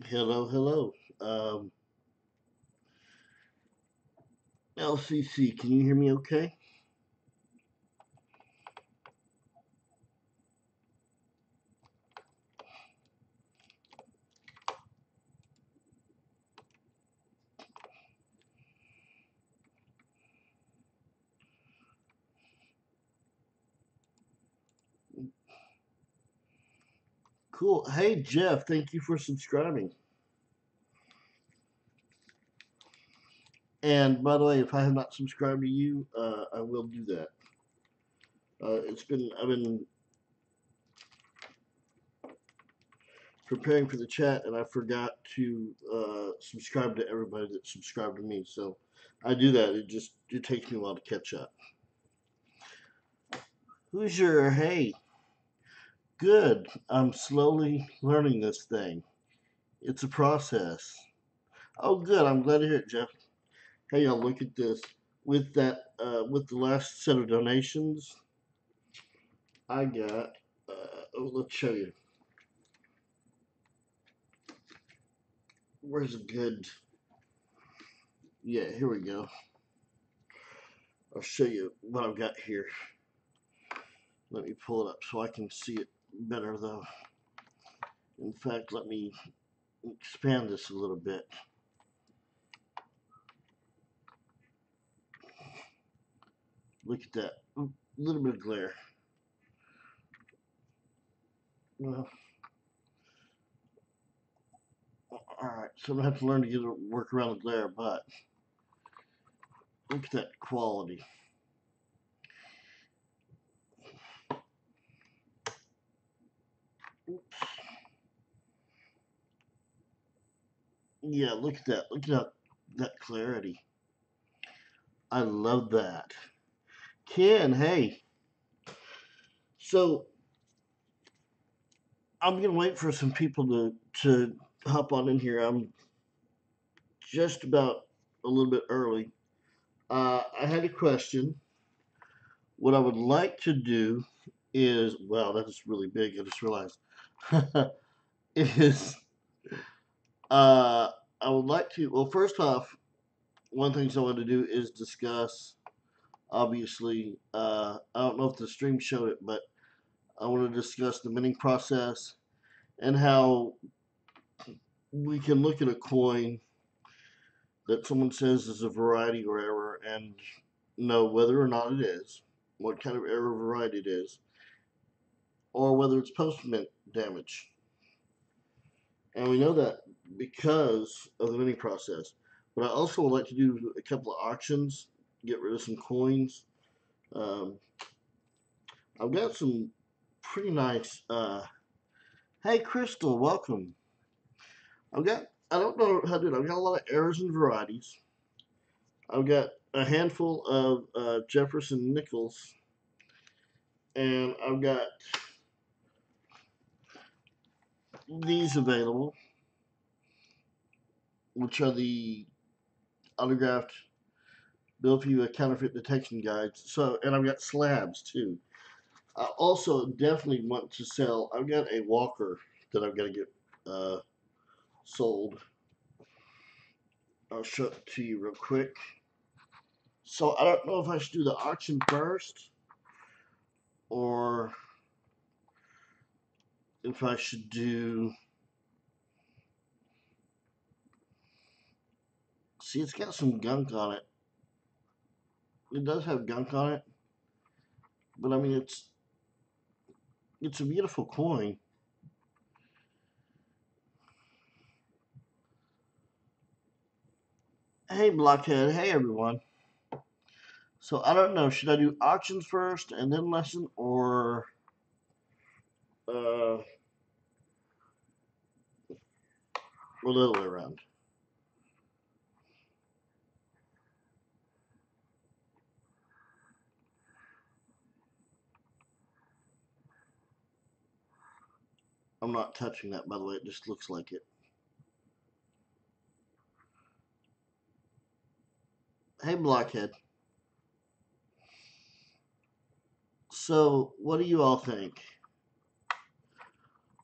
Hello, hello. Um, LCC, can you hear me okay? Cool. Hey, Jeff, thank you for subscribing. And by the way, if I have not subscribed to you, I will do that. I've been preparing for the chat and I forgot to subscribe to everybody that subscribed to me. So I do that. It takes me a while to catch up. Hey, good. I'm slowly learning this thing. It's a process. Oh, good. I'm glad to hear it, Jeff. Hey, y'all, look at this. With the last set of donations, I got. Let's show you. Where's a good? Yeah, here we go. I'll show you what I've got here. Let me pull it up so I can see it better, though. In fact, let me expand this a little bit. Look at that. A little bit of glare. Well, all right. So I'm gonna have to learn to get work around the glare, but look at that quality. Yeah, look at that. Look at that clarity. I love that. Ken, hey. So I'm gonna wait for some people to hop on in here. I'm just about a little bit early. I had a question. What I would like to do is, wow, that is really big. I just realized. is I would like to. Well, first off, one thing I want to do is discuss. Obviously, I don't know if the stream showed it, but I want to discuss the minting process and how we can look at a coin that someone says is a variety or error and know whether or not it is, what kind of error variety it is, or whether it's post mint damage. And we know that because of the minting process. But I also would like to do a couple of auctions, get rid of some coins. Um, I've got some pretty nice. Hey, Crystal, welcome. I don't know how to do it. I've got a lot of errors and varieties. I've got a handful of Jefferson nickels, and I've got these available, which are the autographed bill for you counterfeit detection guides. So, and I've got slabs too. I also definitely want to sell. I've got a walker that I've got to get sold. I'll show it to you real quick. So I don't know if I should do the auction first or if I should do. See, it's got some gunk on it. It does have gunk on it, but I mean it's a beautiful coin. Hey, Blockhead. Hey, everyone. So I don't know. Should I do auctions first and then lesson, uh, or the other way around? I'm not touching that, by the way. It just looks like it. Hey, Blockhead. So, what do you all think?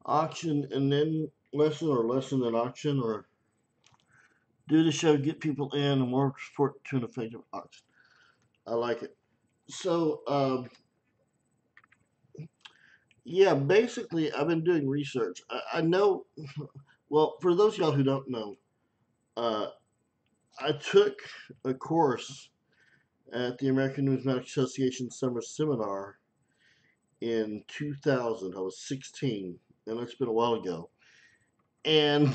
Auction and then lesson or lesson in auction or do the show, get people in, and more support to an effective auction. I like it. So, yeah, basically, I've been doing research. I know, well, for those of y'all who don't know, uh, I took a course at the American Numismatic Association Summer Seminar in 2000. I was 16, and it's been a while ago. And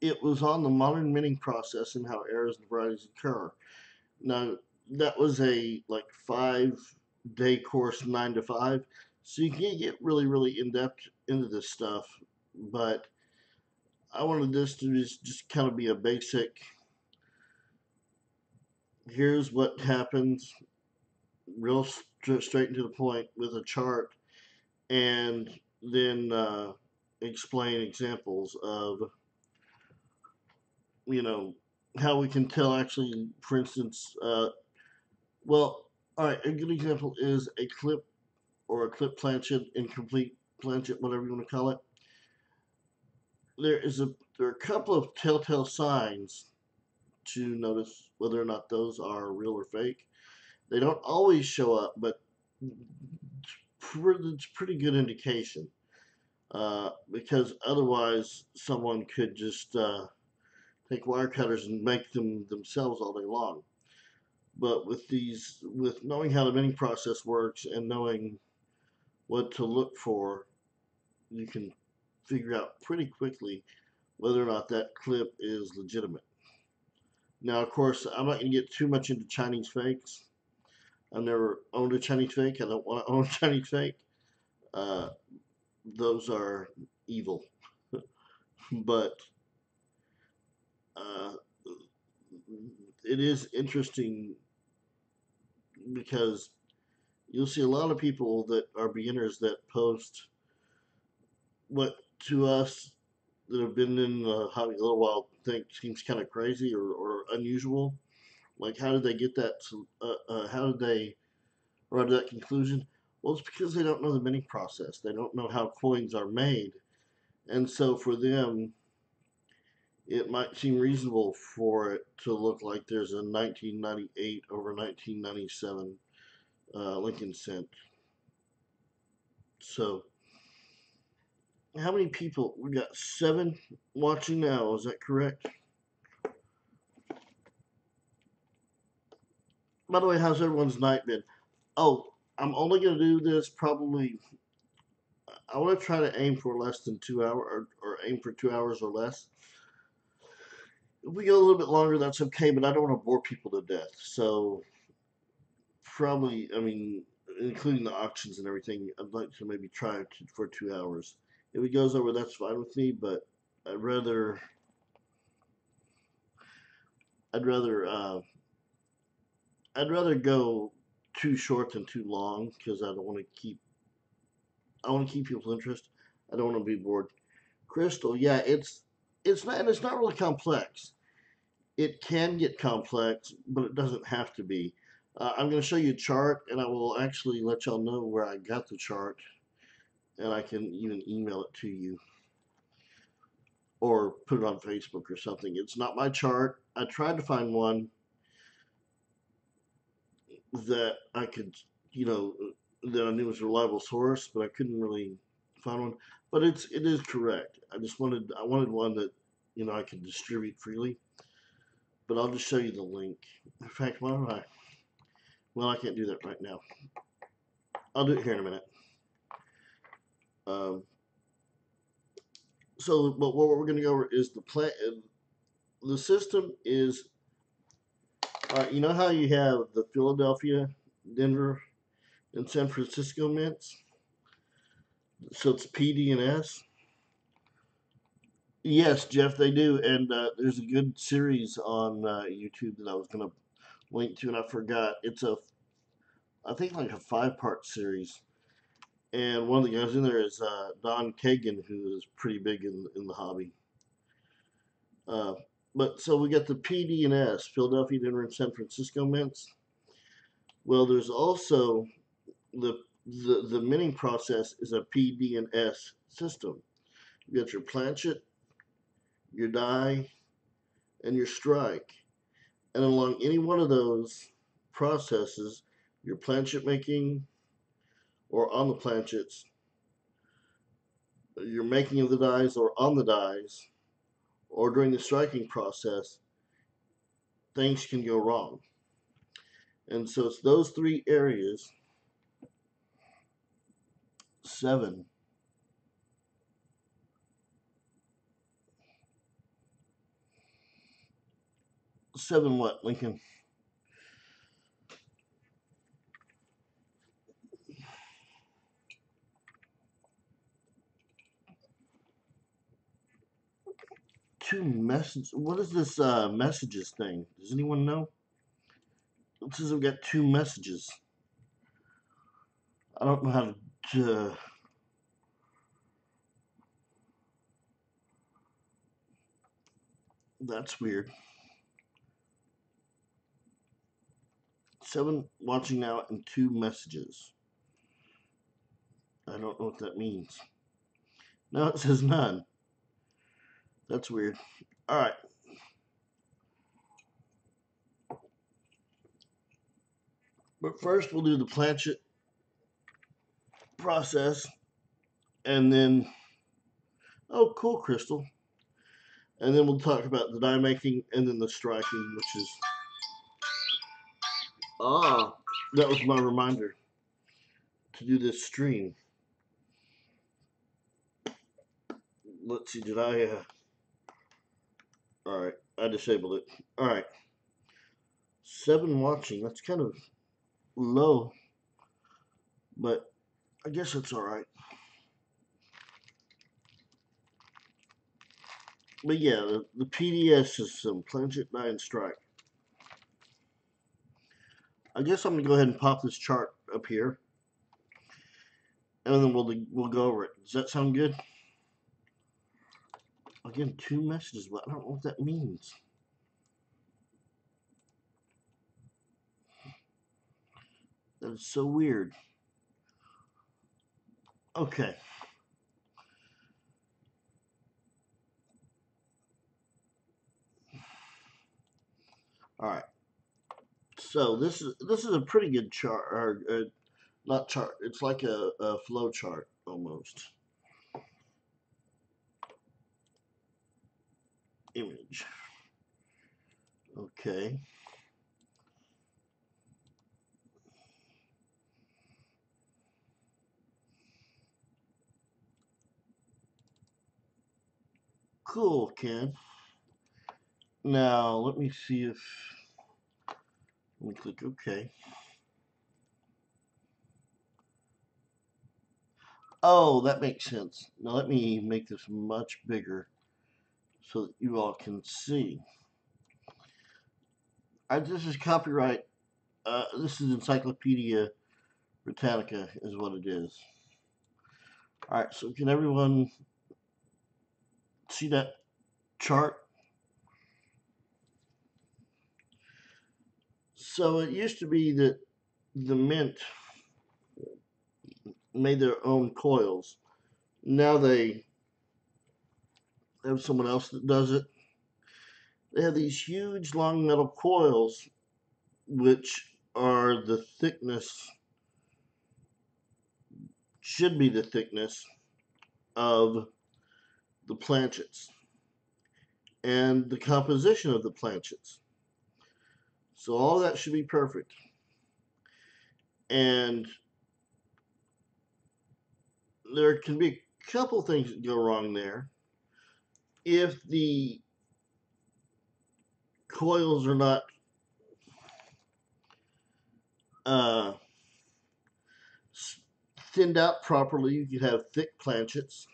it was on the modern minting process and how errors and varieties occur. Now, that was a like 5-day course, 9 to 5. So you can get really, really in depth into this stuff. But I wanted this to just kind of be a basic here's what happens, real straight and to the point with a chart, and then explain examples of, you know, how we can tell actually, for instance, well, all right, a good example is a clip or a clip planchet, incomplete planchet, whatever you want to call it. There are a couple of telltale signs to notice whether or not those are real or fake. They don't always show up, but it's pretty good indication. Because otherwise, someone could just take wire cutters and make them themselves all day long. But with knowing how the minting process works and knowing what to look for, you can figure out pretty quickly whether or not that clip is legitimate. Now, of course, I'm not going to get too much into Chinese fakes. I've never owned a Chinese fake. I don't want to own a Chinese fake. Uh, those are evil. But uh, it is interesting because you'll see a lot of people that are beginners that post what to us that have been in the hobby a little while think seems kind of crazy or unusual. Like, how did they get that? How did they arrive at that conclusion? Well, it's because they don't know the minting process. They don't know how coins are made. And so for them, it might seem reasonable for it to look like there's a 1998 over 1997 Lincoln cent. So, how many people? We got 7 watching now. Is that correct? By the way, how's everyone's night been? Oh, I'm only going to do this probably. I want to try to aim for less than 2 hours or aim for 2 hours or less. If we go a little bit longer, that's okay, but I don't want to bore people to death. So, probably, I mean, including the auctions and everything, I'd like to maybe try for 2 hours. If it goes over, that's fine with me, but I'd rather. I'd rather I'd rather go too short than too long because I don't want to keep. I want to keep people's interest. I don't want to be bored. Crystal, yeah, it's not and it's not really complex. It can get complex, but it doesn't have to be. I'm going to show you a chart, and I will actually let y'all know where I got the chart, and I can even email it to you or put it on Facebook or something. It's not my chart. I tried to find one that I could, you know, that I knew was a reliable source, but I couldn't really find one. But it is correct. I wanted one that I could distribute freely. But I'll just show you the link. In fact, why don't I? Well, I can't do that right now. I'll do it here in a minute. Um, but what we're going to go over is the plan. The system is, you know how you have the Philadelphia, Denver, and San Francisco mints? So it's PD and S. Yes, Jeff, they do, and there's a good series on YouTube that I was going to link to, and I forgot. I think like a 5-part series, and one of the guys in there is Don Kagan, who is pretty big in the hobby. But so we got the PD and S, Philadelphia, Denver, and San Francisco mints. Well, there's also the minting process is a PD and S system. You got your planchet, your die, and your strike. And along any one of those processes, your planchet making or on the planchets, your making of the dies or on the dies, or during the striking process, things can go wrong. And so it's those three areas, seven. Seven what, Lincoln? Two messages. What is this messages thing? Does anyone know? It says we've got two messages. I don't know how to. That's weird. Seven watching now and two messages. I don't know what that means. No, it says none. That's weird. All right. But first, we'll do the planchet process, and then, oh, cool, Crystal. And then we'll talk about the die making and then the striking, which is, that was my reminder to do this stream. Let's see, did I, all right, I disabled it. All right. 7 watching, that's kind of low, but I guess that's all right. But yeah, the PDS is some planchet, die, and strike. I guess I'm gonna go ahead and pop this chart up here, and then we'll go over it. Does that sound good? Again, two messages, but I don't know what that means. That is so weird. Okay. All right. So this is a pretty good chart, or not chart. It's like a flow chart almost. Image. Okay. Cool, Ken. Now let me see if let me click OK. Oh, that makes sense. Now let me make this much bigger so that you all can see. This is copyright. This is Encyclopedia Britannica is what it is. All right, so can everyone see that chart? So it used to be that the Mint made their own coils. Now they have someone else that does it. They have these huge long metal coils, which are the thickness, should be the thickness of the planchets and the composition of the planchets. So all that should be perfect. And there can be a couple things that go wrong there. If the coils are not thinned out properly, you could have thick planchets,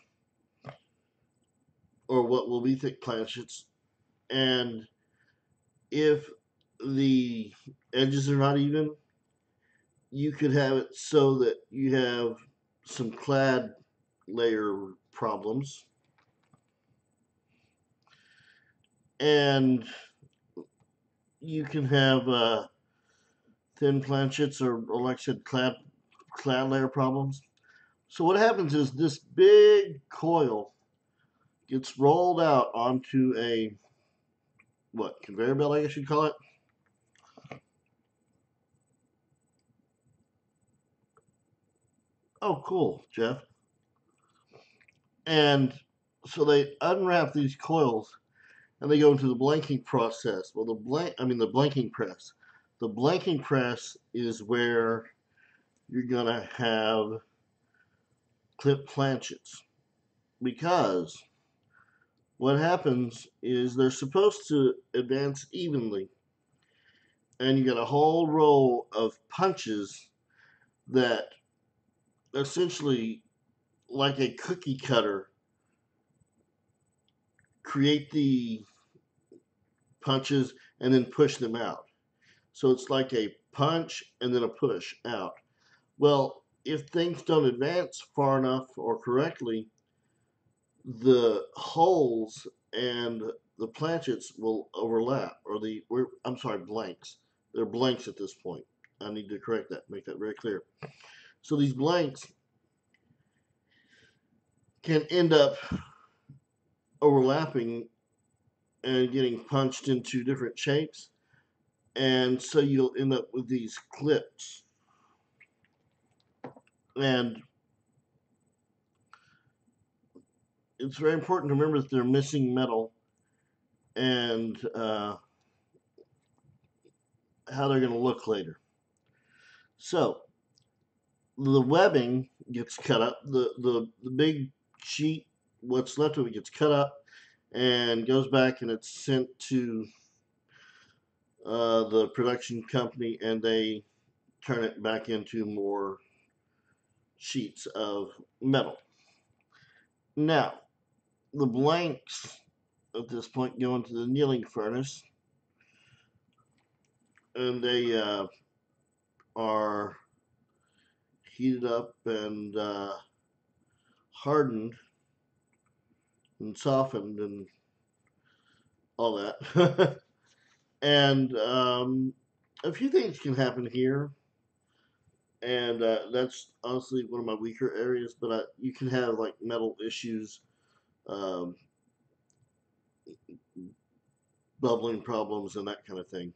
or what will be thick planchets. And if the edges are not even, you could have it so that you have some clad layer problems. And you can have thin planchets or like I said, clad layer problems. So what happens is this big coil gets rolled out onto a conveyor belt, I guess you'd call it. Oh, cool, Jeff. And so they unwrap these coils and they go into the blanking process. Well, the blanking press. The blanking press is where you're gonna have clip planchets, because what happens is they're supposed to advance evenly, and you got a whole row of punches that essentially, like a cookie cutter, create the punches and then push them out. So it's like a punch and then a push out. Well, if things don't advance far enough or correctly, the holes and the planchets will overlap, or I'm sorry, blanks. They're blanks at this point. I need to correct that, make that very clear. So these blanks can end up overlapping and getting punched into different shapes, and so you'll end up with these clips. And it's very important to remember that they're missing metal, and how they're going to look later. So the webbing gets cut up. The big sheet, what's left of it, gets cut up and goes back, and it's sent to the production company, and they turn it back into more sheets of metal. Now, the blanks at this point go into the annealing furnace, and they are heated up and hardened and softened and all that. And a few things can happen here, and that's honestly one of my weaker areas. But you can have like metal issues, um, bubbling problems, and that kind of thing.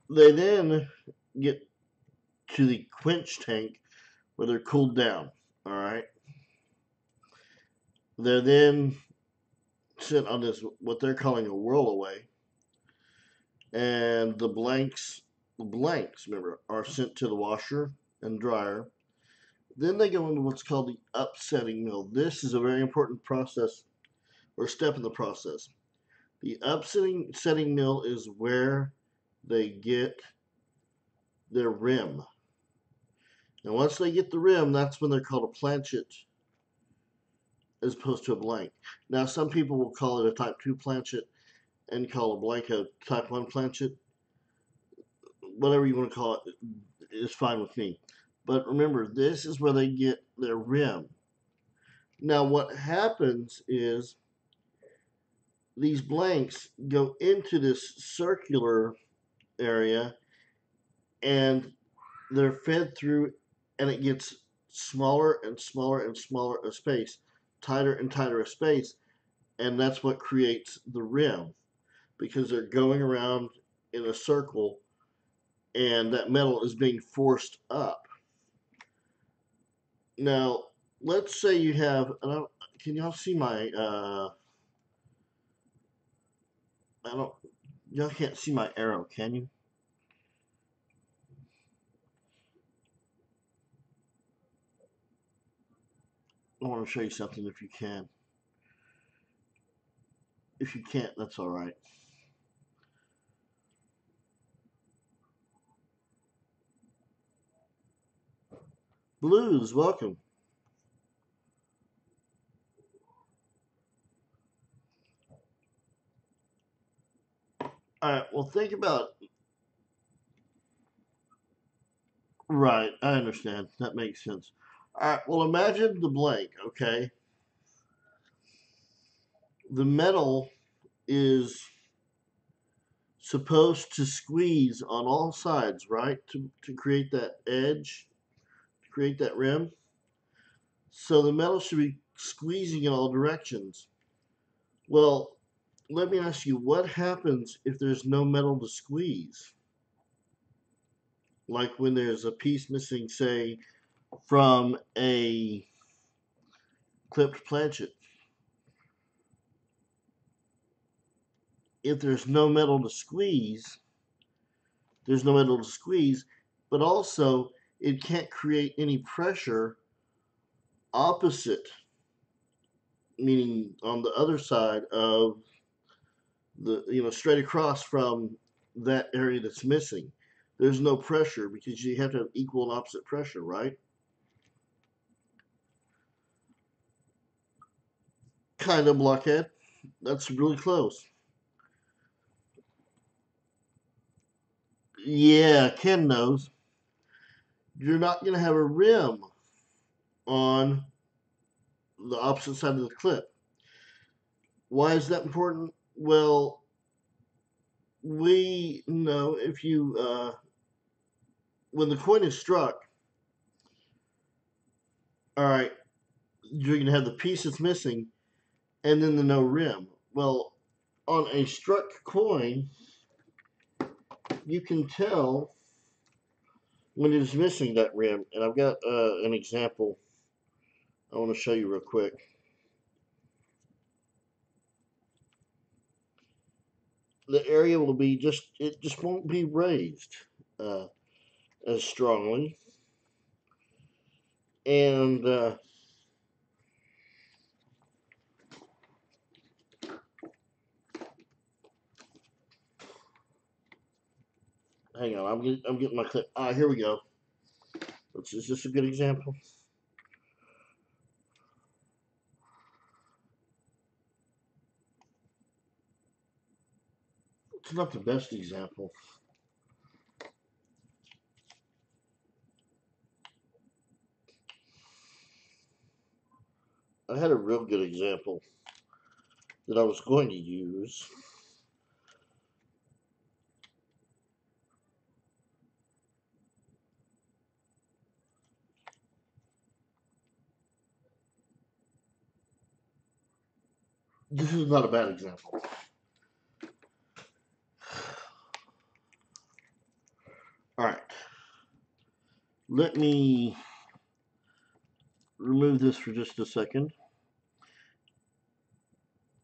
They then get to the quench tank where they're cooled down. All right. They're then sent on this what they're calling a whirl away, and the blanks, remember, are sent to the washer and dryer. Then they go into what's called the upsetting mill. This is a very important process or step in the process. The upsetting mill is where they get their rim. And once they get the rim, that's when they're called a planchet as opposed to a blank. Now, some people will call it a type 2 planchet and call a blank a type 1 planchet. Whatever you want to call it is fine with me. But remember, this is where they get their rim. Now, what happens is these blanks go into this circular area, and they're fed through, and it gets smaller and smaller and smaller a space, tighter and tighter a space, and that's what creates the rim, because they're going around in a circle, and that metal is being forced up. Now, let's say you have, can y'all see my, y'all can't see my arrow, can you? I want to show you something if you can. If you can't, that's all right. Blues, welcome. All right, well, think about, right, I understand. That makes sense. All right, well, imagine the blank, okay? The metal is supposed to squeeze on all sides, right? To create that edge, to create that rim. So the metal should be squeezing in all directions. Well, let me ask you, what happens if there's no metal to squeeze? Like when there's a piece missing, say, from a clipped planchet. If there's no metal to squeeze, there's no metal to squeeze, but also it can't create any pressure opposite, meaning on the other side of the, straight across from that area that's missing. There's no pressure because you have to have equal and opposite pressure, right? Kind of, blockhead. That's really close. Yeah, Ken knows. You're not going to have a rim on the opposite side of the clip. Why is that important? Well, we know if you, when the coin is struck, all right, you're going to have the piece that's missing and then the no rim. Well, on a struck coin, you can tell when it is missing that rim. And I've got an example I want to show you real quick. The area will be it just won't be raised uh, as strongly. And hang on, I'm getting my clip. Here we go. Is this a good example? It's not the best example. I had a real good example that I was going to use. This is not a bad example. All right. Let me remove this for just a second.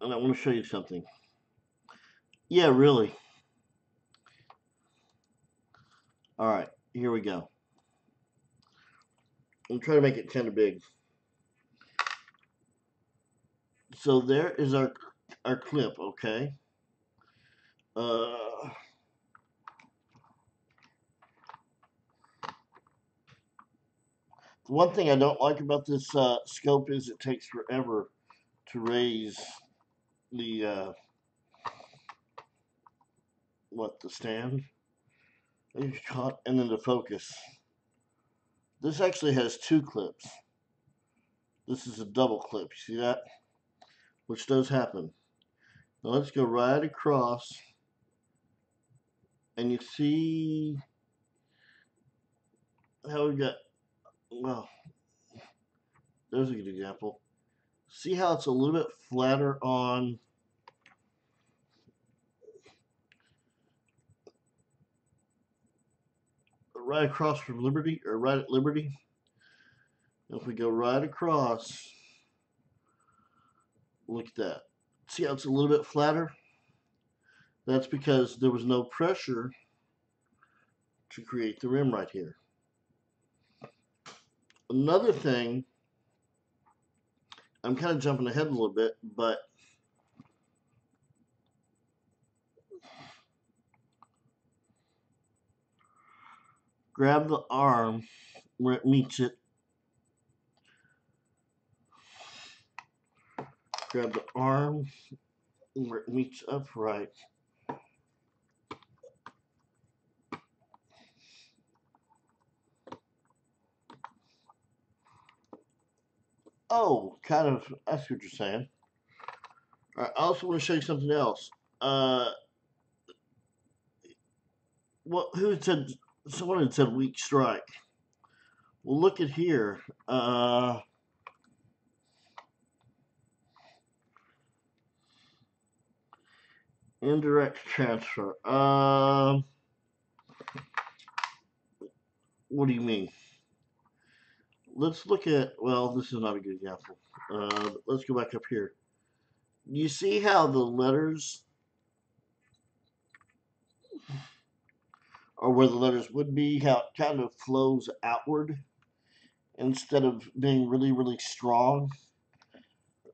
And I want to show you something. Yeah, really. All right, here we go. I'm trying to make it kind of big. So there is our clip, okay? Uh, one thing I don't like about this scope is it takes forever to raise the the stand, and then the focus. This actually has two clips. This is a double clip. You see that? Which does happen. Now let's go right across, and you see how we got. Well, there's a good example. See how it's a little bit flatter on right across from Liberty, or right at Liberty. If we go right across, look at that. See how it's a little bit flatter? That's because there was no pressure to create the rim right here. Another thing, I'm kind of jumping ahead a little bit, but grab the arm where it meets it. Grab the arm where it meets upright. Oh, kind of, I see what you're saying. All right, I also want to show you something else. Who said, someone had said weak strike. Well, look at here. Indirect transfer. What do you mean? Let's look at, well, this is not a good example. Let's go back up here. You see how the letters are where the letters would be, how it kind of flows outward instead of being really, really strong.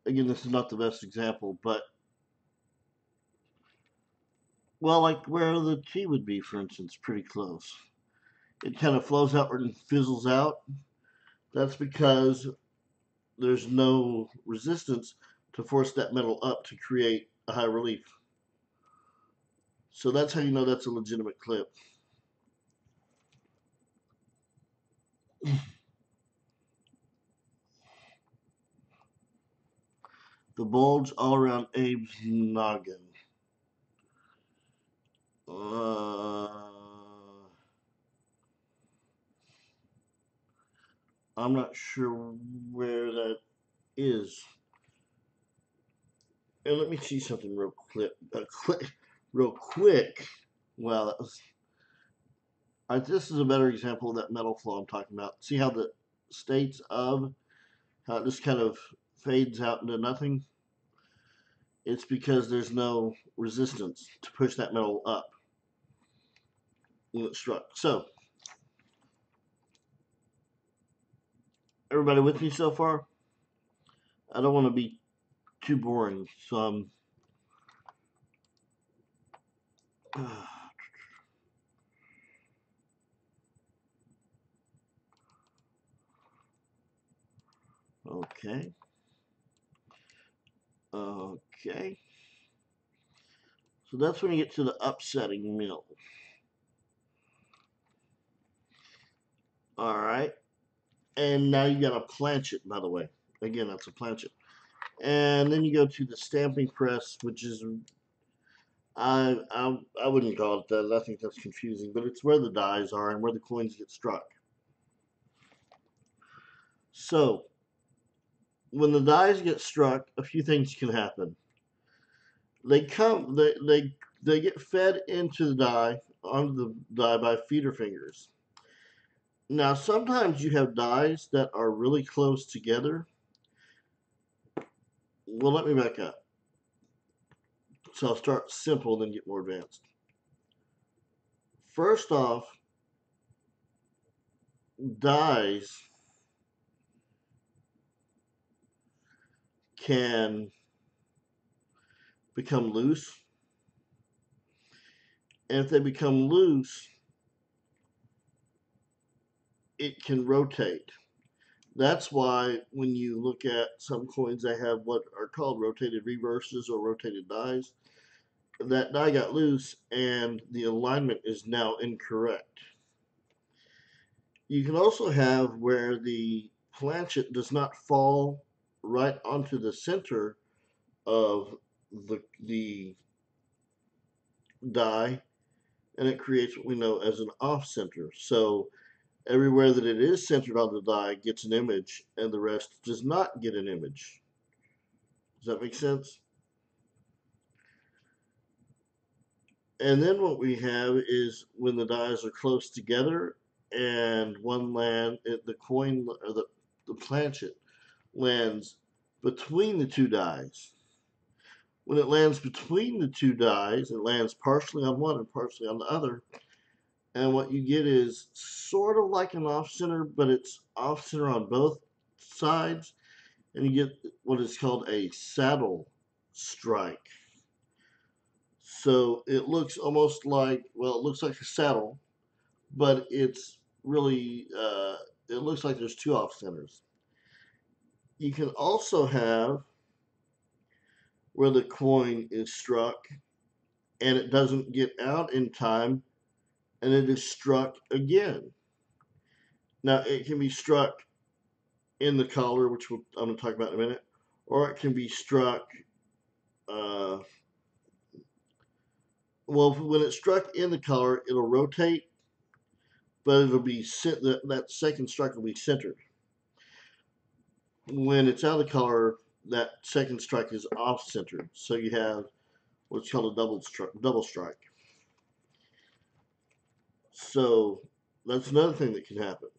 Again, this is not the best example, but, well, like where the T would be, for instance, pretty close. It kind of flows outward and fizzles out. That's because there's no resistance to force that metal up to create a high relief. So that's how you know that's a legitimate clip. The bulge all around Abe's noggin. I'm not sure where that is. And let me see something real quick. Wow, that was. This is a better example of that metal flow I'm talking about. See how the states of how it just kind of fades out into nothing? It's because there's no resistance to push that metal up when it's struck. So, everybody with me so far? I don't want to be too boring, so okay. Okay. So that's when you get to the upsetting mill. All right. And now you got a planchet, by the way. Again, that's a planchet. And then you go to the stamping press, which is I wouldn't call it that. I think that's confusing, but it's where the dies are and where the coins get struck. So when the dies get struck, a few things can happen. They get fed into the die onto the die by feeder fingers. Now sometimes you have dies that are really close together. Well, let me back up. So I'll start simple, then get more advanced. First off, dies can become loose. And if they become loose, it can rotate. That's why when you look at some coins, they have what are called rotated reverses or rotated dies. That die got loose and the alignment is now incorrect. You can also have where the planchet does not fall right onto the center of the die, and it creates what we know as an off center. So everywhere that it is centered on the die gets an image, and the rest does not get an image. Does that make sense? And then what we have is when the dies are close together, and the coin or the planchet lands between the two dies. When it lands between the two dies, it lands partially on one and partially on the other. And what you get is sort of like an off center, but it's off center on both sides. And you get what is called a saddle strike. So it looks almost like, well, it looks like a saddle, but it's really, it looks like there's two off centers. You can also have where the coin is struck and it doesn't get out in time and it is struck again. Now, it can be struck in the collar, which I'm going to talk about in a minute, or it can be struck, well, when it's struck in the collar, it'll rotate, but it'll be that second strike will be centered. When it's out of the collar, that second strike is off centered. So you have what's called a double strike. So that's another thing that can happen.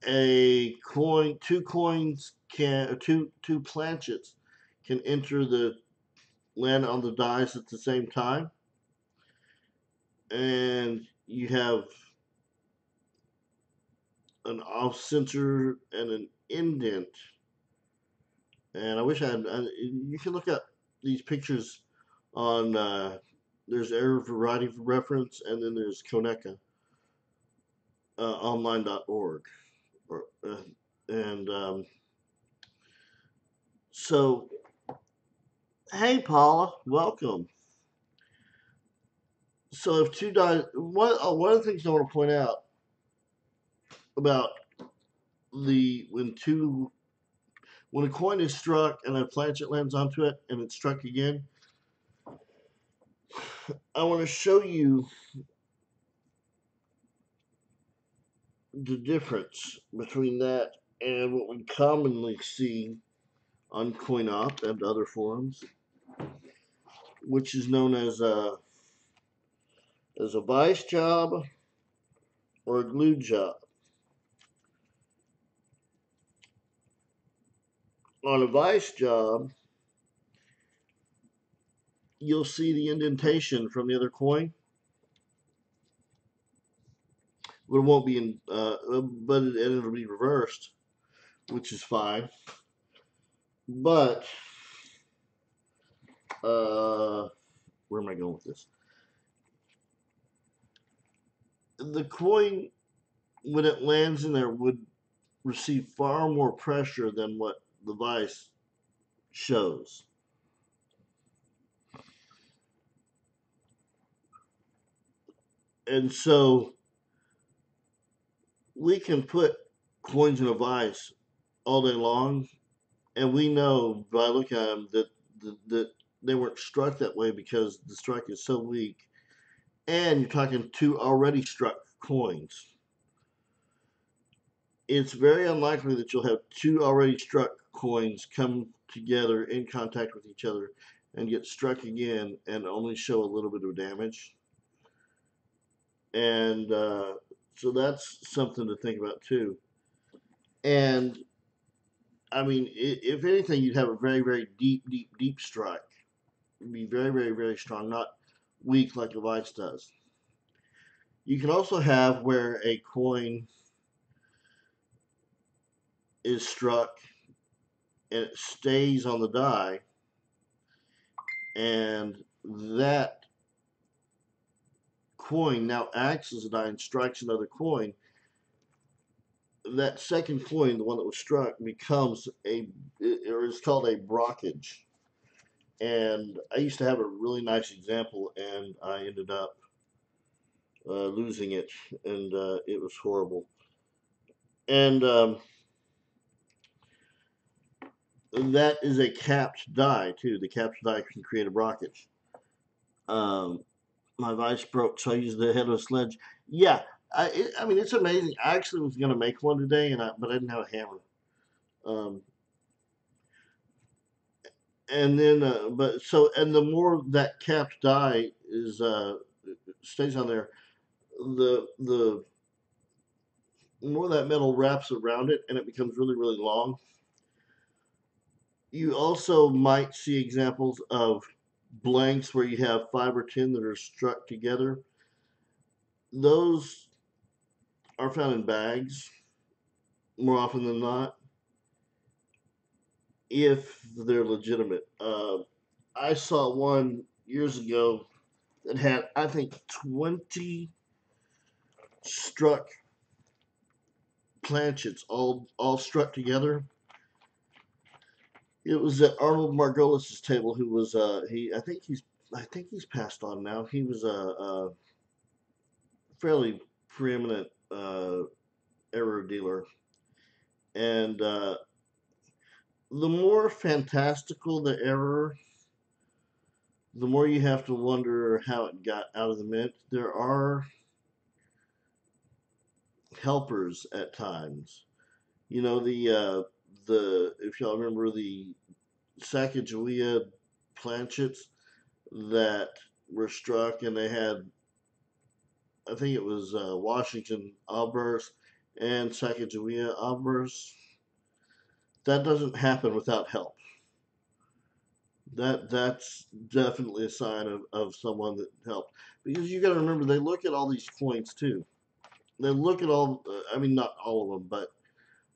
A coin, two coins can, two planchets can enter the land on the dice at the same time, and you have an off center and an indent. And I wish you can look up these pictures on, there's Error Variety for Reference, and then there's Koneka, online.org. Or, and so, hey, Paula, welcome. So if two dice, one of the things I want to point out about when a coin is struck and a planchet lands onto it and it's struck again, I want to show you the difference between that and what we commonly see on CoinOp and other forums, which is known as a vice job or a glue job. On a vice job, you'll see the indentation from the other coin, but it won't be and it'll be reversed, which is fine. But where am I going with this? The coin, when it lands in there, would receive far more pressure than what the vice shows. And so we can put coins in a vice all day long, and we know by looking at them that they weren't struck that way because the strike is so weak. And you're talking two already struck coins. It's very unlikely that you'll have two already struck coins come together in contact with each other and get struck again and only show a little bit of damage. And so that's something to think about too. And I mean, if anything, you'd have a very, very deep strike. It'd be very, very, very strong, not weak like a vice does. You can also have where a coin is struck and it stays on the die, and that coin now acts as a die and strikes another coin. That second coin, the one that was struck, becomes or is called a brockage. And I used to have a really nice example, and I ended up losing it, and it was horrible. And that is a capped die too. The capped die can create a brockage. My vice broke, so I used the head of a sledge. Yeah, I mean it's amazing. I actually was gonna make one today, but I didn't have a hammer. Um, and then, and the more that capped die is stays on there, the more that metal wraps around it, and it becomes really really long. You also might see examples of blanks where you have 5 or 10 that are struck together. Those are found in bags more often than not, if they're legitimate. I saw one years ago that had, I think, 20 struck planchets all struck together. It was at Arnold Margolis's table, who was I think he's passed on now. He was a fairly preeminent error dealer, and the more fantastical the error, the more you have to wonder how it got out of the mint. There are helpers at times. The if y'all remember the Sacagawea planchets that were struck, and they had, I think it was Washington obverse and Sacagawea obverse. That doesn't happen without help. That's definitely a sign of someone that helped, because you got to remember they look at all these points too. They look at all, I mean, not all of them, but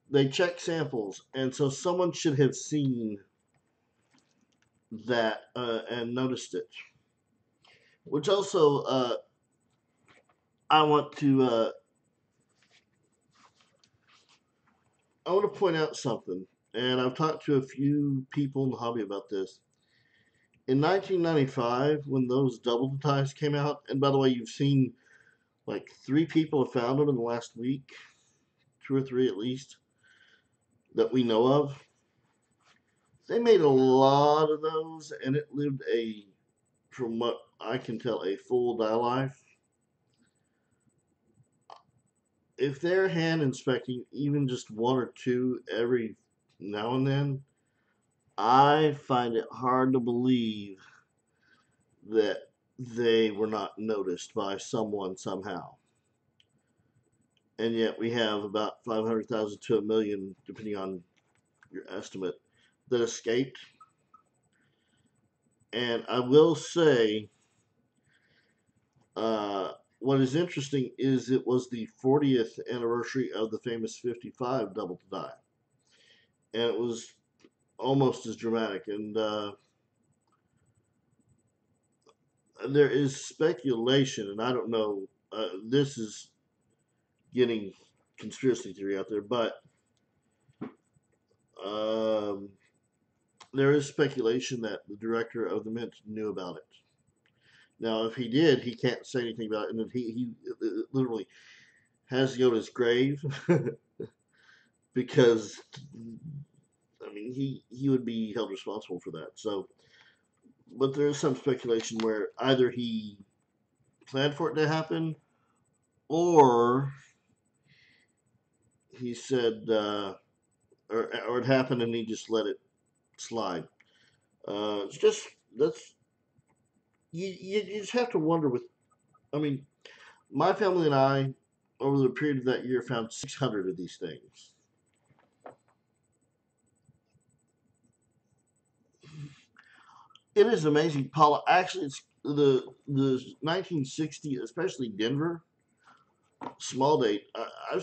they check samples, and so someone should have seen that and noticed it. Which also, I want to point out something, and I've talked to a few people in the hobby about this. In 1995, when those double ties came out, and by the way, you've seen like 3 people have found them in the last week, 2 or 3 at least, that we know of. They made a lot of those, and it lived from what I can tell, a full die life. If they're hand inspecting even just 1 or 2 every now and then, I find it hard to believe that they were not noticed by someone somehow. And yet we have about 500,000 to 1 million, depending on your estimate, that escaped. And I will say, what is interesting is it was the 40th anniversary of the famous 55 double die. And it was almost as dramatic. And there is speculation, and I don't know, this is getting conspiracy theory out there, but um, there is speculation that the director of the Mint knew about it. Now, if he did, he can't say anything about it, and then he literally has to go to his grave because, I mean, he would be held responsible for that. So, but there is some speculation where either he planned for it to happen, or he said, or it happened and he just let it slide. It's just that's you just have to wonder with. I mean, my family and I, over the period of that year, found 600 of these things. It is amazing, Paula. Actually, it's the 1960, especially Denver, small date. I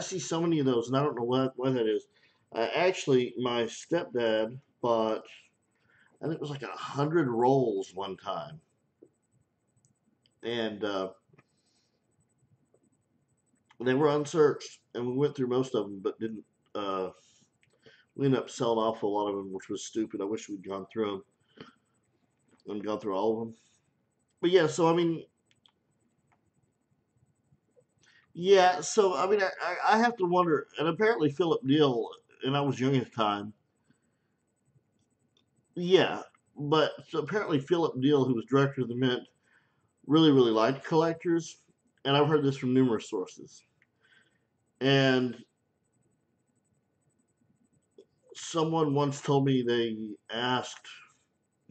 see so many of those, and I don't know why that is. Actually, my stepdad bought, I think it was like 100 rolls one time, and they were unsearched, and we went through most of them, but didn't. We ended up selling off a lot of them, which was stupid. I wish we'd gone through them and gone through all of them. But yeah, so I mean, yeah, so I mean, I have to wonder. And apparently, Philip Deal, and I was young at the time. Yeah, but so apparently Philip Deal, who was director of the Mint, really liked collectors, and I've heard this from numerous sources. And someone once told me they asked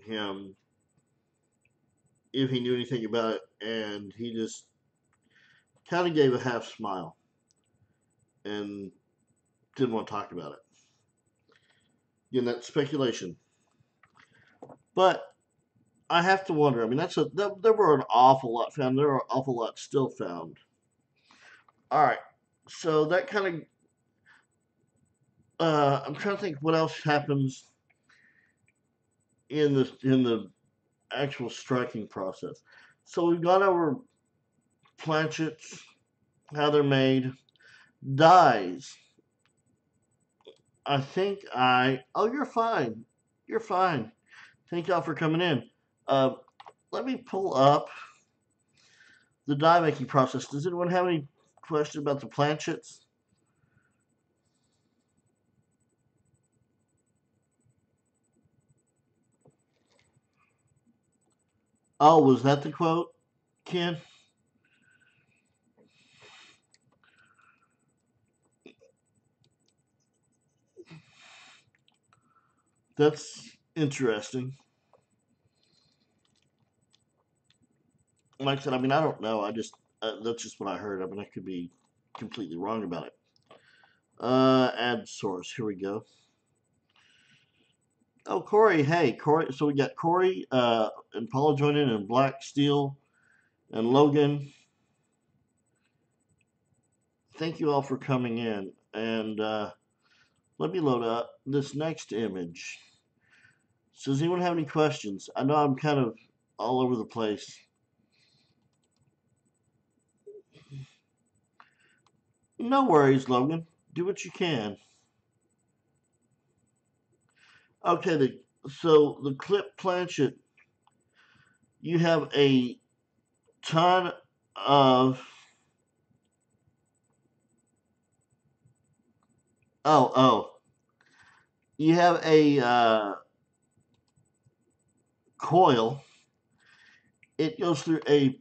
him if he knew anything about it, and he just kind of gave a half smile and didn't want to talk about it. Again, that's speculation. But I have to wonder. I mean, there were an awful lot found. There are an awful lot still found. All right, so that kind of. I'm trying to think what else happens in the actual striking process. So we've gone over planchets, how they're made, dies. I think I. Oh, you're fine. You're fine. Thank y'all for coming in. Uh, Let me pull up the die making process. Does anyone have any questions about the planchets? Oh, was that the quote, Ken? That's interesting. like I said, I mean, I don't know. I just that's just what I heard. I mean, I could be completely wrong about it. Add source. Here we go. Oh, Corey. Hey, Corey. So we got Corey and Paula joining, and Black Steel and Logan. Thank you all for coming in. And let me load up this next image. So does anyone have any questions? I know I'm kind of all over the place. No worries, Logan. Do what you can. Okay, so the clip planchet, you have a ton of oh, you have a coil. It goes through a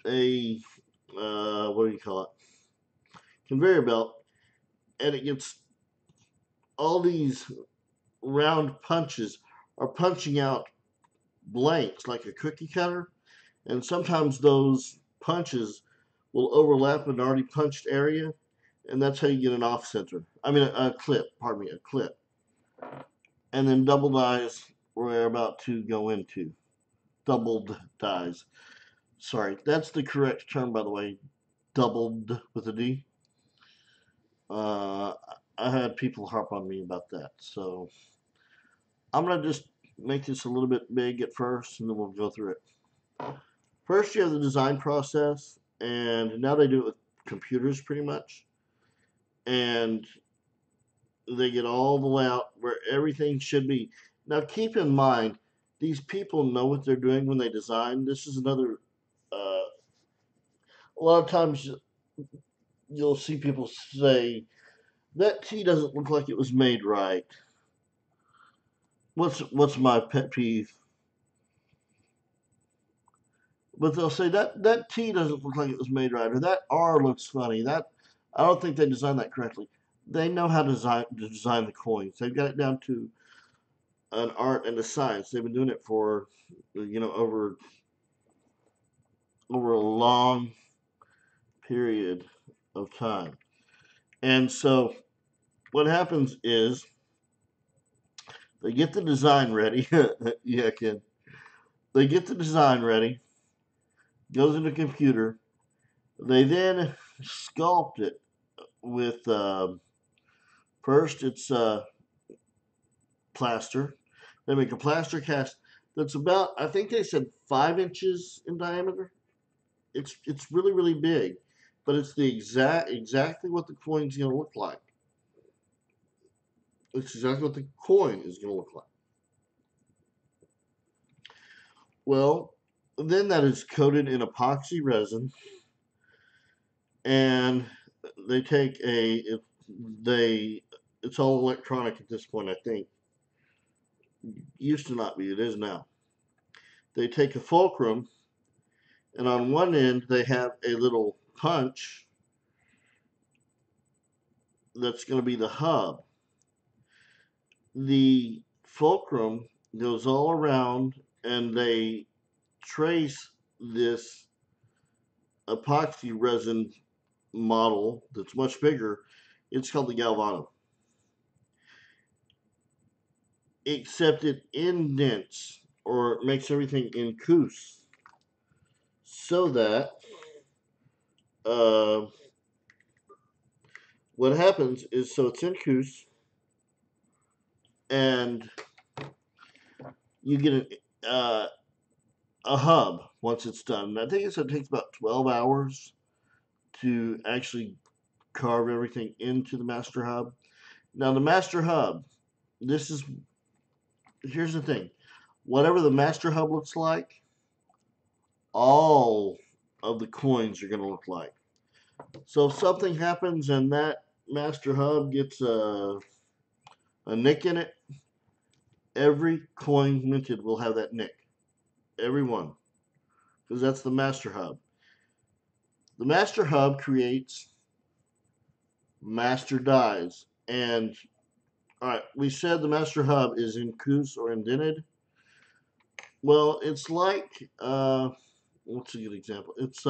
what do you call it, conveyor belt, and it gets all these round punches are punching out blanks like a cookie cutter, and sometimes those punches will overlap an already punched area, and that's how you get an off center. I mean, a clip. Pardon me, a clip. And then double dies we're about to go into. Doubled dies. Sorry, that's the correct term, by the way. Doubled with a D. Uh, I had people harp on me about that, so I'm gonna just make this a little bit big at first, and then we'll go through it. First, you have the design process, and now they do it with computers pretty much, and they get all the layout where everything should be. Now, keep in mind, these people know what they're doing when they design. This is another. A lot of times, you'll see people say that T doesn't look like it was made right. What's my pet peeve? But they'll say that T doesn't look like it was made right, or that R looks funny. That I don't think they designed that correctly. They know how to design the coins. They've got it down to an art and a science. They've been doing it for over a long period of time. And so what happens is they get the design ready. Yeah, Ken. They get the design ready, goes in the computer. They then sculpt it with first it's plaster. They make a plaster cast that's about, I think they said, 5 inches in diameter. It's really really big, but it's the exactly what the coin's going to look like. It's exactly what the coin is going to look like. Well, then that is coated in epoxy resin, and they take they it's all electronic at this point. I think used to not be. It is now. They take a fulcrum, and on one end they have a little punch that's going to be the hub. The fulcrum goes all around, and they trace this epoxy resin model that's much bigger. It's called the galvano. Except it indents or makes everything incuse so that uh, what happens is, so it's incuse, and you get a hub once it's done. I think it takes about 12 hours to actually carve everything into the master hub. Now the master hub, this is here's the thing. Whatever the master hub looks like, all of the coins are going to look like. So if something happens and that master hub gets a nick in it, every coin minted will have that nick. Every one. Because that's the master hub. The master hub creates master dies. And all right, we said the master hub is incuse or indented. Well, it's like what's a good example? It's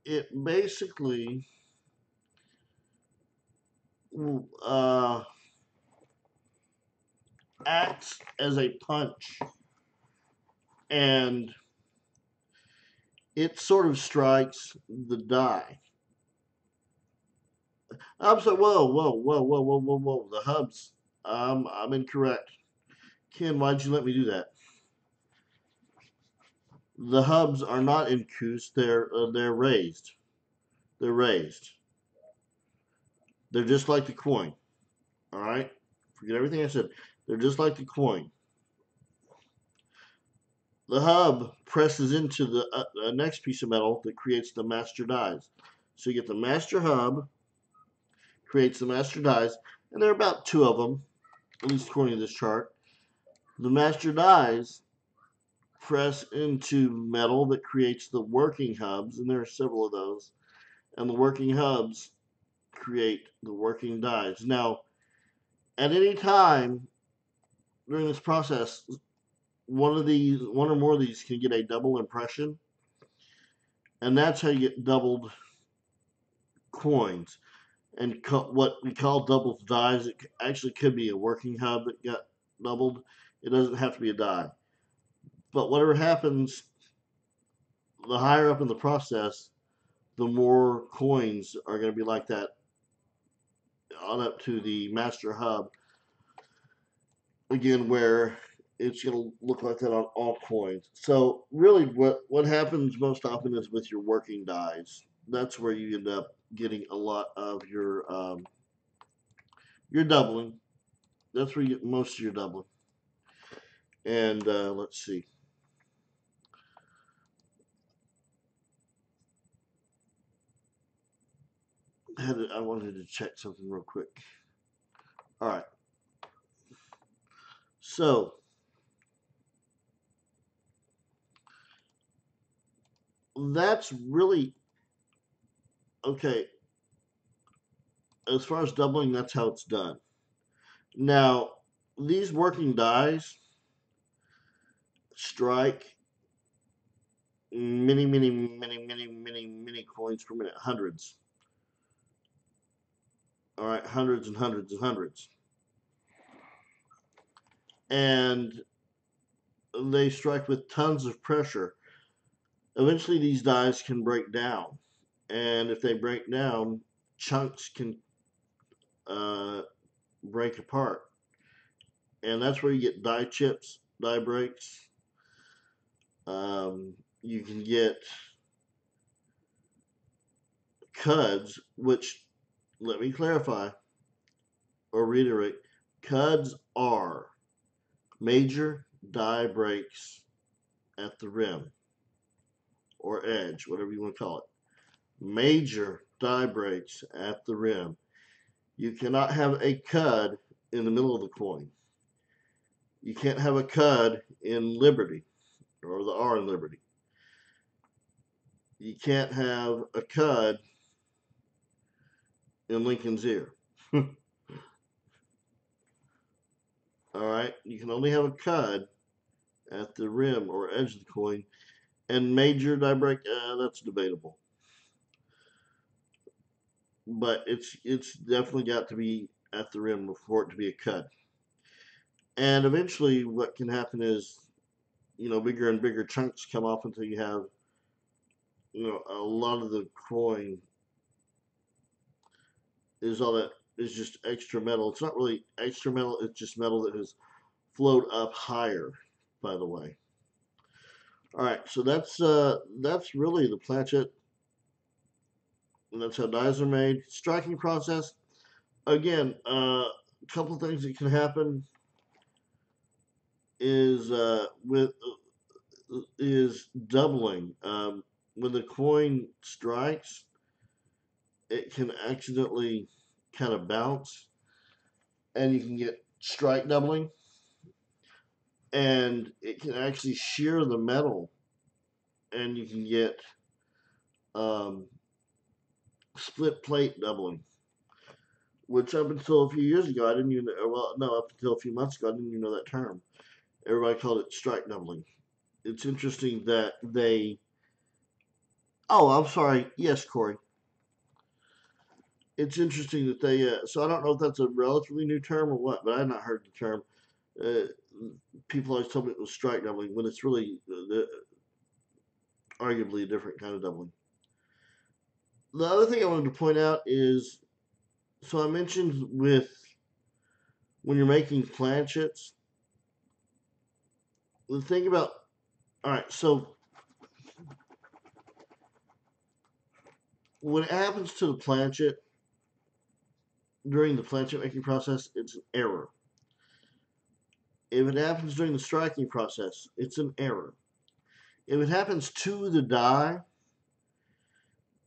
it basically uh, acts as a punch, and it sort of strikes the die. I'm sorry. Whoa, whoa, whoa, whoa, whoa, whoa, whoa. The hubs. I'm incorrect. Ken, why'd you let me do that? The hubs are not incus. They're raised. They're raised. They're just like the coin. All right. Forget everything I said. They're just like the coin. The hub presses into the next piece of metal that creates the master dies. So you get the master hub, creates the master dies, and there are about two of them, at least according to this chart. The master dies press into metal that creates the working hubs, and there are several of those, and the working hubs create the working dies. Now, at any time during this process, one or more of these can get a double impression, and that's how you get doubled coins. And what we call double dies, it actually could be a working hub that got doubled. It doesn't have to be a die. But whatever happens, the higher up in the process, the more coins are going to be like that on up to the master hub. Again, where it's going to look like that on all coins. So really what happens most often is with your working dies. That's where you end up getting a lot of your doubling. That's where you get most of your doubling. And let's see. I wanted to check something real quick. All right. So that's really okay. As far as doubling, that's how it's done. Now, these working dies strike many coins per minute, hundreds. All right, hundreds and hundreds and hundreds. And they strike with tons of pressure. Eventually, these dies can break down. And if they break down, chunks can break apart. And that's where you get die chips, die breaks. You can get CUDs, which, let me clarify or reiterate, CUDs are major die breaks at the rim or edge, whatever you want to call it. Major die breaks at the rim. You cannot have a CUD in the middle of the coin. You can't have a CUD in Liberty or the R in Liberty. You can't have a CUD in Lincoln's ear. All right, you can only have a CUD at the rim or edge of the coin, and major die break, that's debatable. But it's definitely got to be at the rim for it to be a CUD. And eventually, what can happen is, bigger and bigger chunks come off until you have, a lot of the coin is all that is just extra metal. It's not really extra metal, it's just metal that has flowed up higher, by the way. All right, so that's really the planchet. And that's how dies are made. Striking process. Again, a couple things that can happen is is doubling. When the coin strikes, it can accidentally kind of bounce, and you can get strike doubling, and it can actually shear the metal, and you can get um, split plate doubling, which up until a few years ago I didn't even. Well, no, up until a few months ago I didn't even know that term. Everybody called it strike doubling. It's interesting that they. Oh, I'm sorry. Yes, Corey. It's interesting that they. So I don't know if that's a relatively new term or what, but I had not heard the term. Uh, People always told me it was strike doubling when it's really arguably a different kind of doubling. The other thing I wanted to point out is, so I mentioned with when you're making planchets, the thing about, all right, so when it happens to the planchet during the planchet making process, it's an error. If it happens during the striking process, it's an error. If it happens to the die,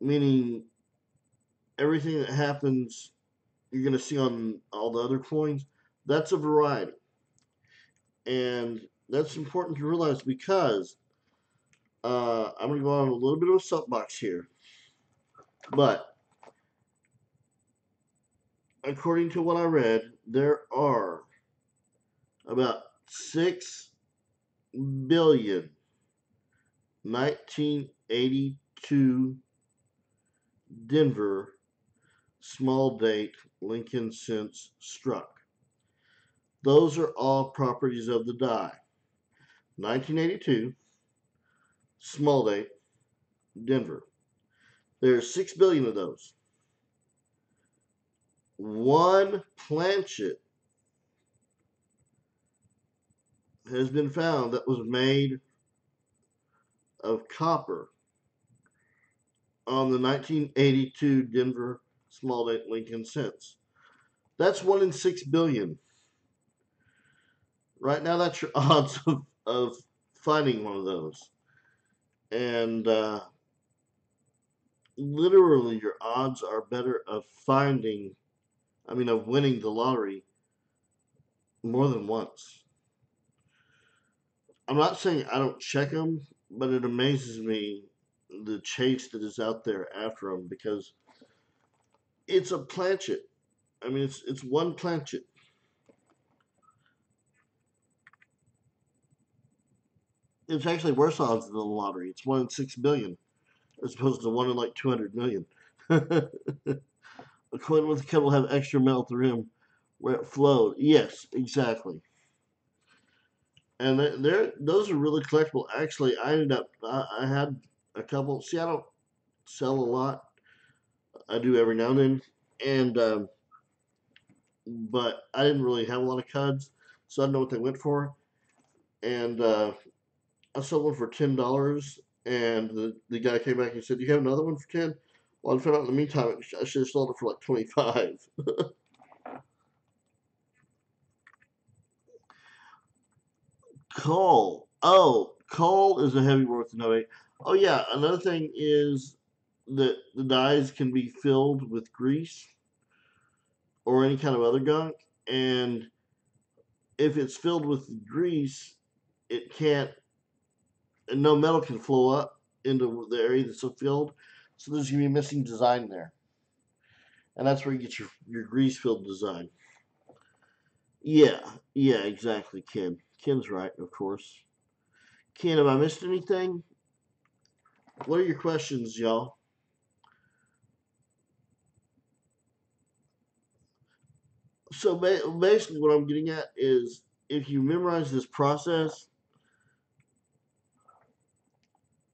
meaning everything that happens you're going to see on all the other coins, that's a variety. And that's important to realize because I'm going to go on a little bit of a soapbox here. But according to what I read, there are about 6 billion 1982 Denver small date Lincoln cents struck. Those are all properties of the die. 1982 small date Denver. There's 6 billion of those. One planchet has been found that was made of copper on the 1982 Denver small date Lincoln cents. That's 1 in 6 billion. Right now, that's your odds of finding one of those. And literally, your odds are better of of winning the lottery more than once. I'm not saying I don't check them, but it amazes me the chase that is out there after them because it's a planchet. It's one planchet. It's actually worse odds than the lottery. It's 1 in 6 billion as opposed to 1 in like 200 million. A coin with a cup will have extra metal at the rim where it flowed. Yes, exactly. And those are really collectible. Actually, I had a couple. See, I don't sell a lot. I do every now and then, and but I didn't really have a lot of cuds, so I didn't know what they went for. And I sold one for $10, and the guy came back and said, "You have another one for 10?" Well, I found out in the meantime I should have sold it for like 25. Coal. Oh, coal is a heavy worth to know. Oh yeah, another thing is that the dies can be filled with grease or any kind of other gunk, and if it's filled with grease, it can't, and no metal can flow up into the area that's so filled. So there's gonna be a missing design there, and that's where you get your grease filled design. Yeah, yeah, exactly, Ken. Ken's right, of course. Ken, have I missed anything? What are your questions, y'all? So basically, what I'm getting at is if you memorize this process,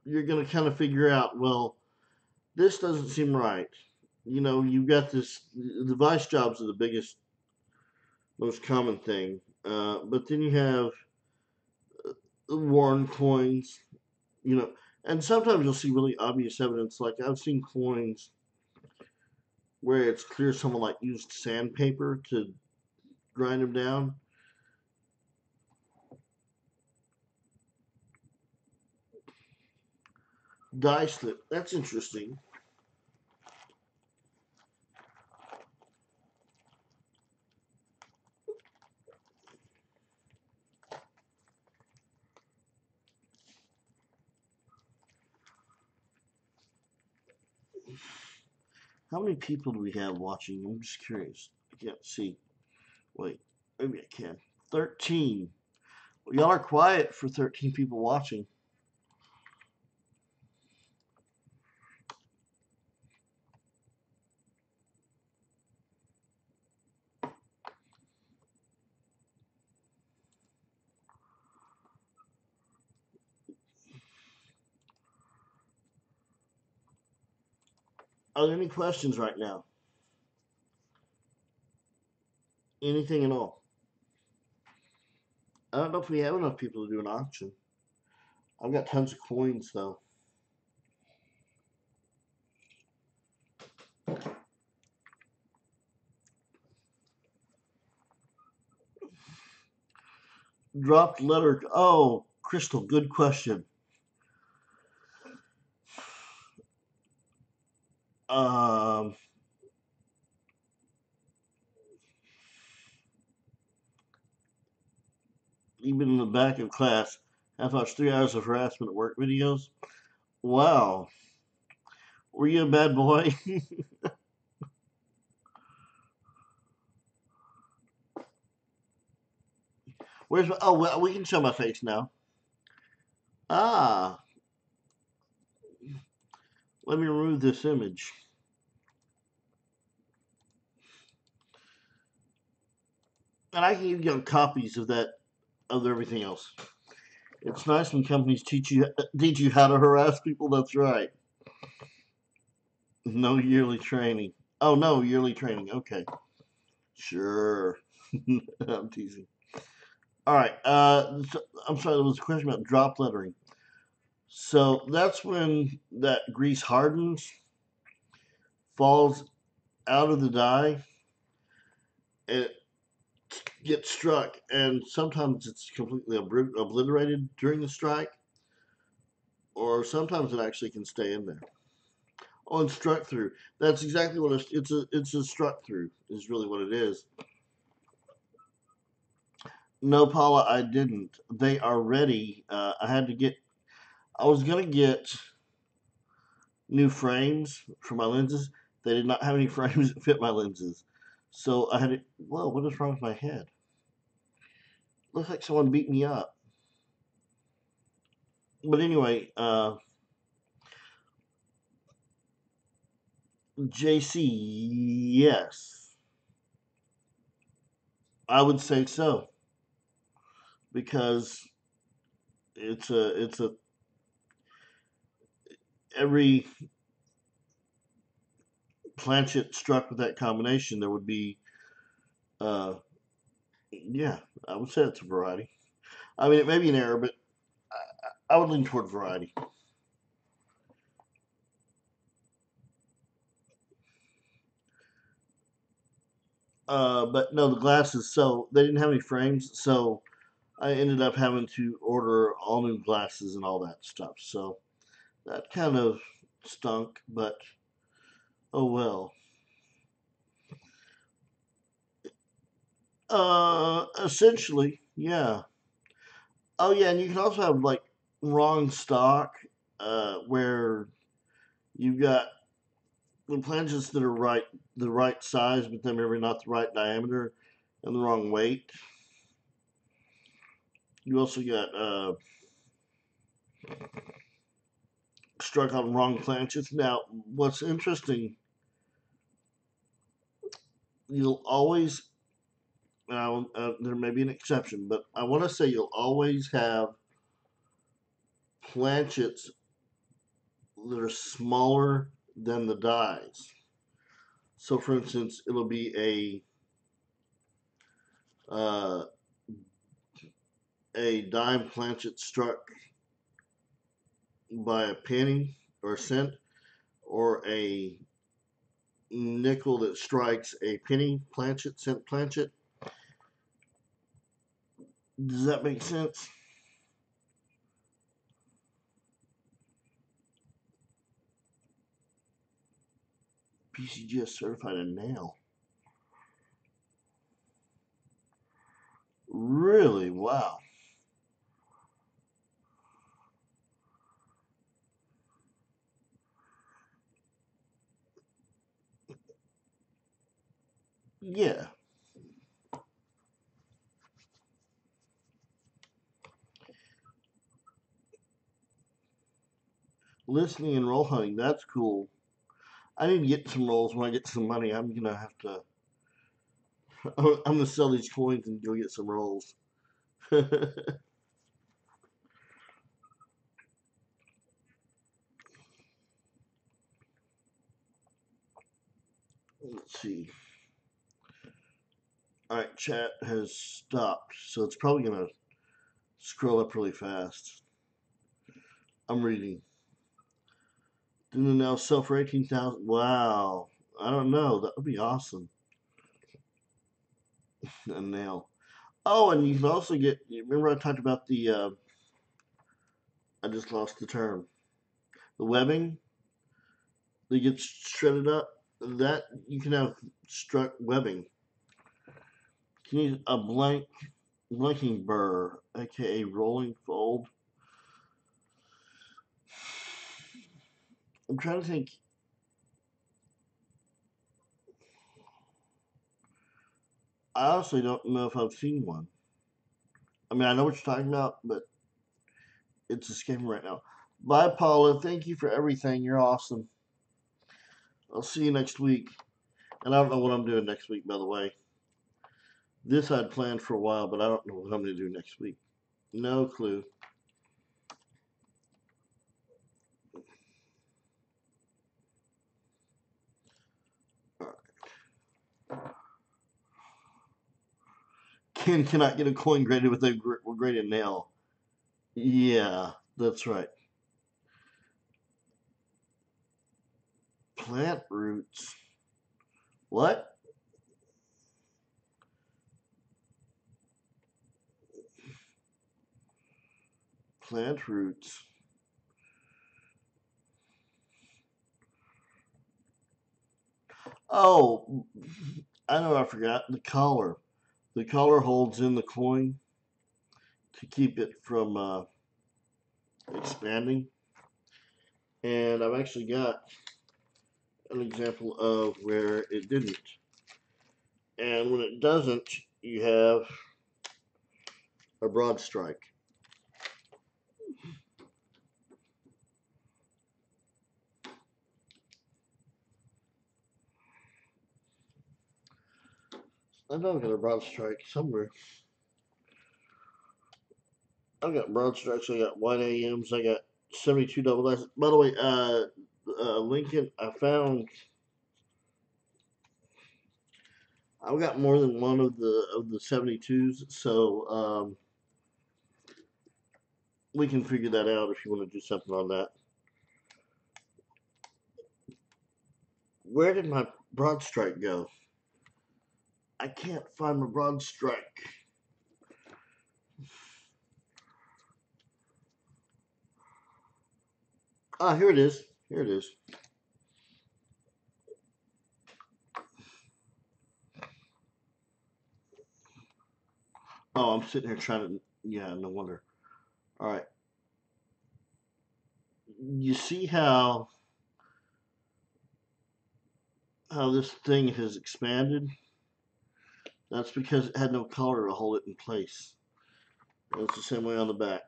you're going to kind of figure out, well, this doesn't seem right. You've got this, the vice jobs are the biggest, most common thing. But then you have worn coins, you know, and sometimes you'll see really obvious evidence. Like I've seen coins where it's clear someone like used sandpaper to grind them down. Die slip. That's interesting. How many people do we have watching? I'm just curious. I can't see. Wait, maybe I can. 13. Y'all are quiet for 13 people watching. Are there any questions right now? Anything at all? I don't know if we have enough people to do an auction. I've got tons of coins though. Dropped letter. Oh, Crystal, good question. Um, Even in the back of class, I've watched 3 hours of harassment at work videos. Wow. Were you a bad boy? Where's my, oh, well, we can show my face now. Ah, let me remove this image. And I can give you copies of that, of everything else. It's nice when companies teach you how to harass people. That's right. No yearly training. Oh no, yearly training. Okay, sure. I'm teasing. All right. I'm sorry. There was a question about drop lettering. So that's when that grease hardens, falls out of the die, and it gets struck. And sometimes it's completely obliterated during the strike, or sometimes it actually can stay in there. Oh, and struck through. That's exactly what it's a struck through is really what it is. No, Paula, I didn't. They are ready. I was gonna get new frames for my lenses. They did not have any frames that fit my lenses. So I had to, whoa, what is wrong with my head? Looks like someone beat me up. But anyway, JC, yes, I would say so because it's a every planchet struck with that combination, there would be, uh, yeah, I would say it's a variety. I mean, it may be an error, but I would lean toward variety. But no, the glasses. So they didn't have any frames, so I ended up having to order all new glasses and all that stuff. So that kind of stunk, but oh well. Essentially, yeah. Oh yeah, and you can also have like wrong stock, where you've got the planches that are the right size, but then maybe not the right diameter and the wrong weight. You also got struck on wrong planches. Now, what's interesting, you'll always, now there may be an exception, but I want to say you'll always have planchets that are smaller than the dies. So, for instance, it'll be uh, a dime planchet struck by a penny or a cent, or a nickel that strikes a penny planchet, cent planchet. Does that make sense? PCGS certified a nail. Really? Wow. Yeah. Listening and roll hunting. That's cool. I need to get some rolls when I get some money. I'm gonna have to. I'm gonna sell these coins and go get some rolls. Let's see. All right, chat has stopped, so it's probably gonna scroll up really fast. I'm reading. Doing now sell for 18,000. Wow. I don't know. That would be awesome. A nail. Oh, and you can also get. Remember I talked about the. I just lost the term. The webbing that gets shredded up. That you can have struck webbing. You need a blanking burr, aka rolling fold. I'm trying to think. I honestly don't know if I've seen one. I mean, I know what you're talking about, but it's escaping right now. Bye, Paula. Thank you for everything. You're awesome. I'll see you next week. And I don't know what I'm doing next week, by the way. This I'd planned for a while, but I don't know what I'm going to do next week. No clue. Ken cannot get a coin graded with a graded nail. Yeah, that's right. Plant roots. What? Plant roots. Oh, I know I forgot. The collar. The collar holds in the coin to keep it from expanding. And I've actually got an example of where it didn't. And when it doesn't, you have a broad strike. I know I've got a broad strike somewhere. I've got broad strikes. I got white AMs. I got 72 double S. By the way, Lincoln, I found I've got more than one of the 72s, so we can figure that out if you want to do something on that. Where did my broad strike go? I can't find my broad strike. Ah, here it is. Here it is. Oh, I'm sitting here trying to. Yeah, no wonder. All right. You see how this thing has expanded? That's because it had no collar to hold it in place. And it's the same way on the back.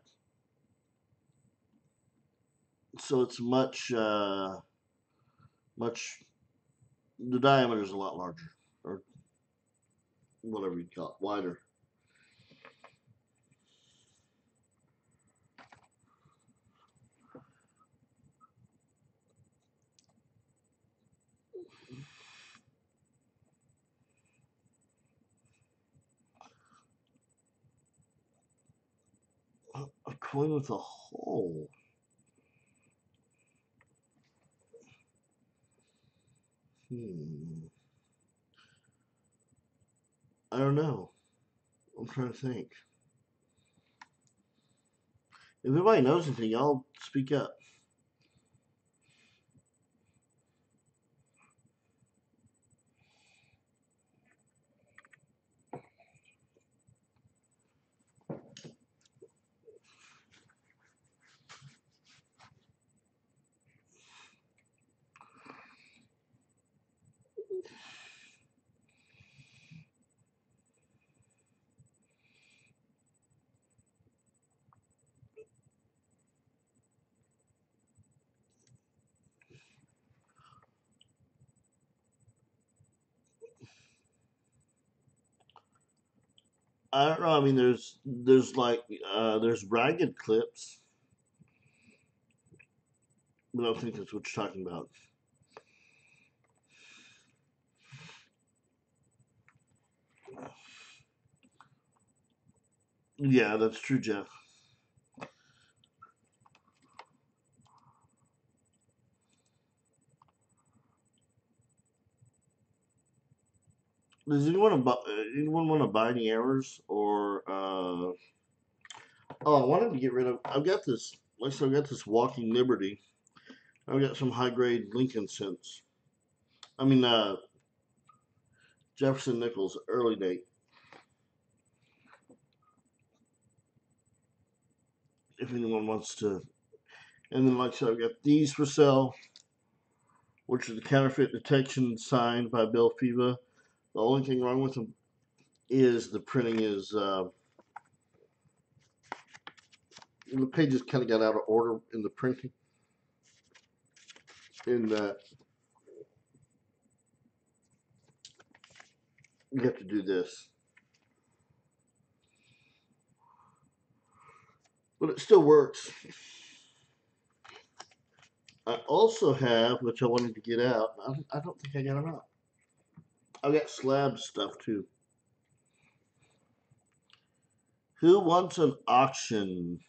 So it's much. The diameter is a lot larger, or whatever you call it, wider. A coin with a hole. Hmm. I don't know. I'm trying to think. If anybody knows anything, y'all speak up. I don't know. I mean, there's like there's ragged clips, but I don't think that's what you're talking about. Yeah, that's true, Jeff. Does anyone want to buy any errors or? Oh, I wanted to get rid of. I've got this. Like I said, I've got this Walking Liberty. I've got some high grade Lincoln cents. I mean, Jefferson Nichols, early date. If anyone wants to. And then, like I said, I've got these for sale, which are the counterfeit detection signed by Bill Fiva. The only thing wrong with them is the printing is the pages kind of got out of order in the printing. In that you have to do this, but it still works. I also have, which I wanted to get out. I don't think I got them out. I got slab stuff too. Who wants an auction?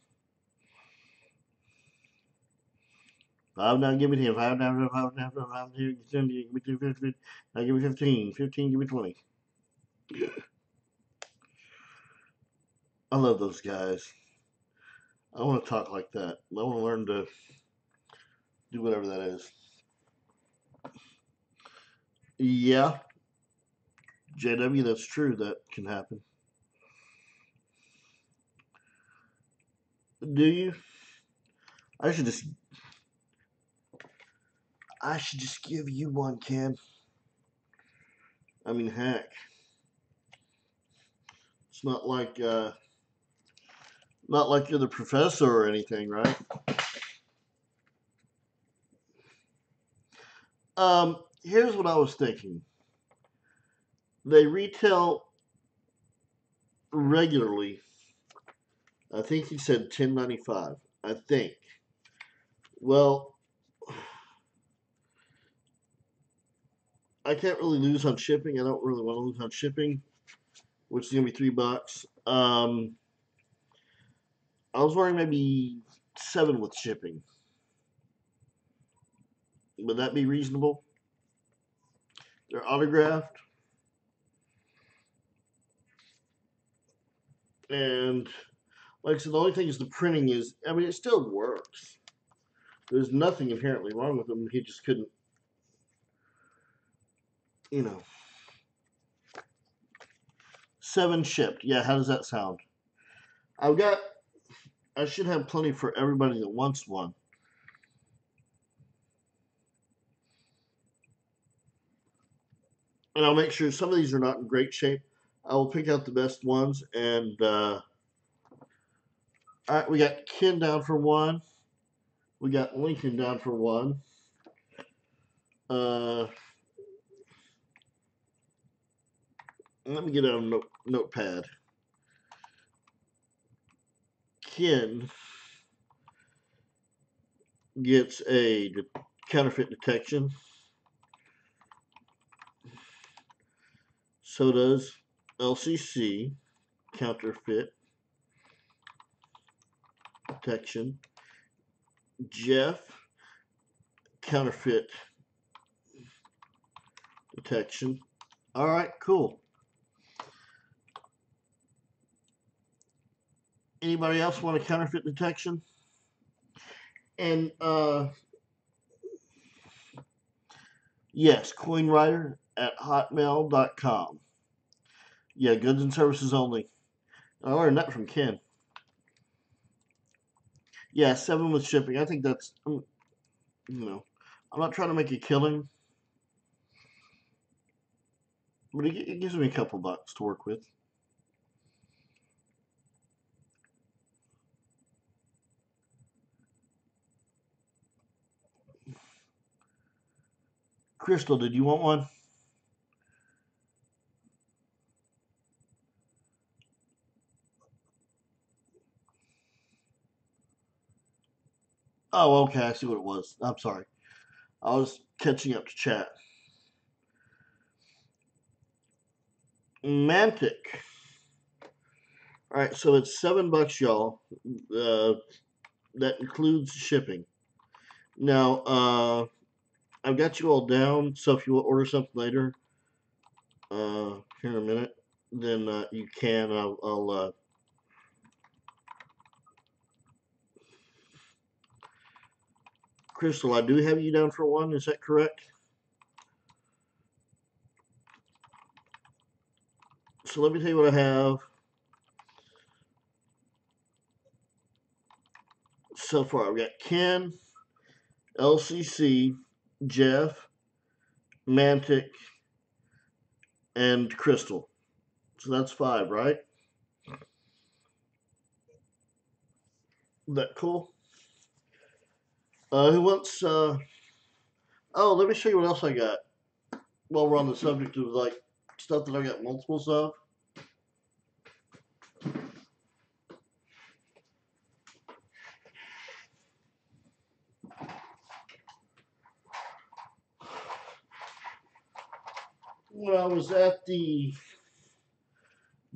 Five now, give me 10. Five now, five now, five, 10, give me 2, 15. Now give me 15. 15, give me 20. I love those guys. I want to talk like that. I want to learn to do whatever that is. Yeah, JW, that's true. That can happen. Do you? I should just I should just give you one, Ken. I mean, heck, it's not like you're the professor or anything, right? Here's what I was thinking. They retail regularly. I think he said 10.95. I think. Well, I can't really lose on shipping. I don't really want to lose on shipping, which is gonna be $3. I was wondering maybe 7 with shipping. Would that be reasonable? They're autographed, and like I said, the only thing is the printing is. I mean, it still works. There's nothing inherently wrong with them. He just couldn't, you know. 7 shipped. Yeah, how does that sound? I've got. I should have plenty for everybody that wants one. And I'll make sure some of these are not in great shape. I will pick out the best ones. And all right, we got Ken down for one. We got Lincoln down for one. Uh, Let me get out a notepad. Ken gets a counterfeit detection. So does LCC, counterfeit detection. Jeff, counterfeit detection. All right, cool. Anybody else want a counterfeit detection? And yes, coinwriter@hotmail.com. Yeah, goods and services only. I learned that from Ken. Yeah, 7 with shipping. I think that's, I'm not trying to make a killing, but it gives me a couple bucks to work with. Crystal, did you want one? Oh, okay. I see what it was. I'm sorry. I was catching up to chat. Mantic. All right, so it's $7, y'all. Uh, that includes shipping. Now, I've got you all down, so if you will order something later, here in a minute, then you can. I'll Crystal, I do have you down for one. Is that correct? So let me tell you what I have so far. I've got Ken, LCC, Jeff, Mantic, and Crystal. So that's 5, right? That cool? Who wants? Oh, let me show you what else I got. While we're on the subject of like stuff that I got multiples of. When I was at the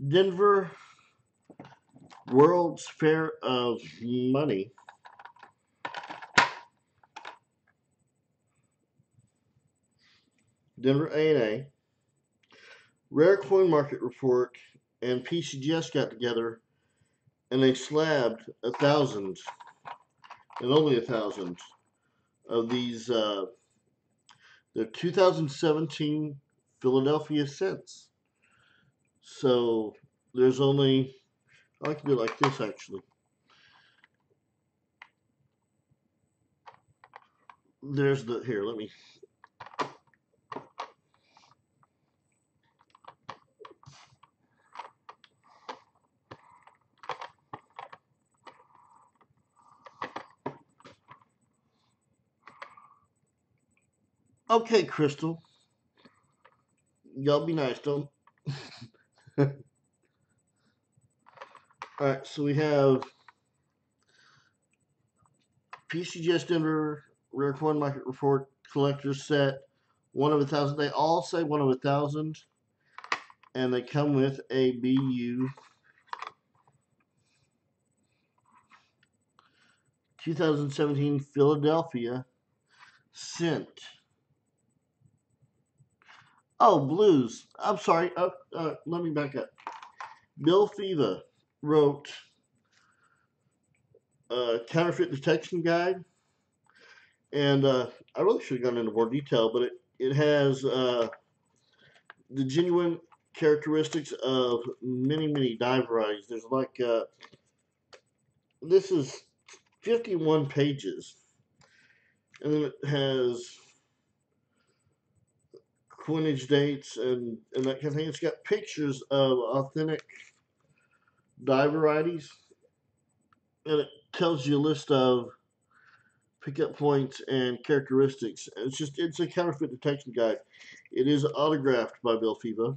Denver World's Fair of Money, Denver A&A, Rare Coin Market Report, and PCGS got together and they slabbed 1,000 and only 1,000 of these. They're 2017 Philadelphia cents. So there's only, I like to do it like this actually. There's the, here, let me. Okay, Crystal, y'all be nice, don't. All right, so we have PCGS Denver Rare Coin Market Report Collector's Set, 1 of 1,000. They all say 1 of 1,000, and they come with a BU 2017 Philadelphia cent. Oh, blues. I'm sorry. Let me back up. Bill Fiva wrote a counterfeit detection guide, and I really should have gone into more detail, but it has the genuine characteristics of many die varieties. There's like this is 51 pages, and then it has coinage dates and that kind of thing. It's got pictures of authentic die varieties, and it tells you a list of pickup points and characteristics. It's a counterfeit detection guide. It is autographed by Bill Fiva,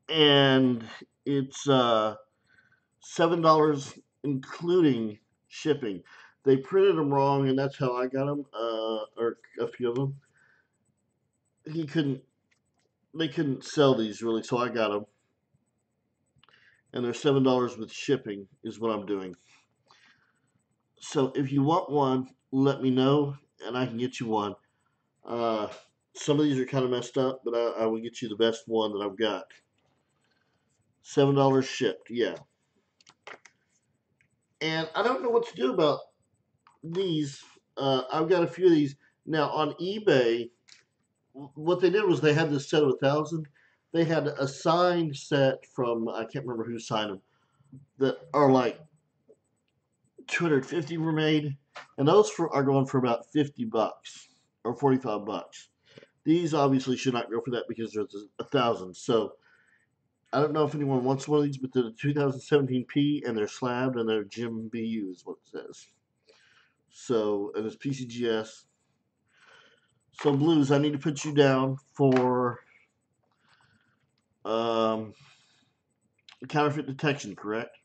and it's $7 including shipping. They printed them wrong, and that's how I got them, or a few of them. He couldn't. They couldn't sell these really, so I got them, and they're $7 with shipping is what I'm doing. So if you want one, let me know, and I can get you one. Uh, some of these are kind of messed up, but I will get you the best one that I've got. $7 shipped, yeah. And I don't know what to do about these. I've got a few of these now on eBay. What they did was they had this set of 1,000. They had a signed set from I can't remember who signed them that are like 250 were made, and those are going for about $50 or $45. These obviously should not go for that because there's 1,000. So I don't know if anyone wants one of these, but they're the 2017 P and they're slabbed and they're Jim BU is what it says. So, and it's PCGS. So blues, I need to put you down for um, counterfeit detection, correct?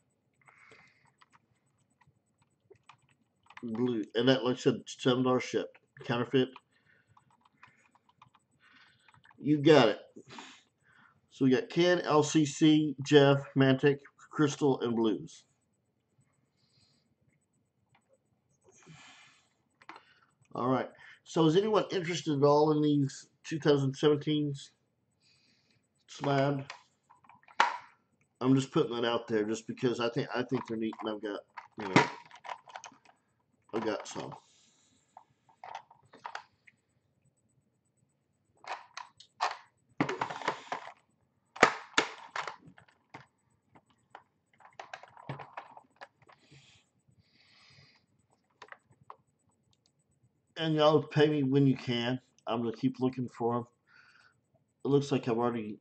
blue, and that, like I said, $7 shipped. Counterfeit. You got it. So we got Ken, LCC, Jeff, Mantic, Crystal, and Blues. All right. So is anyone interested at all in these 2017s slab? I'm just putting that out there just because I think they're neat, and I've got some. And y'all pay me when you can. I'm gonna keep looking for them. It looks like I've already.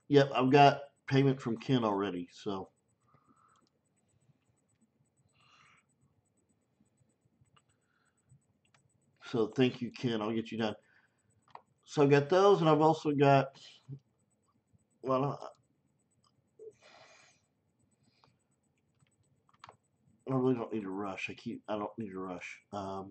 Yep, I've got payment from Ken already. So thank you, Ken. I'll get you done. So I've got those, and I've also got. Well, I really don't need to rush. I don't need to rush. All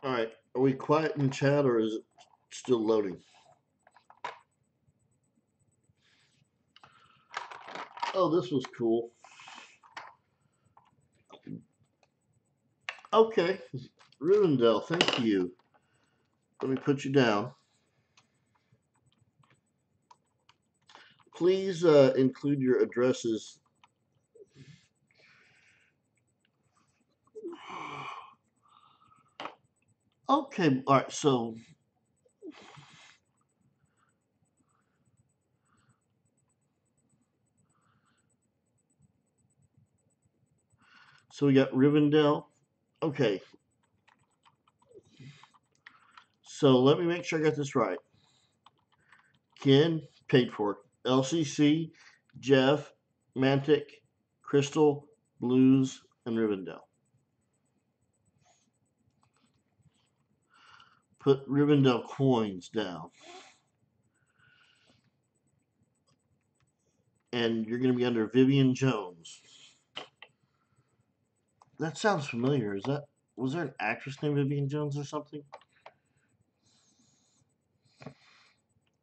right. Are we quiet in chat, or is it still loading? Oh, this was cool. Okay, Rivendell, thank you. Let me put you down. Please include your addresses. Okay, all right. So we got Rivendell. Okay. So let me make sure I got this right. Ken paid for it. LCC, Jeff, Mantic, Crystal, Blues, and Rivendell. Put Rivendell coins down. And you're going to be under Vivian Jones. That sounds familiar. Was there an actress named Vivian Jones or something?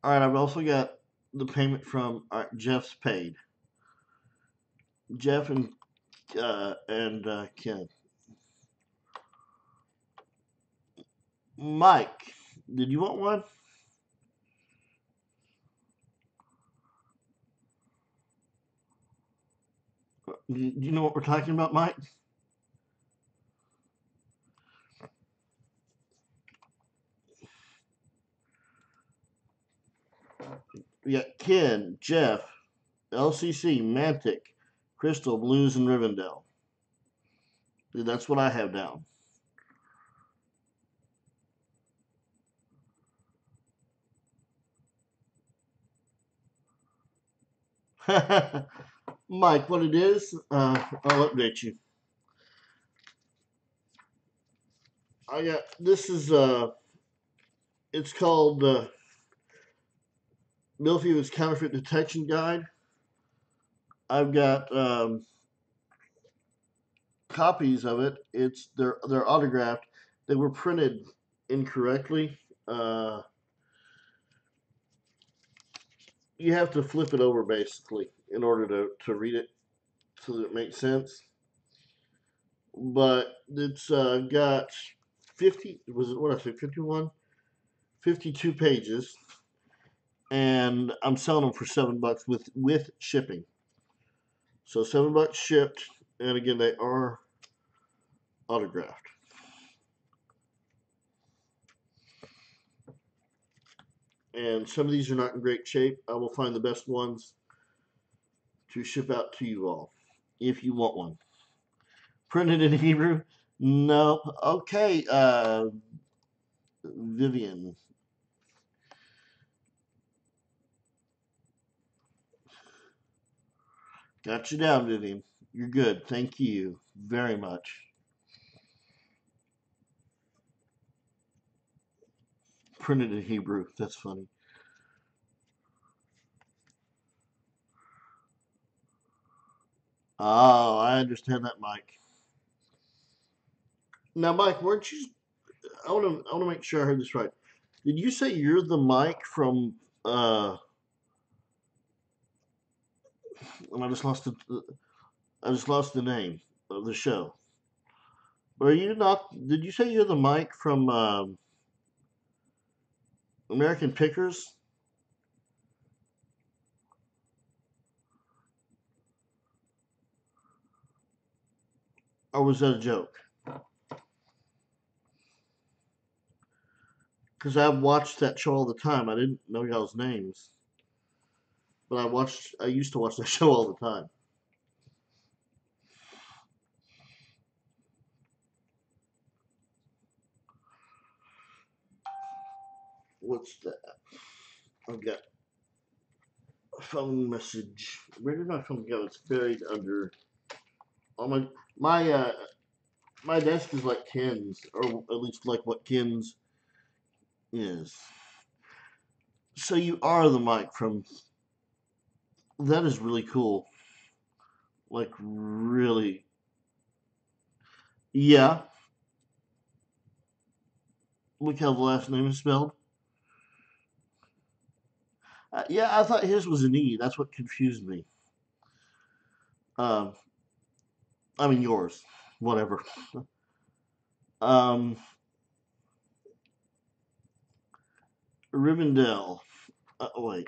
All right, I've also got the payment from Jeff's paid. Jeff and Ken. Mike, did you want one? Do you know what we're talking about, Mike? We got Ken, Jeff, LCC, Mantic, Crystal, Blues, and Rivendell. Dude, that's what I have down. Mike, what it is, I'll update you. I got this is it's called Millfield's Counterfeit Detection Guide. I've got copies of it. They're autographed. They were printed incorrectly. You have to flip it over basically in order to read it so that it makes sense. But it's got 50. Was it what I said? 51, 52 pages, and I'm selling them for $7 with shipping. So $7 shipped, and again they are autographed. And some of these are not in great shape. I will find the best ones to ship out to you all if you want one. Printed in Hebrew? No. Okay, Vivian. Got you down, Vivian. You're good. Thank you very much. Printed in Hebrew. That's funny. Oh, I understand that, Mike. Now, Mike, weren't you? I want to make sure I heard this right. Did you say you're the Mike from? And I just lost the. I just lost the name of the show. But are you not? Did you say you're the Mike from American Pickers, or was that a joke? Because I watched that show all the time. I didn't know y'all's names, but I watched. I used to watch that show all the time. What's that? I've got a phone message. Where did my phone go? It's buried under. Oh my my desk is like Ken's, or at least like what Ken's is. So you are the Mike from. That is really cool. Like really. Yeah. Look how the last name is spelled. Yeah, I thought his was an E. That's what confused me. Um, I mean yours, whatever. Um, Rivendell. Wait,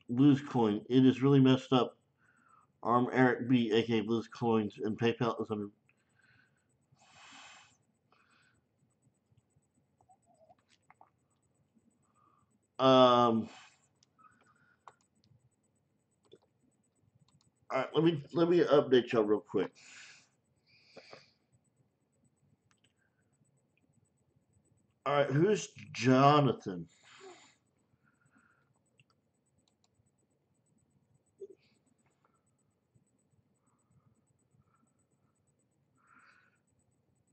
Blues Coin. It is really messed up. Arm Eric B, aka Blues Coins, and PayPal is under. Um, all right, let me update y'all real quick. All right, who's Jonathan?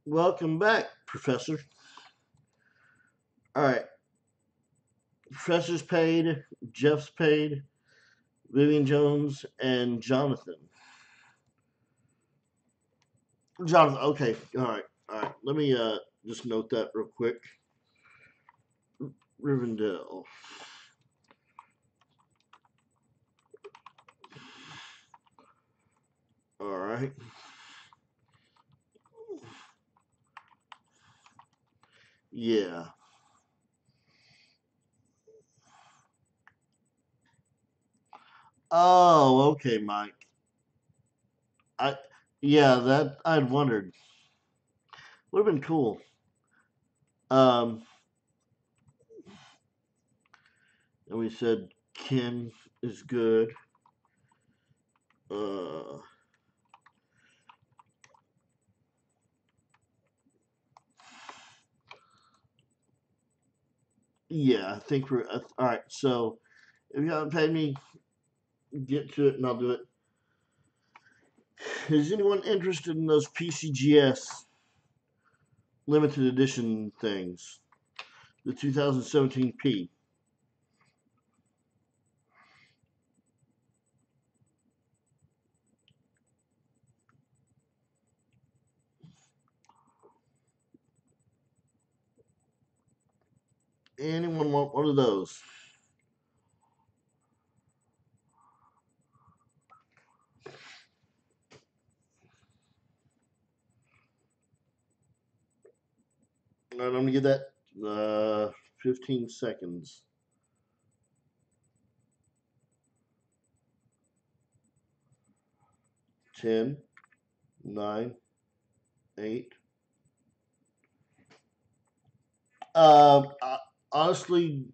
Welcome back, Professor. All right, Professor's paid, Jeff's paid, Vivian Jones, and Jonathan. Jonathan, okay, all right. Let me just note that real quick. Rivendell. All right. Yeah. Oh, okay, Mike. I yeah, that I'd wondered. Would have been cool. Um, and we said Ken is good. Uh, yeah, I think we're all right. So if you haven't paid me, get to it and I'll do it. Is anyone interested in those PCGS limited edition things? The 2017 P. Anyone want one of those? All right, I'm gonna give that 15 seconds. 10, 9, 8. Honestly,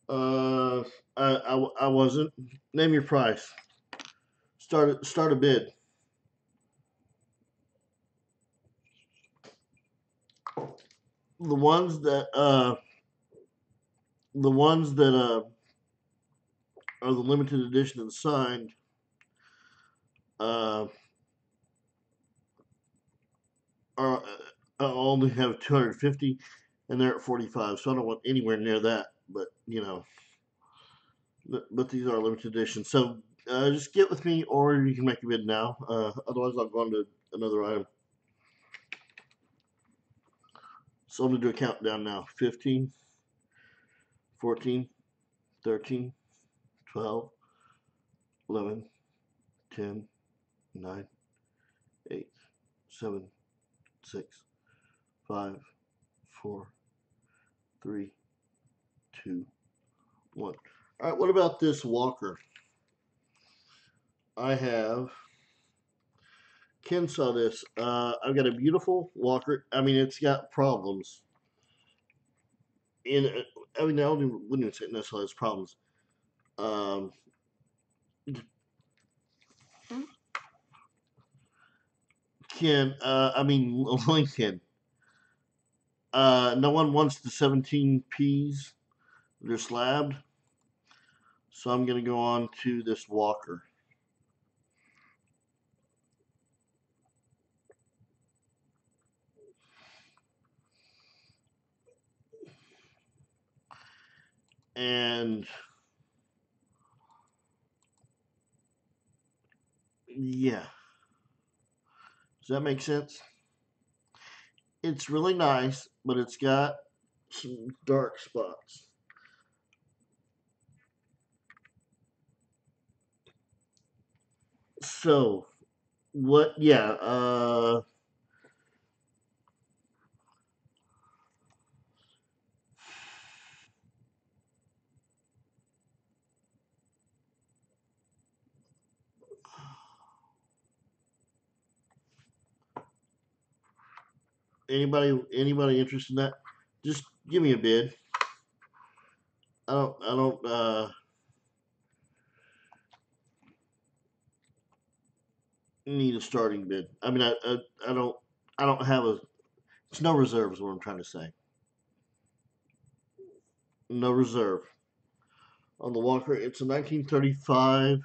uh, I wasn't. Name your price. Start a bid. The ones that the ones that or the limited edition and signed, uh, are only have 250, and they're at 45. So I don't want anywhere near that. But but these are limited editions. So just get with me, or you can make a bid now. Otherwise, I'll go on to another item. So I'm gonna do a countdown now. 15, 14, 13, 12, 11, 10, 9, 8, 7, 6, 5, 4, 3, 2, 1. All right, what about this walker? I have. Ken saw this. I've got a beautiful walker. I mean, it's got problems. I mean, I wouldn't even say necessarily it's problems. Um, Ken, I mean Lincoln. No one wants the 17 Ps. They're slabbed. So I'm going to go on to this walker. And yeah, does that make sense? It's really nice, but it's got some dark spots. So, what? Yeah. Anybody interested in that? Just give me a bid. I don't need a starting bid. I mean, I don't I don't have a. It's no reserve is what I'm trying to say. No reserve on the Walker. It's a 1935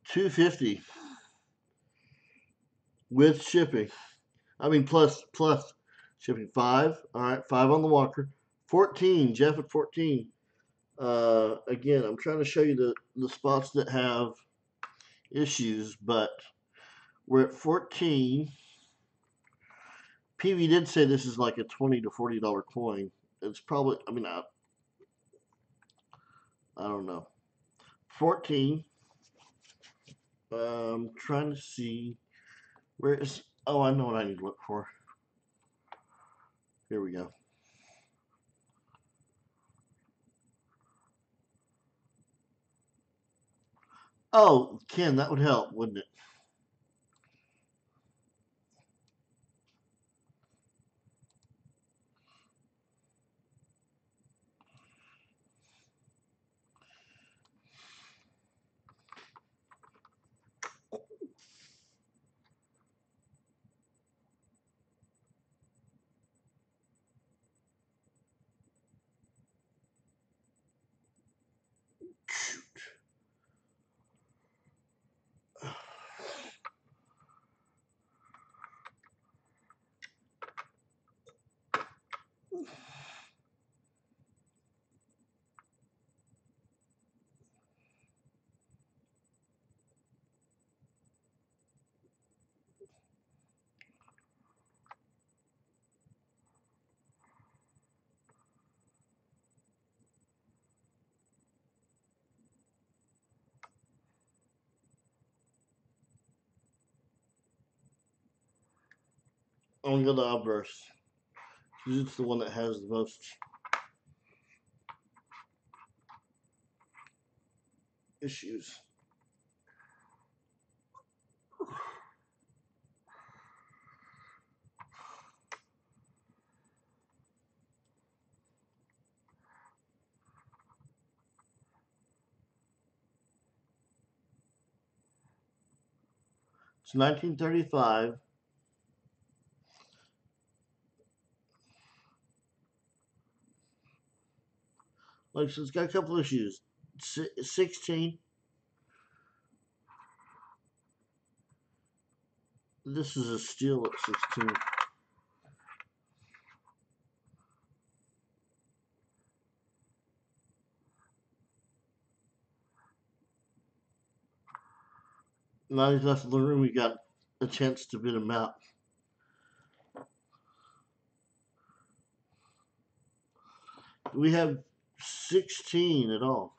250 with shipping. I mean plus shipping. Five. All right, five on the Walker. 14. Jeff at 14. Again, I'm trying to show you the spots that have issues, but we're at 14. PV did say this is like a $20 to $40 coin. It's probably. I mean, I don't know. 14. Trying to see where is. Oh, I know what I need to look for. Here we go. Oh, Ken, that would help, wouldn't it? I'm gonna go to Obverse because it's the one that has the most issues. It's 1935. Like I said, it's got a couple issues. 16. This is a steal at 16. Now he's left in the room. We got a chance to bid him out. We have 16 at all.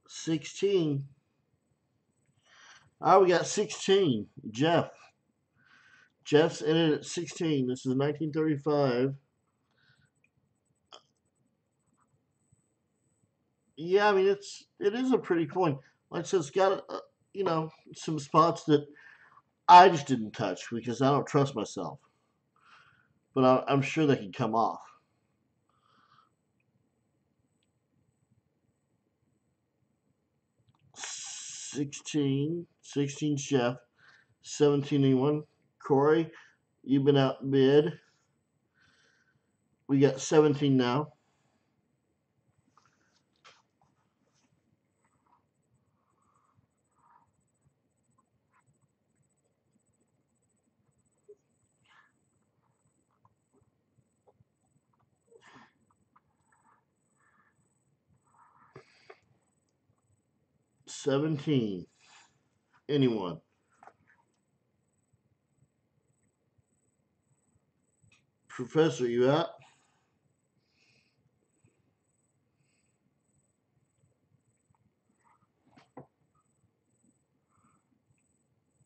16. All right, we got 16. Jeff. Jeff's in it at 16. This is 1935. Yeah, I mean it is a pretty coin. Like I said, it's got some spots that I just didn't touch because I don't trust myself. But I'm sure they can come off. 16 Chef, 17 anyone. Corey, you've been outbid. We got 17 now. $17. Anyone? Professor, you out?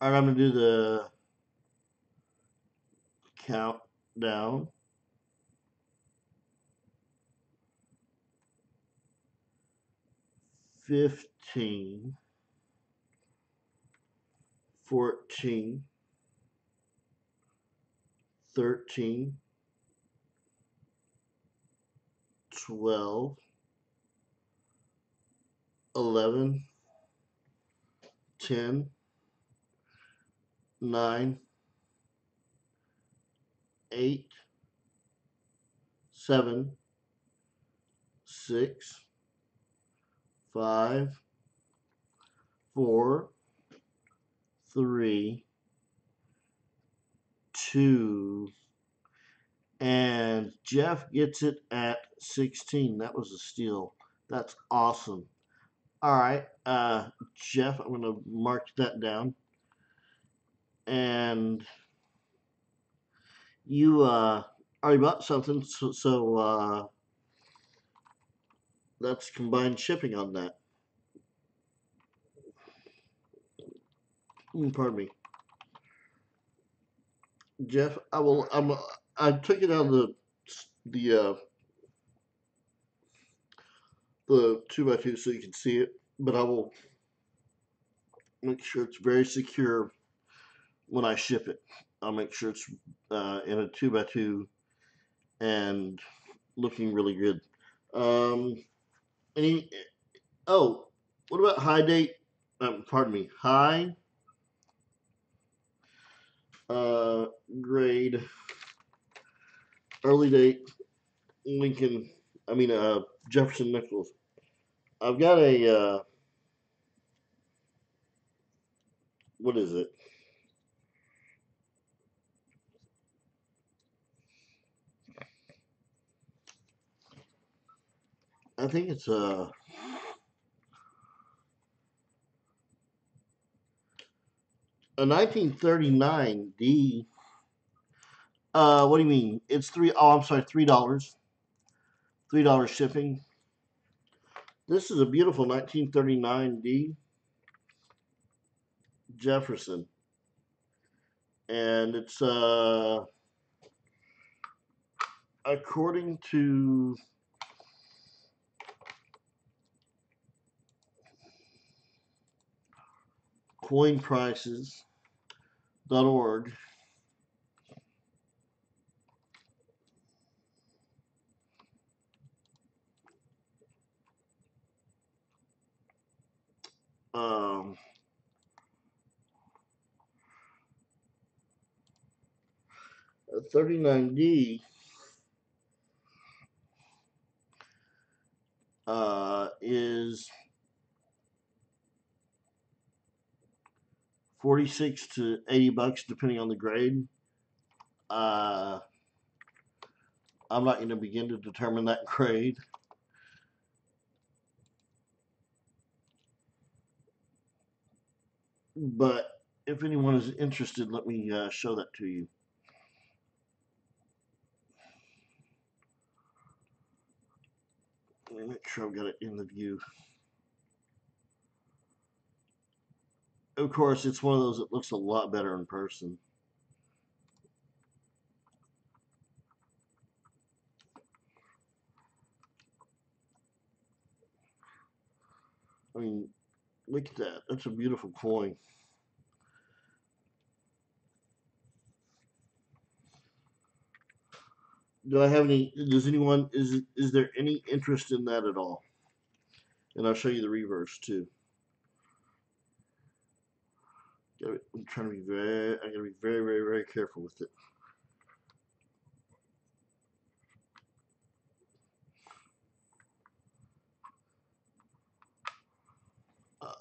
All right, I'm gonna do the countdown. 15, 14, 13, 12, 11, 10, 9, 8, 7, 6, 5, 4, 3, 2, and Jeff gets it at 16. That was a steal. That's awesome. All right, Jeff, I'm going to mark that down. And you already bought something, so that's combined shipping on that. Pardon me, Jeff. I took it out of the the 2x2 so you can see it, but I will make sure it's very secure when I ship it. I'll make sure it's in a 2x2 and looking really good. Any? Oh, what about high date? Pardon me, high grade early date Lincoln. I mean Jefferson Nichols. I've got a what is it? I think it's a 1939 D. What do you mean? It's three. Oh, I'm sorry, $3. $3 shipping. This is a beautiful 1939 D Jefferson, and it's according to coinprices.org. Um, 39D is 46 to 80 bucks depending on the grade. I'm not going to begin to determine that grade. But if anyone is interested, let me show that to you. Let me make sure I've got it in the view. Of course, it's one of those that looks a lot better in person. I mean, look at that. That's a beautiful coin. Do I have any? Does anyone is there any interest in that at all? And I'll show you the reverse too. I'm trying to be very. I gotta be very, very, very careful with it. Uh,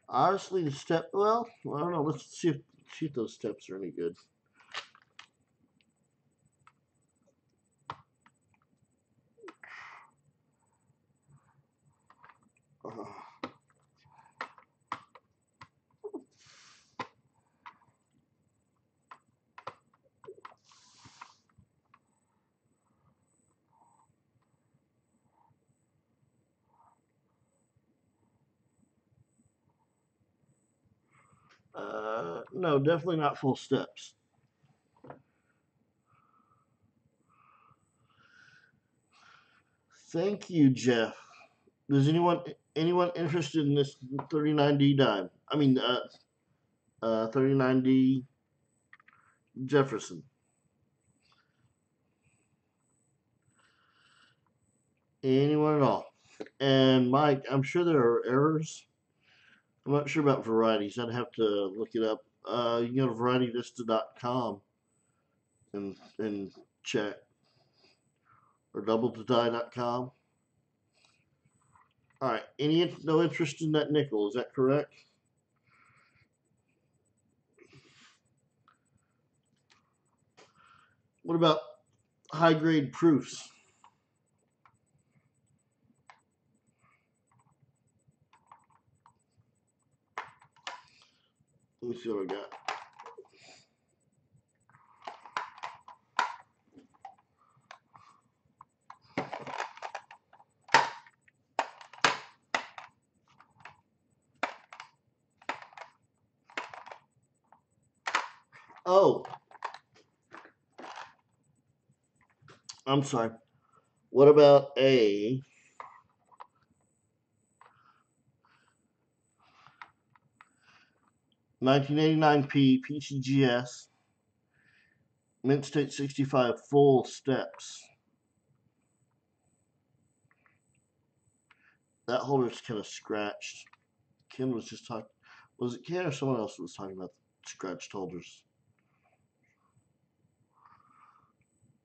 honestly, the step. Well, I don't know. Let's see if those steps are any good. No, definitely not full steps. Thank you, Jeff. Does anyone interested in this 39D dime? I mean, 39D Jefferson. Anyone at all? And Mike, I'm sure there are errors. I'm not sure about varieties. I'd have to look it up. You can go to varietyvista.com and check, or doubletodie.com. All right. No interest in that nickel? Is that correct? What about high grade proofs? Let me see what I got. Oh, I'm sorry. What about a 1989P PCGS Mint State 65 full steps? That holder's kind of scratched. Ken was just talking. Was it Ken or someone else was talking about scratched holders?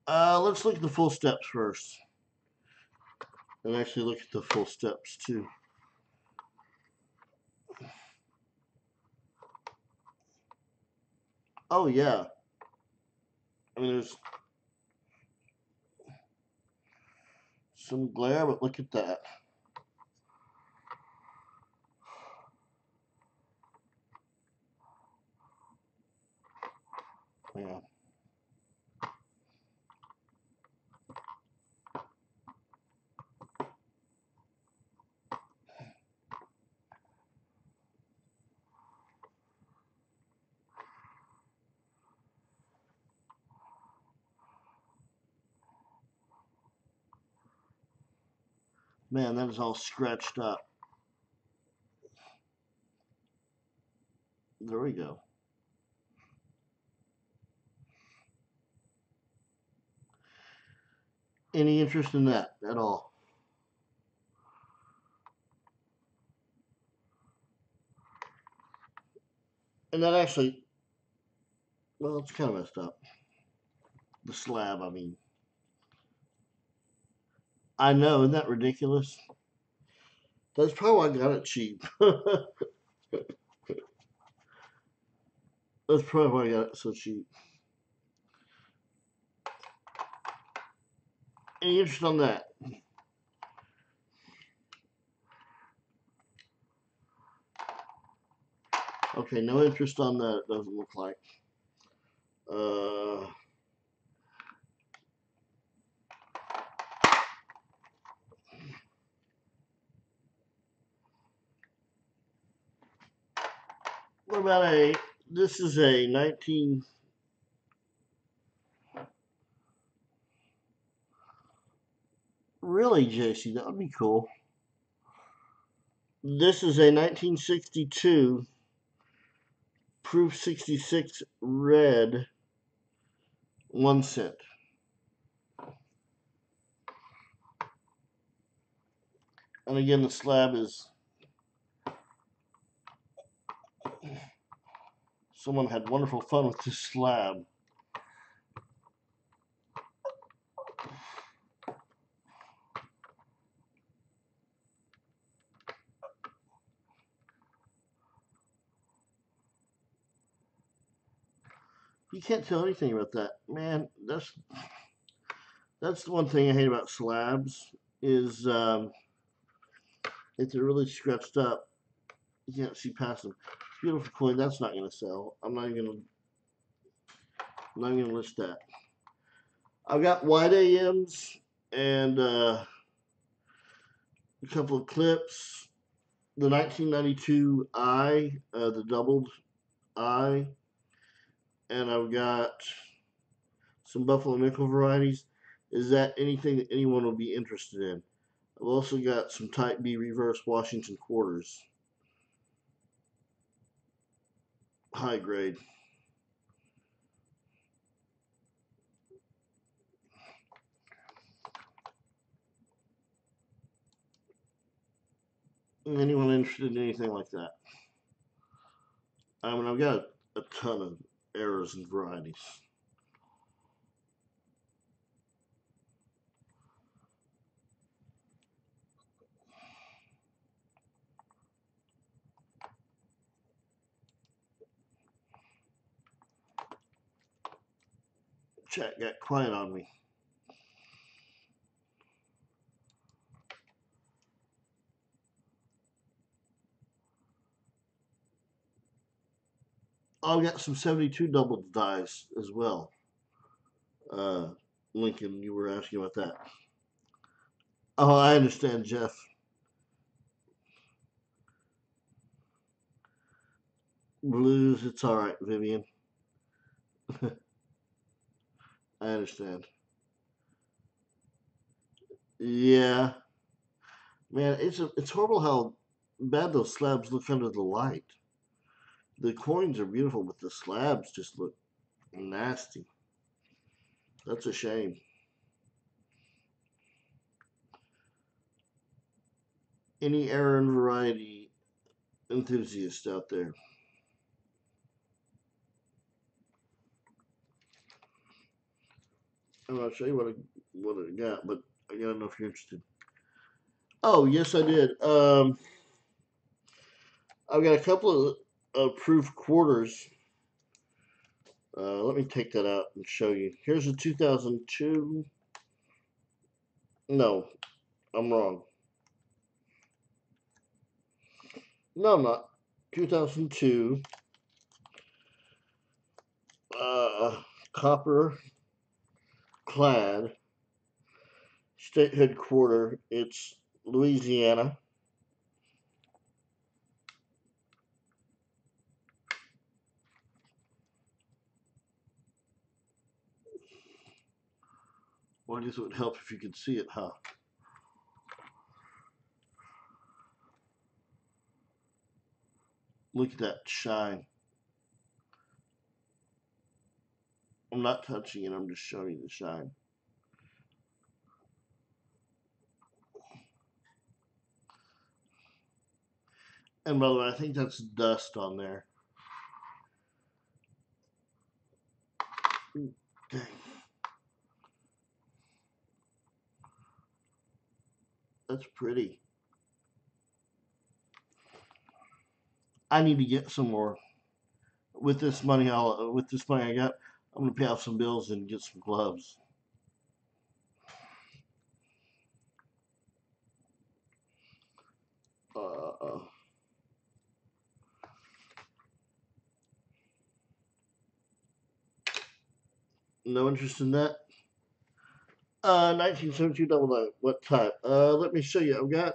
Let's look at the full steps first. And actually look at the full steps too. Oh yeah. I mean, there's some glare, but look at that. Yeah. Man, that is all scratched up. There we go. Any interest in that at all? And that actually, Well, it's kind of messed up. The slab, I mean. I know, isn't that ridiculous? That's probably why I got it cheap. That's probably why I got it so cheap. Any interest on that? Okay, no interest on that, it doesn't look like. Uh, what about this is a 19, really, JC, that would be cool. This is a 1962 Proof 66 red 1 cent. And again, the slab is, someone had wonderful fun with this slab. You can't tell anything about that. Man, that's the one thing I hate about slabs is if they're really scratched up, you can't see past them. Beautiful coin, that's not gonna sell. I'm not even gonna list that. I've got white AMs and a couple of clips. The 1992 I, the doubled I, and I've got some Buffalo nickel varieties. Is that anything that anyone will be interested in? I've also got some Type B reverse Washington quarters, high grade. Anyone interested in anything like that? I mean, I've got a ton of errors and varieties. Chat got quiet on me. Oh, I've got some 72 double dies as well. Lincoln, you were asking about that. Oh, I understand, Jeff. Blues, it's all right, Vivian. I understand. Yeah, man, it's horrible how bad those slabs look under the light. The coins are beautiful, but the slabs just look nasty. That's a shame. Any error and variety enthusiast out there? I'll show you what I got, but I gotta know if you're interested. Oh, yes, I did. I've got a couple of proof quarters. Let me take that out and show you. Here's a 2002. No, I'm wrong. No, I'm not. 2002 copper clad statehood quarter. It's Louisiana. Well, I guess it would help if you could see it, huh? Look at that shine. I'm not touching it, I'm just showing you the shine. And by the way, I think that's dust on there. Ooh, dang. That's pretty. I need to get some more. With this money, I got, I'm gonna pay off some bills and get some gloves. Uh, no interest in that. 1972 double nine. What type? Let me show you. I've got.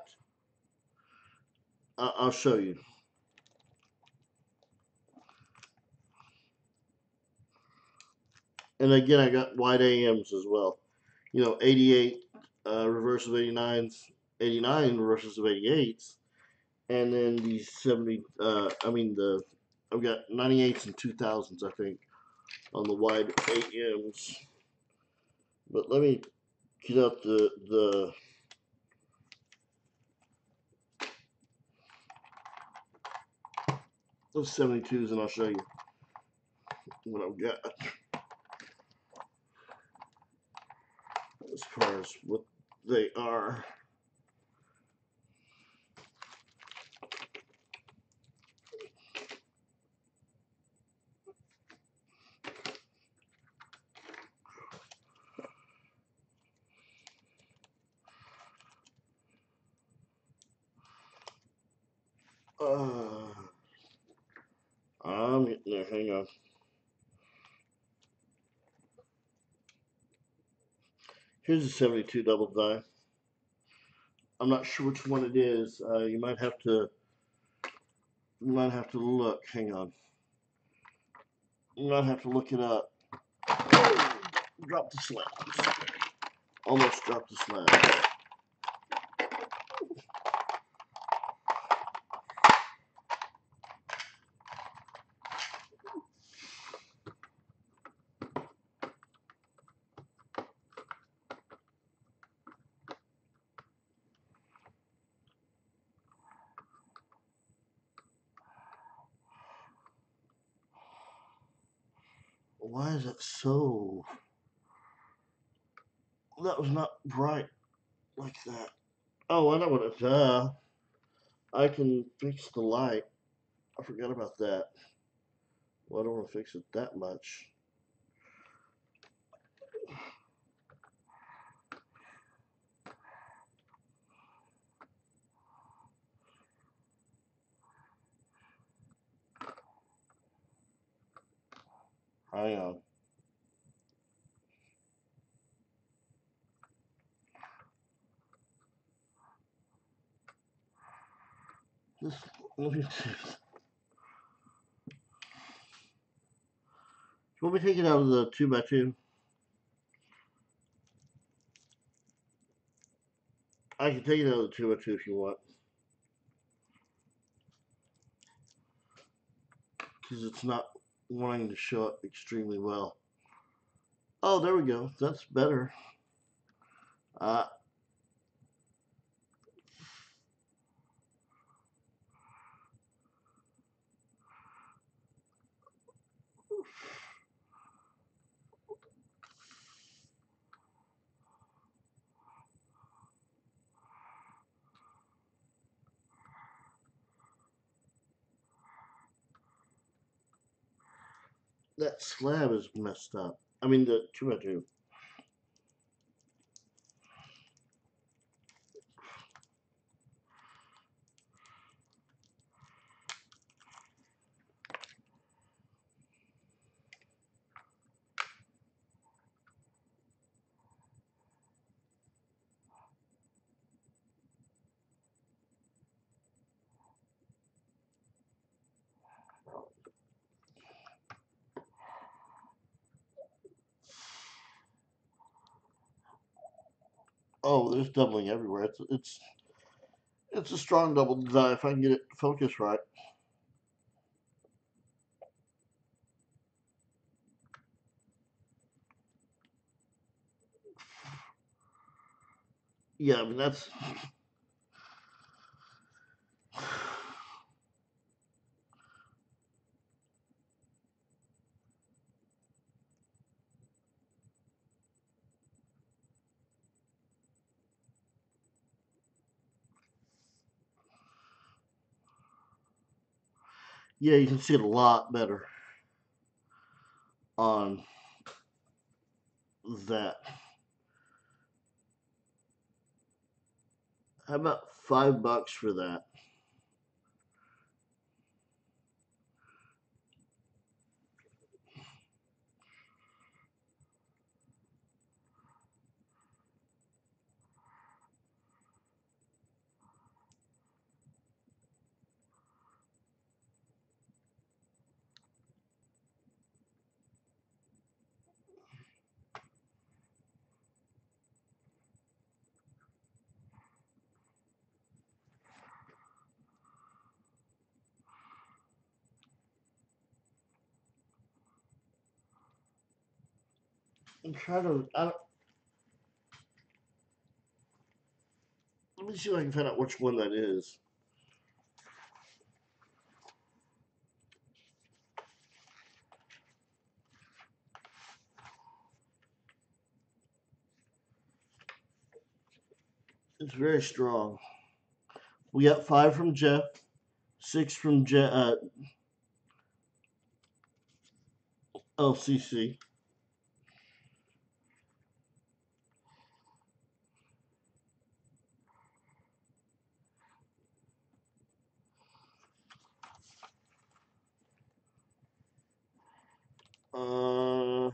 I'll show you. And again, I got wide AMs as well. 88 reverse of 89s, 89 reverses of 88s, and then these 70. I've got 98s and 2000s, I think, on the wide AMs. But let me get out the those 72s, and I'll show you what I've got as far as what they are. I'm getting there. Hang on. Here's a 72 double die. I'm not sure which one it is. You might have to. You might have to look. Hang on. You might have to look it up. Oh, drop the slabs. Almost dropped the slabs. Why is it so? That was not bright like that. Oh, I know what it's. I can fix the light. I forgot about that. Well, I don't want to fix it that much. Hang on. This, let me see. You want me to take it out of the 2x2? I can take it out of the 2x2 if you want. Because it's not wanting to show up extremely well. Oh, there we go. That's better. Uh, that slab is messed up. I mean, the 2x2. Oh, there's doubling everywhere. It's a strong double die if I can get it focused right. Yeah, I mean that's. Yeah, you can see it a lot better on that. How about $5 for that? I'm trying to. Let me see if I can find out which one that is. It's very strong. We got 5 from Jeff, 6 from LCC. Uh,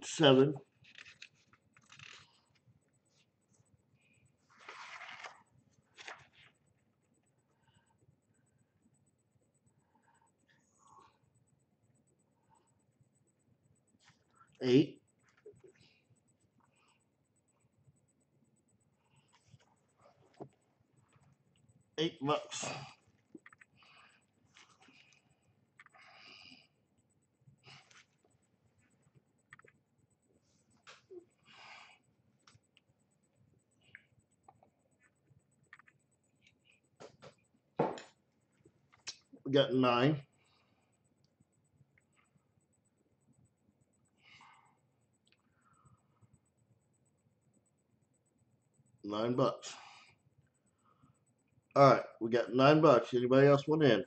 7, 8, $8. We got 9, $9. All right, we got $9. Anybody else want in?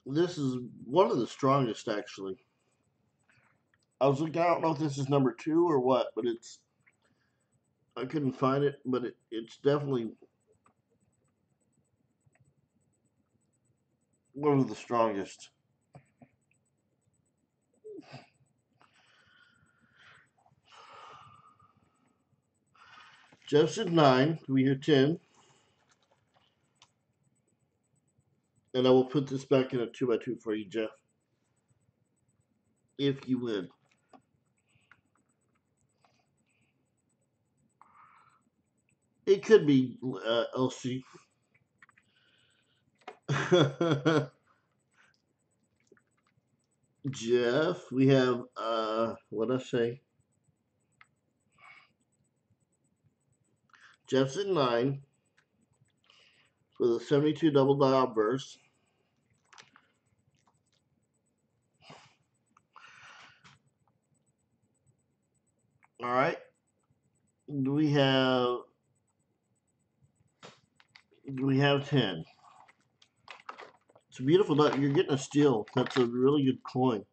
This is one of the strongest, actually. I was looking. I don't know if this is number 2 or what, but it's. I couldn't find it, but it's definitely one of the strongest. Jeff said 9. We hear 10. And I will put this back in a 2x2 for you, Jeff. If you would. It could be LC. Jeff, we have, what I say? Jeff's at 9 for the 72 double die obverse. All right. We have 10. It's a beautiful die. You're getting a steal. That's a really good coin.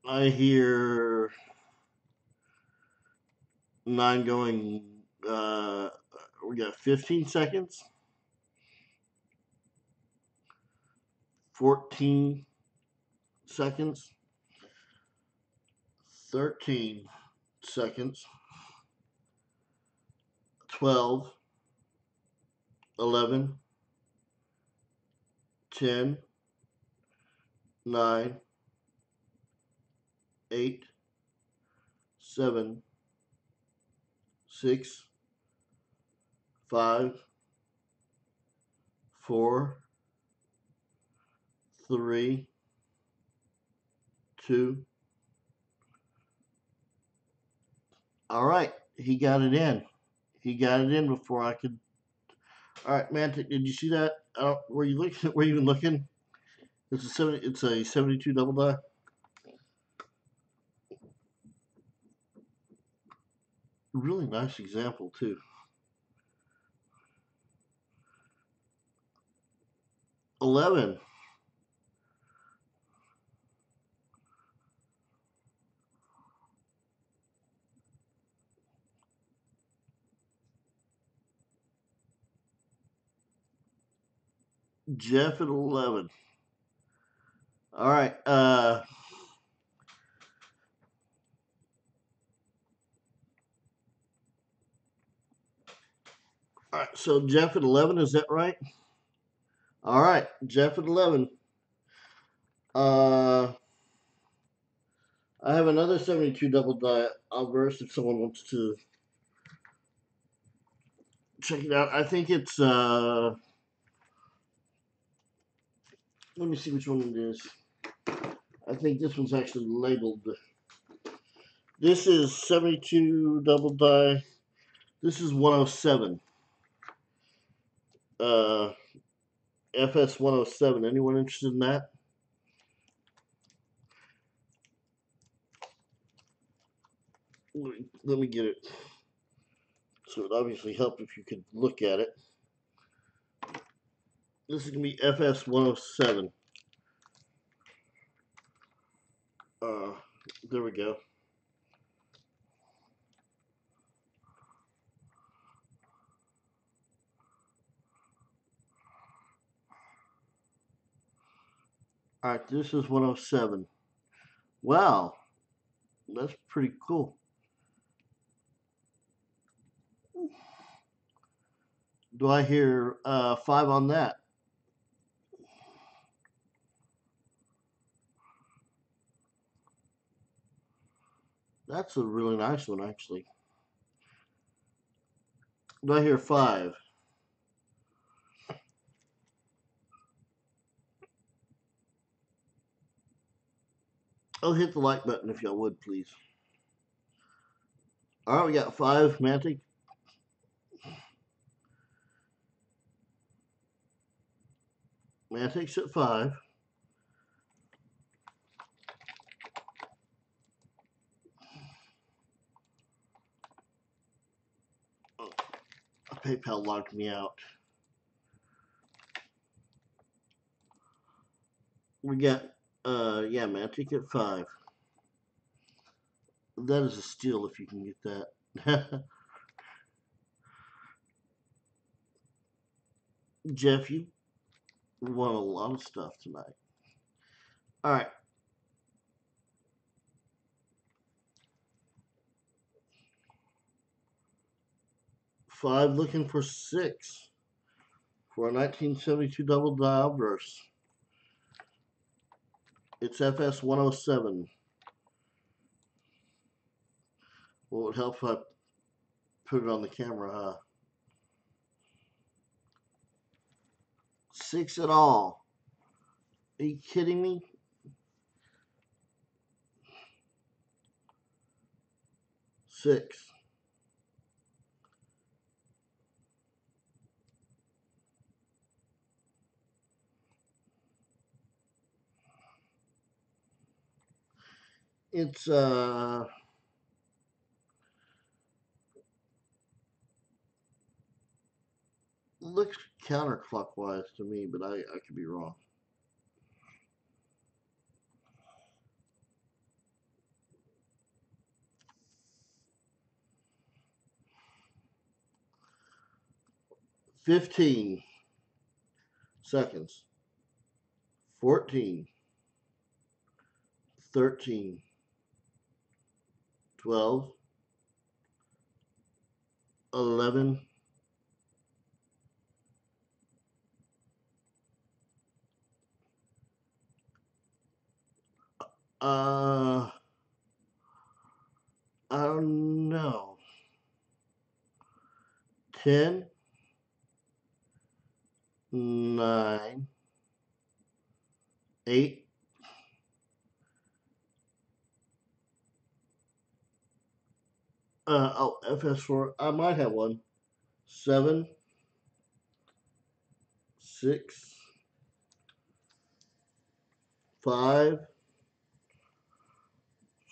I hear 9 going. We got 15 seconds. 14 seconds. 13 seconds. 12, 11, 10, 9, 8, 7, 6, 5, 4, 3, 2. All right, he got it in. He got it in before I could. All right, Mantic, did you see that? Were you looking? Were you even looking? It's a 72 double die. Really nice example too. 11. Jeff at 11. All right. All right. So Jeff at 11, is that right? All right. Jeff at 11. Uh, I have another 72 double die outburst if someone wants to check it out. I think it's, let me see which one it is. I think this one's actually labeled. This is 72 double die. This is 107. FS 107. Anyone interested in that? Let me get it. So it would obviously help if you could look at it. This is going to be FS 107. There we go. All right, this is 107. Wow, that's pretty cool. Do I hear 5 on that? That's a really nice one, actually. Do I hear 5? Oh, hit the like button if y'all would, please. All right, we got 5 Mantic. Mantic's at 5. Oh, PayPal logged me out. We got, yeah, Mantic at 5. That is a steal if you can get that. Jeff, you won a lot of stuff tonight. All right. 5 looking for 6 for a 1972 double dial burst. It's FS 107. Well, it would help if I put it on the camera, huh? 6 at all. Are you kidding me? Six. It's looks counterclockwise to me, but I could be wrong. $15 seconds. 14, 13, 12, 11, I don't know. 10, 9, 8, FS4, I might have one. 7, 6, 5,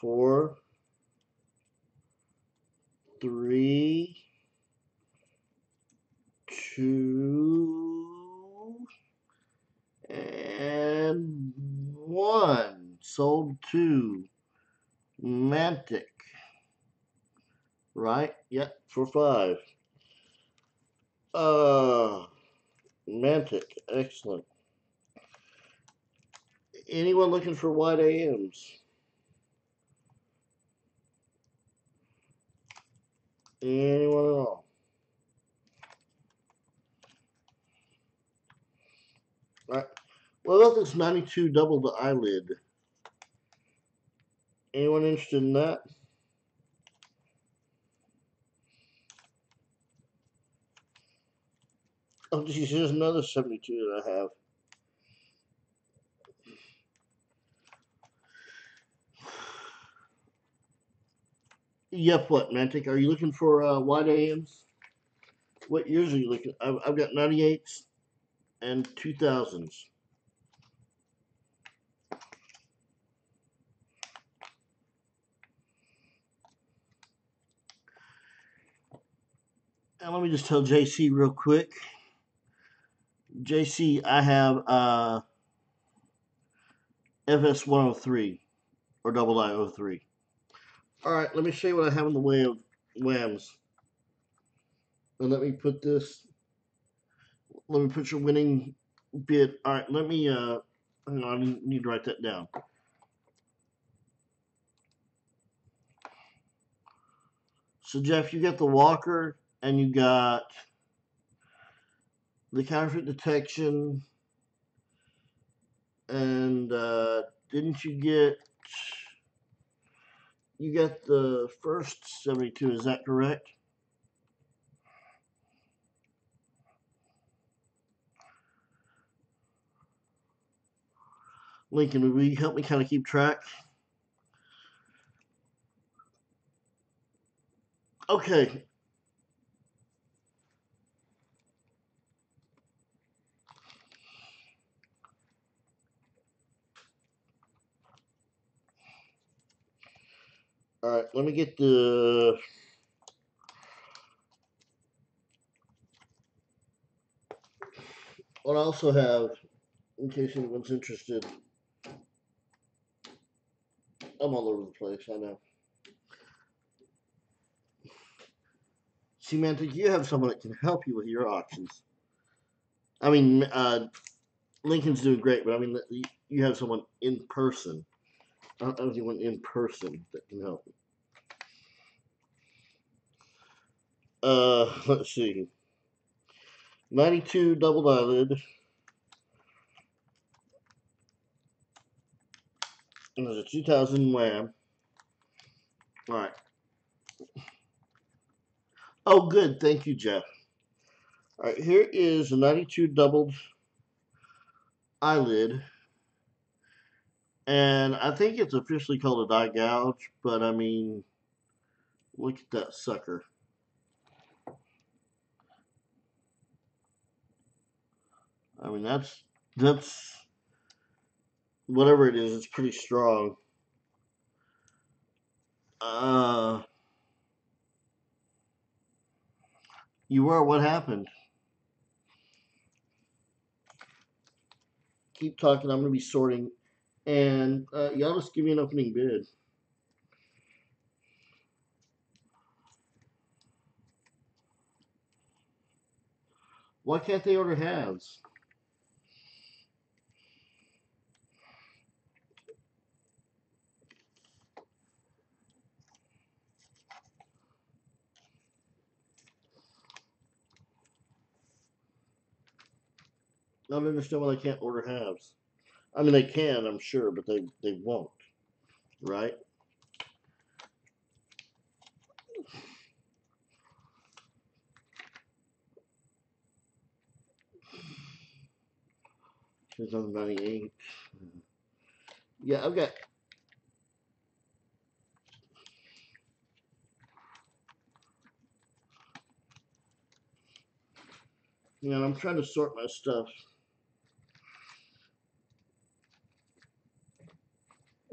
4, 3, 2, and 1. Sold to Mantic. Right? Yep, for 5. Mantic, excellent. Anyone looking for wide AMs? Anyone at all? All right. What about this 92 double the eyelid? Anyone interested in that? Oh, geez, here's another 72 that I have. Yep, what, Mantic? Are you looking for wide AMs? What years are you looking? I've got 98s and 2000s. And let me just tell JC real quick. JC, I have FS 103 or double I 03. All right, let me show you what I have in the way of whams. And let me put this. Let me put your winning bid. All right, let me. Hang on, I need to write that down. So Jeff, you got the Walker, and you got the counterfeit detection, and didn't you get? You got the first 72. Is that correct? Lincoln, will you help me kind of keep track? Okay. All right, let me get the. What I also have, in case anyone's interested, I'm all over the place, I know. See, Mantic, you have someone that can help you with your auctions. I mean, Lincoln's doing great, but I mean, you have someone in person. I don't have anyone in person that can help me. Let's see. 92 double eyelid. And there's a 2000 wham. All right. Oh, good. Thank you, Jeff. All right, here is a 92 doubled eyelid. And I think it's officially called a die gouge, but I mean, look at that sucker. I mean, that's whatever it is, it's pretty strong. You were, what happened? Keep talking, I'm going to be sorting. And y'all just give me an opening bid. Why can't they order halves? I don't understand why they can't order halves. I mean, they can, I'm sure, but they won't, right? It's on 98. Yeah, I've got. You know, I'm trying to sort my stuff.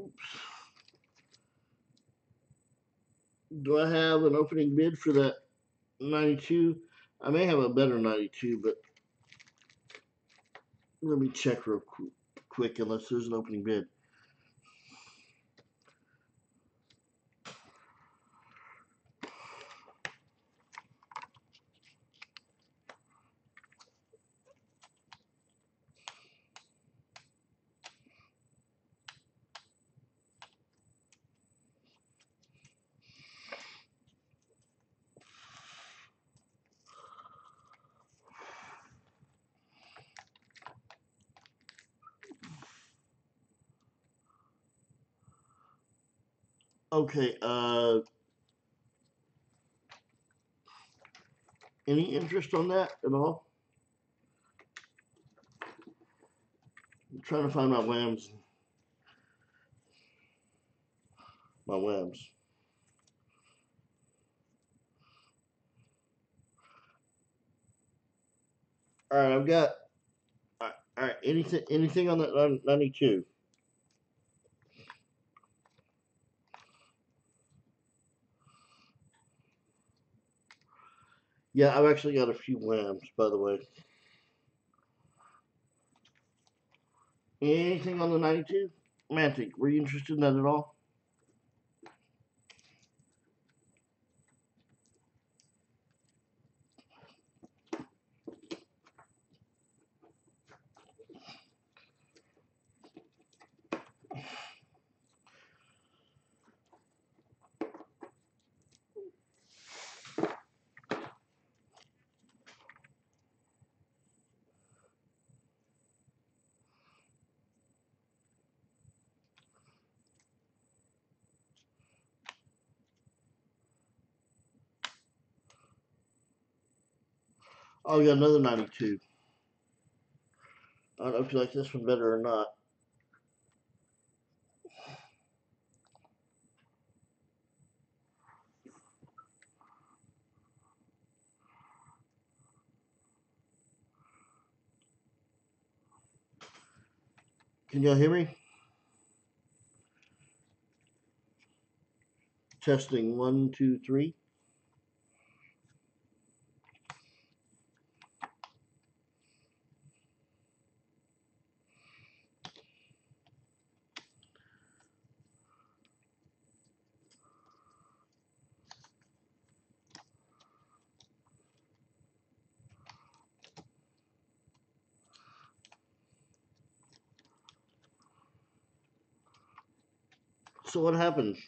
Oops. Do I have an opening bid for that 92? I may have a better 92, but let me check real quick unless there's an opening bid. Okay, any interest on that at all? I'm trying to find my whams. My whams. All right, I've got. All right, anything on that 92? Yeah, I've actually got a few whams, by the way. Anything on the 92? Mantic, were you interested in that at all? Oh, yeah, another 92. I don't know if you like this one better or not. Can y'all hear me? Testing 1, 2, 3. So what happened?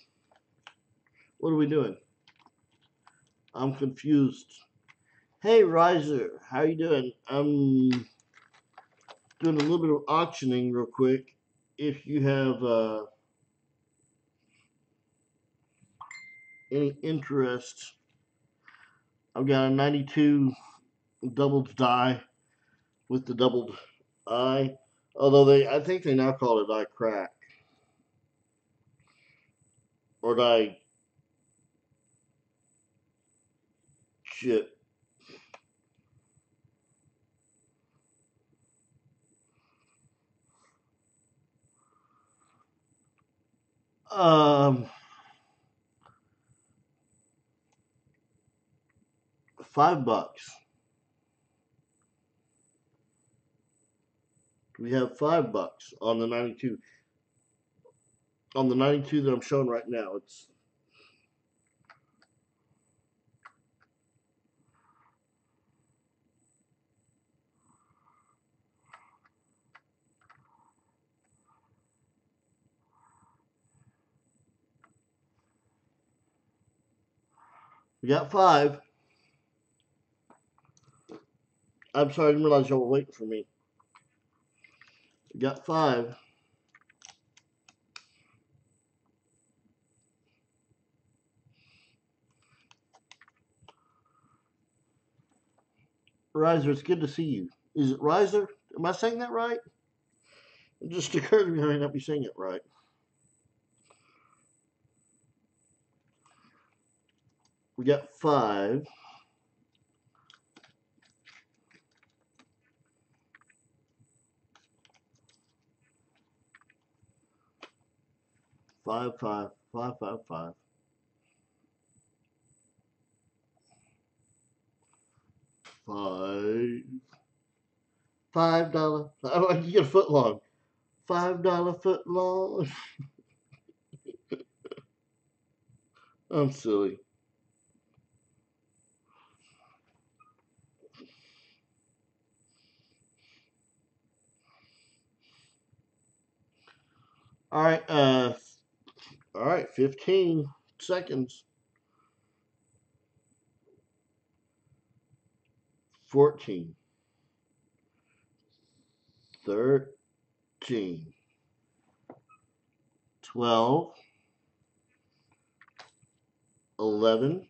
What are we doing? I'm confused. Hey, Riser, how you doing? I'm doing a little bit of auctioning real quick. If you have any interest, I've got a 92 doubled die with the doubled eye. Although I think they now call it die crack or die chip. Um, $5. We have $5 on the 92. On the 92 that I'm showing right now, it's we got 5. I'm sorry, I didn't realize y'all were waiting for me. We got 5. Riser, it's good to see you. Is it Riser? Am I saying that right? It just occurred to me I may not be saying it right. We got 5. 5, 5, 5, 5, 5. $5. I can get a foot long. $5 foot long. I'm silly. All right, all right, 15 seconds. 14, 13, 12, 11,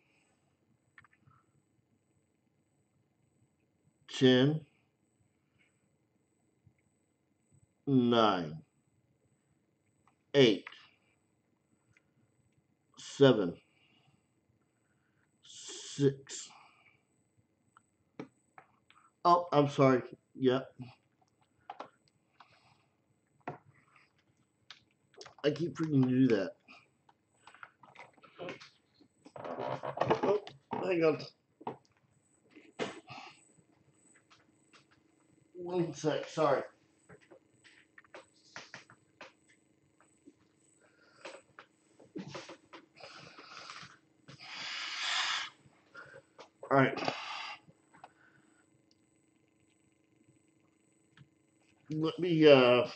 10, 9, 8, 7, 6. Oh, I'm sorry. Yep. I keep forgetting to do that. Oh, hang on. 1 sec. Sorry. All right. Let me, oh,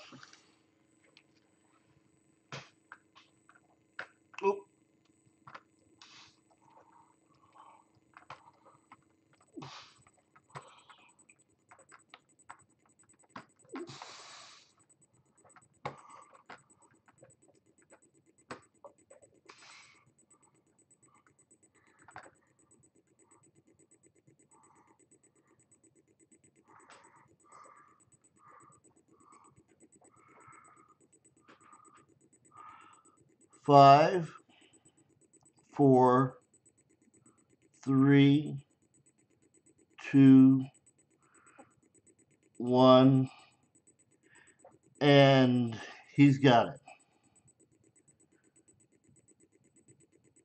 5, 4, 3, 2, 1, and he's got it.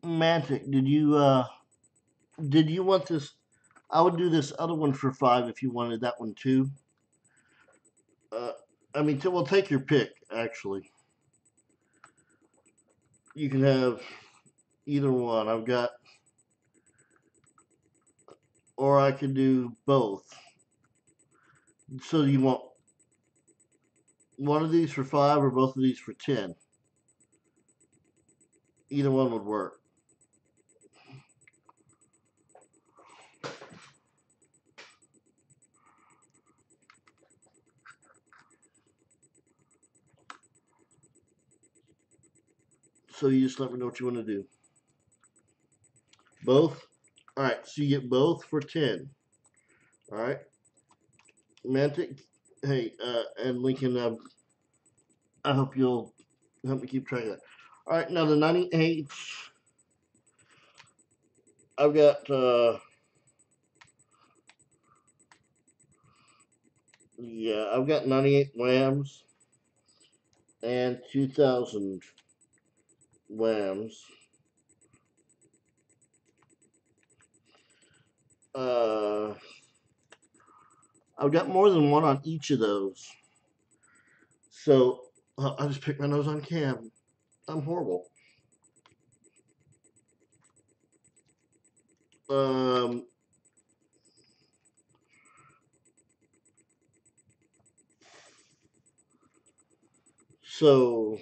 Mantic, did you want this? I would do this other one for 5 if you wanted that one too. Uh, I mean, we'll take your pick. Actually, you can have either one. I've got, or I could do both. So you want one of these for 5 or both of these for 10? Either one would work. So you just let me know what you want to do. Both? All right, so you get both for 10. All right. Mantic, hey, and Lincoln, I hope you'll help me keep track of that. All right, now the 98, I've got, yeah, I've got 98 lambs and 2,000 lambs. Uh, I've got more than one on each of those. So I just picked my nose on cam. I'm horrible. Um, so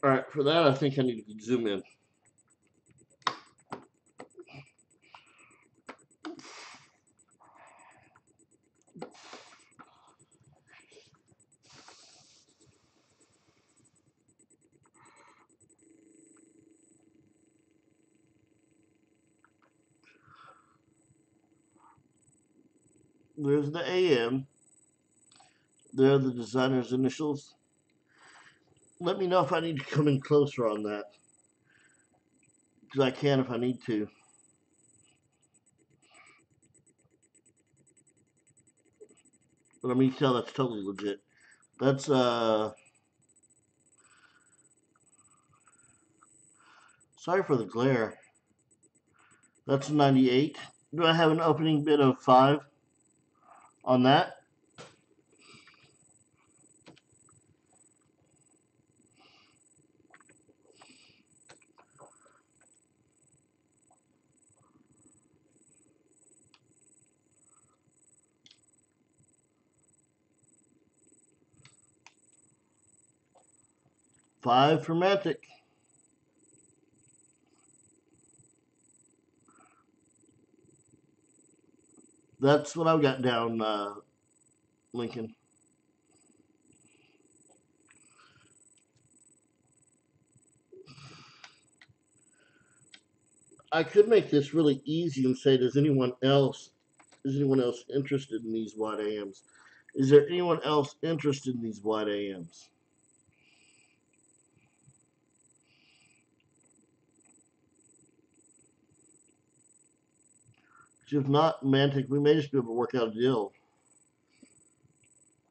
all right, for that I think I need to zoom in. There's the AM. There are the designer's initials. Let me know if I need to come in closer on that, because I can if I need to. But I mean, tell that's totally legit. That's sorry for the glare. That's a 98. Do I have an opening bid of 5 on that? Five for Mantic. That's what I've got down, Lincoln. I could make this really easy and say, is anyone else interested in these wide AMs? Is there anyone else interested in these wide AMs? If not, Mantic, we may just be able to work out a deal.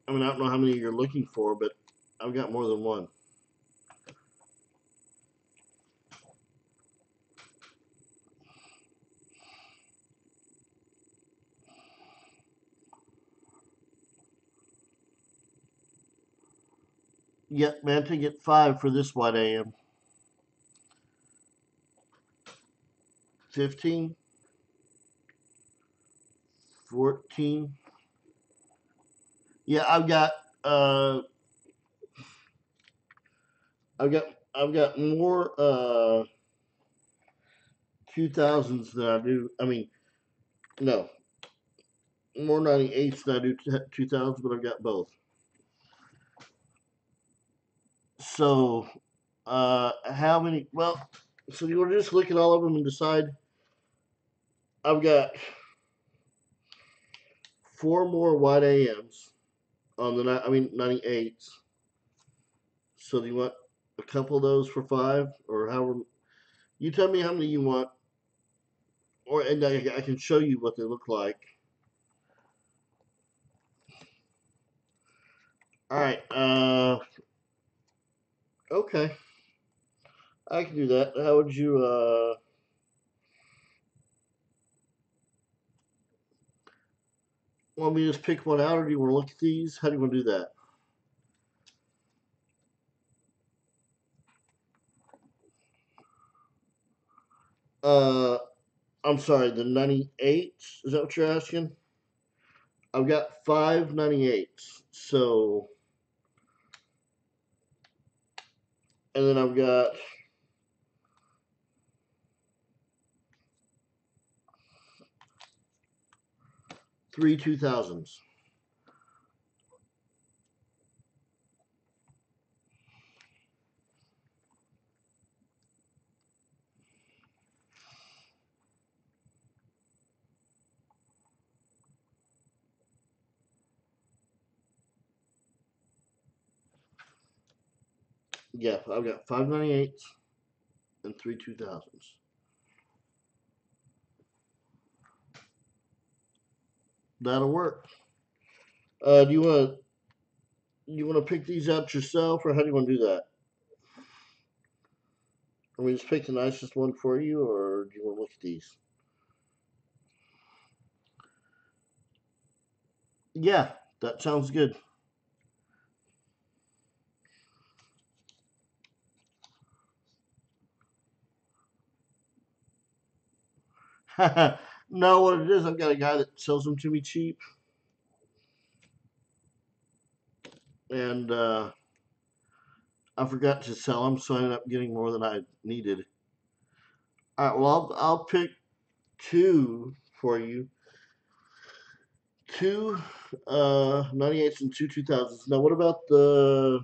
I mean, I don't know how many you're looking for, but I've got more than one. Yep, Mantic at 5 for this wide AM. 15, 14. Yeah, uh I've got more 2000s than I do. I mean, no, more 98s than I do 2000s, but I've got both. So, how many? Well, so you want to just look at all of them and decide? I've got 4 more wide AMs on the 98s. So do you want a couple of those for 5 or however? You tell me how many you want, or and I can show you what they look like. All right. Okay. I can do that. How would you want me to just pick one out, or do you want to look at these? How do you want to do that? Uh, I'm sorry, the 98s. Is that what you're asking? I've got 5 98s. So, and then I've got 3 2000s. Yeah, I've got 5 98s and 3 2000s. That'll work. Do you want to pick these out yourself, or how do you want to do that? Can we just pick the nicest one for you, or do you want to look at these? Yeah, that sounds good. No, what it is, I've got a guy that sells them to me cheap, and I forgot to sell them, so I ended up getting more than I needed. All right, well, I'll pick 2 for you. 2 98s and 2 2000s. Now, what about the?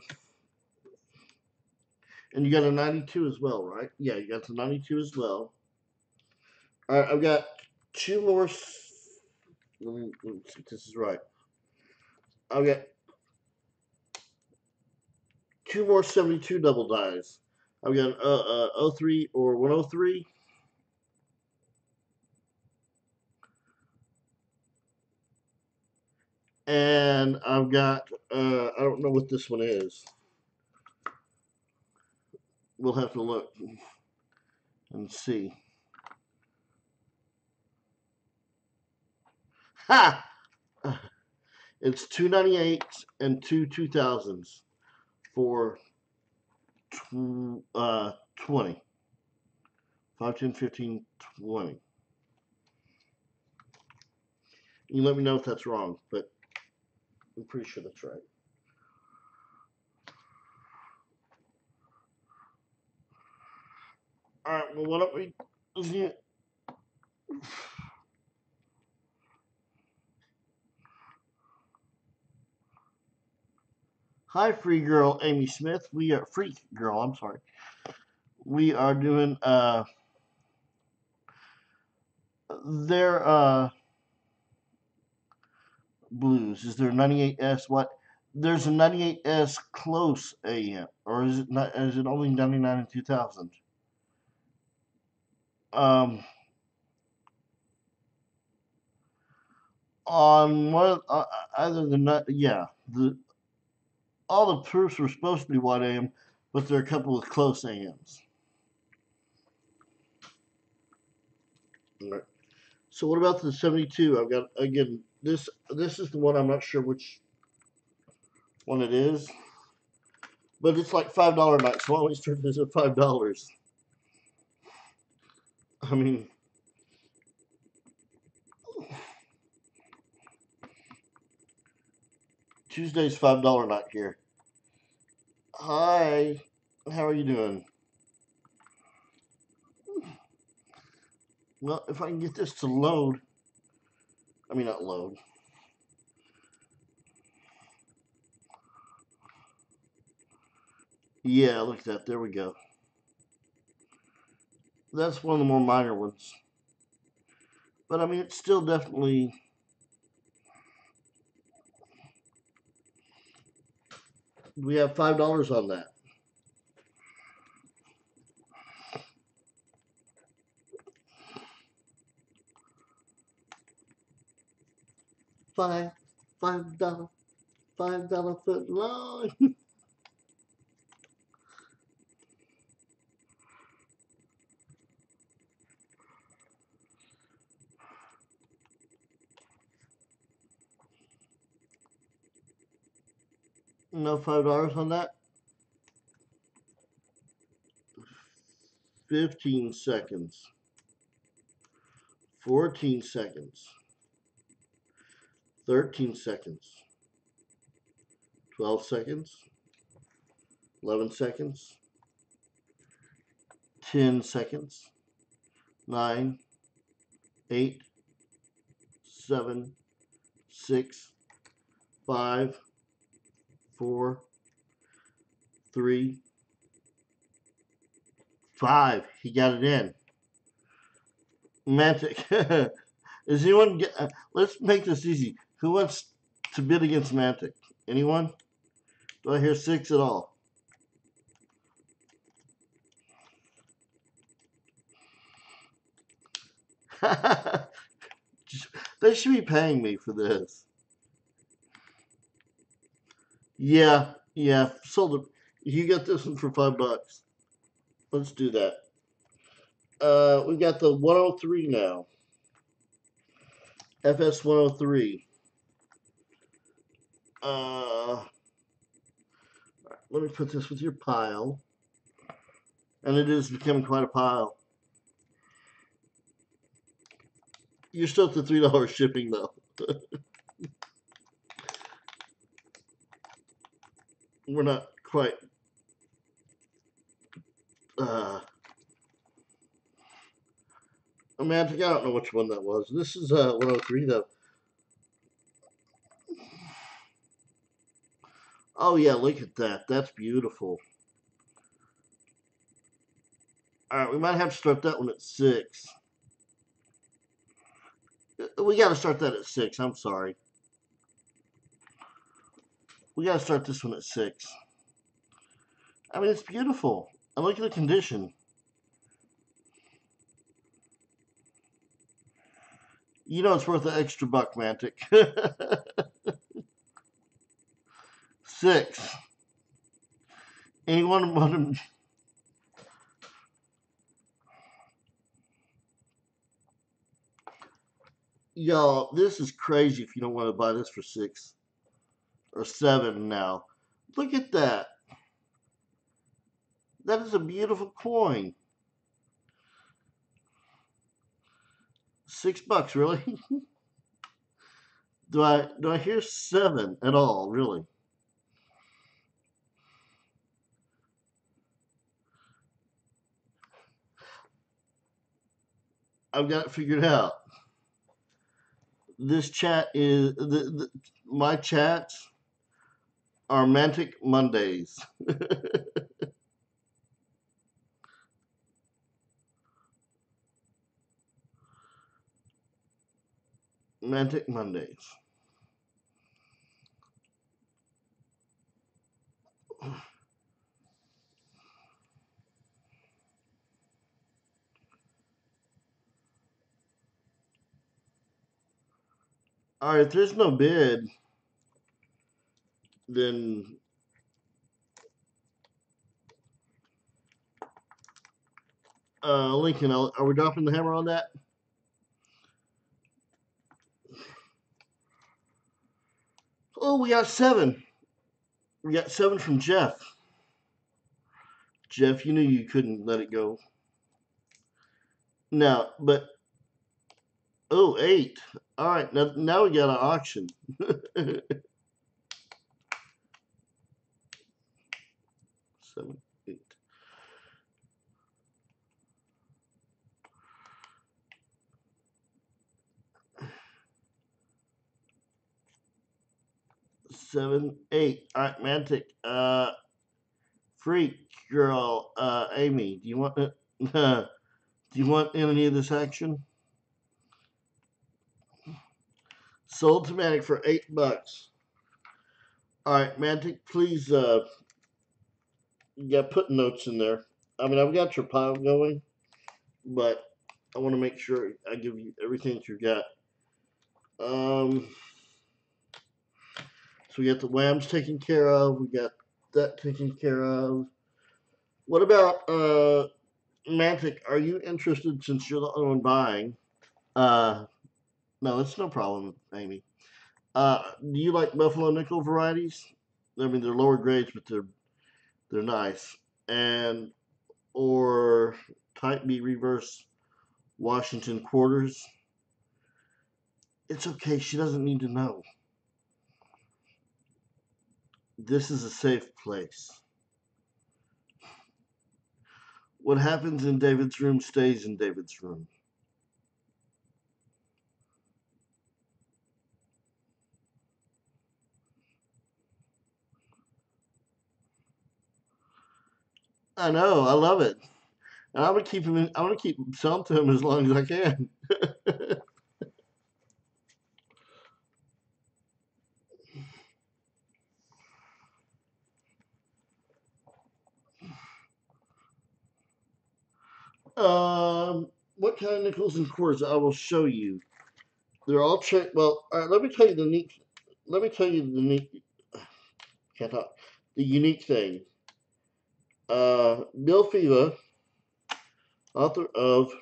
And you got a 92 as well, right? Yeah, you got the 92 as well. All right, I've got 2 more. Let me see if this is right. I've got 2 more 72 double dies. I've got an 03 or 103. And I've got, I don't know what this one is. We'll have to look and see. Ha! It's 298 and 2000s for 20. 5, 10, 15, 20. You let me know if that's wrong, but I'm pretty sure that's right. All right, well, why don't we? Hi, free girl Amy Smith. We are freak girl. I'm sorry. We are doing their blues. Is there 98S? What? There's a 98S close AM, or is it not? Is it only 99 and 2000? Um, on one, either the not, yeah, the all the proofs were supposed to be wide AM, but there are a couple of close AMs. All right. So what about the 72? I've got again. This is the one I'm not sure which one it is, but it's like $5 night. So I always turn this at $5. I mean, Tuesday's $5 night here. Hi, how are you doing? Well, if I can get this to load, I mean not load. Yeah, look at that. There we go. That's one of the more minor ones. But I mean, it's still definitely. We have $5 on that. $5, $5 foot long. No $5 on that. 15 seconds. 14 seconds. 13 seconds. 12 seconds. 11 seconds. 10 seconds. 9, 8, 7, 6, 5, 4, 3, 5. He got it in. Mantic. Is anyone get, let's make this easy. Who wants to bid against Mantic? Anyone? Do I hear 6 at all? They should be paying me for this. Yeah, yeah. Sold it. You got this one for $5. Let's do that. We got the 103 now. FS 103. Let me put this with your pile. And it is becoming quite a pile. You're still at the $3 shipping though. We're not quite. Mantic, I don't know which one that was. This is 103 though. Oh yeah, look at that. That's beautiful. All right, we might have to start that one at 6. We got to start that at 6. I'm sorry. We got to start this one at 6. I mean, it's beautiful. And look at the condition. You know it's worth an extra buck, Mantic. 6. Anyone want to? Y'all, this is crazy if you don't want to buy this for 6 or 7 now. Look at that. That is a beautiful coin. $6, really? do I hear 7 at all, really? I've got it figured out. This chat is my chats are Mantic Mondays. Mantic Mondays. All right, if there's no bid, then Lincoln, are we dropping the hammer on that? Oh, we got 7. We got 7 from Jeff. Jeff, you knew you couldn't let it go. Now, but oh, 8. All right, now we got an auction. 7, 8. Seven, 8. All right, Mantic. Freak girl, Amy. Do you want it? Do you want any of this action? Sold to Mantic for $8. All right, Mantic. Please, put notes in there. I mean, I've got your pile going, but I want to make sure I give you everything that you got. So we got the Whams taken care of. We got that taken care of. What about Mantic? Are you interested since you're the only one buying? No, it's no problem, Amy. Do you like Buffalo Nickel varieties? I mean, they're lower grades, but they're nice. And or Type B reverse Washington quarters. It's okay. She doesn't need to know. This is a safe place. What happens in David's room stays in David's room. I know. I love it. And I'm gonna keep him. I'm gonna keep selling to him as long as I can. What kind of nickels and quarters? I will show you. They're all well. All right. Let me tell you the neat. Let me tell you the neat. Can't talk. The unique thing. Bill Fiva, author of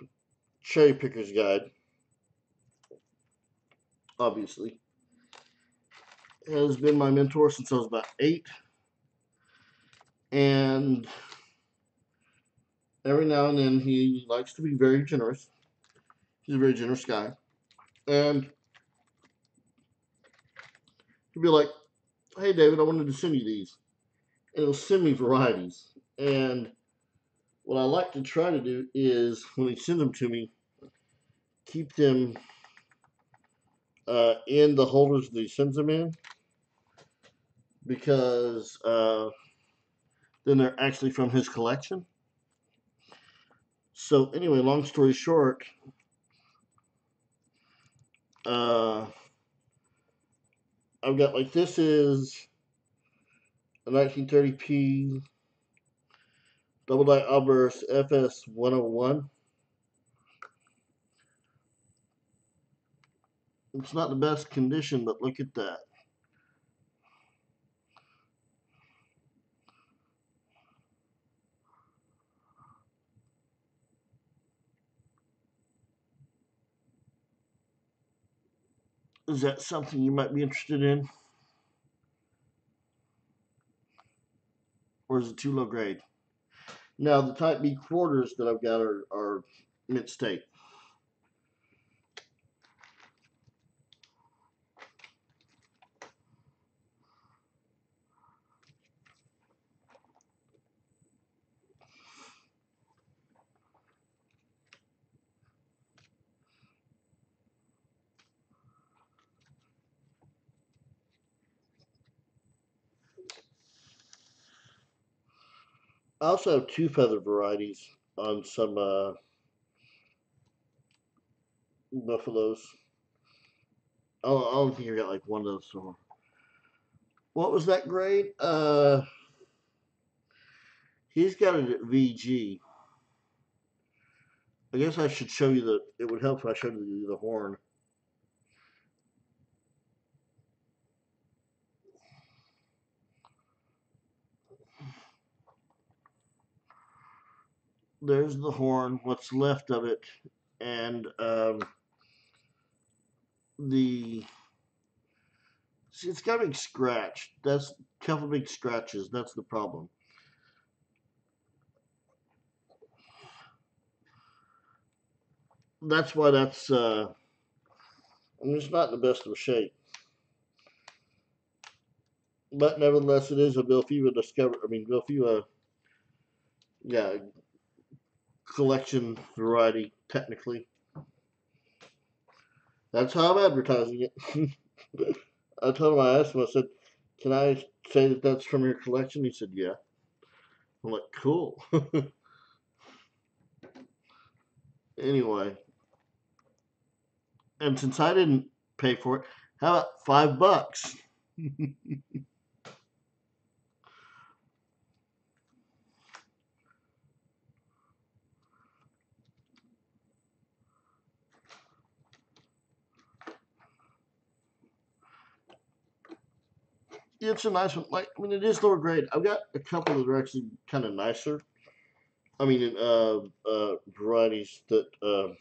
Cherry Picker's Guide, obviously, has been my mentor since I was about 8, and every now and then he likes to be very generous. He's a very generous guy, and he'll be like, "Hey, David, I wanted to send you these," and he'll send me varieties. And what I like to try to do is, when he sends them to me, keep them in the holders that he sends them in, because then they're actually from his collection. So anyway, long story short, I've got, like, this is a 1930p double die outburst FS 101. It's not the best condition, but look at that. Is that something you might be interested in? Or is it too low grade? Now, the Type B quarters that I've got are mint state. I also have two feather varieties on some buffaloes. I don't think I got like one of those. So, what was that grade? He's got it at VG. I guess I should show you the. It would help if I showed you the horn. There's the horn. What's left of it, and the. See, it's got a big scratch. That's a couple big scratches. That's the problem. That's why that's. I mean, it's not in the best of shape, but nevertheless, it is a Bilfiva discover. I mean, Bilfiva, yeah, collection variety technically. That's how I'm advertising it. I told him, I asked him, I said, "Can I say that that's from your collection?" He said, "Yeah." I'm like, "Cool." Anyway, and since I didn't pay for it, how about $5? It's a nice one. Like, I mean, it is lower grade. I've got a couple that are actually kind of nicer. I mean, varieties that are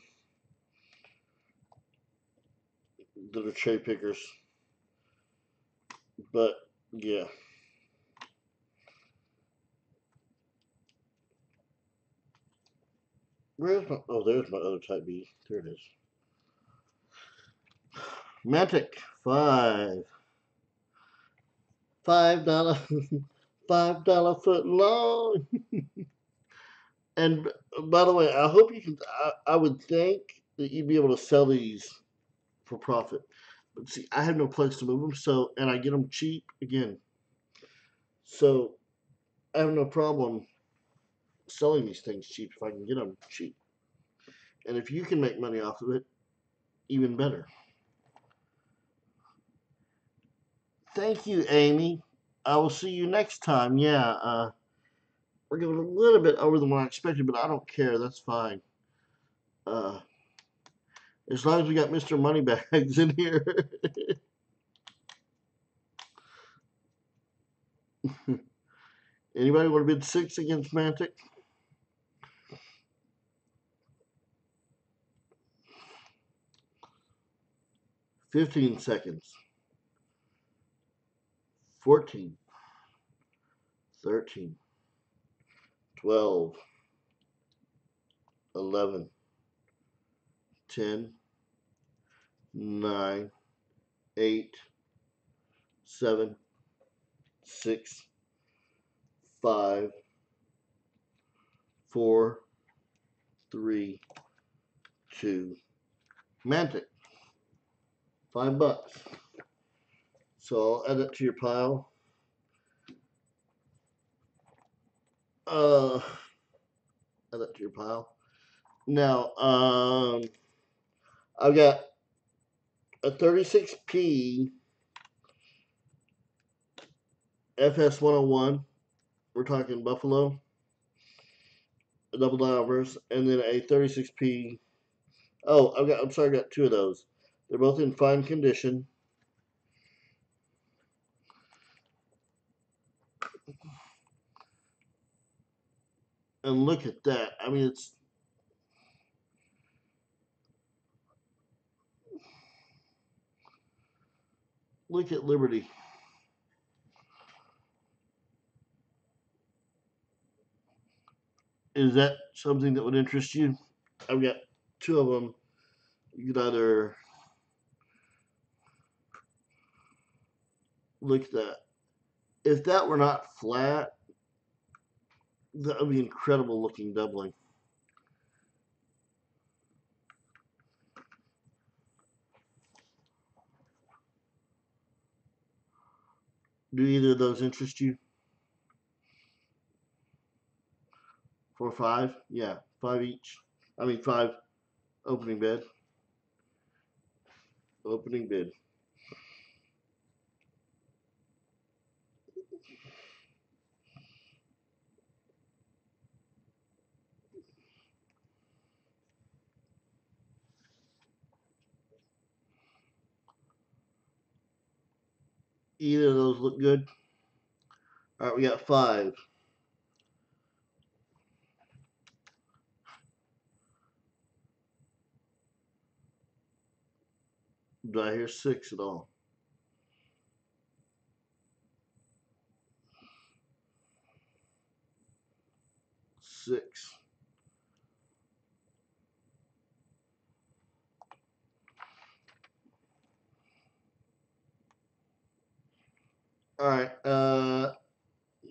cherry pickers. But yeah, where's my? Oh, there's my other Type B. There it is. Mantic $5 $5 foot long. And by the way, I hope you can. I would think that you'd be able to sell these for profit. But see, I have no place to move them, so and I get them cheap again. So I have no problem selling these things cheap if I can get them cheap. And if you can make money off of it, even better. Thank you, Amy. I will see you next time. Yeah, we're going a little bit over than what I expected, but I don't care. That's fine. Uh, as long as we got Mr. Moneybags in here. Anybody want to bid 6 against Mantic? 15 seconds. 14, 13, 12, 11, 10, 9, 8, 7, 6, 5, 4, 3, 2. Mantic, $5. So I'll add it to your pile. Add that to your pile. Now, I've got a 36P FS 101. We're talking Buffalo, a double divers, and then a 36P. Oh, I'm sorry, I got two of those. They're both in fine condition. And look at that. I mean, Look at Liberty. Is that something that would interest you? I've got two of them. You could either look at that. If that were not flat, that would be incredible looking doubling. Do either of those interest you? 4 5? Yeah, 5 each. I mean, 5 opening bid. Opening bid. Either of those look good. All right, we got 5. Do I hear 6 at all? 6. All right.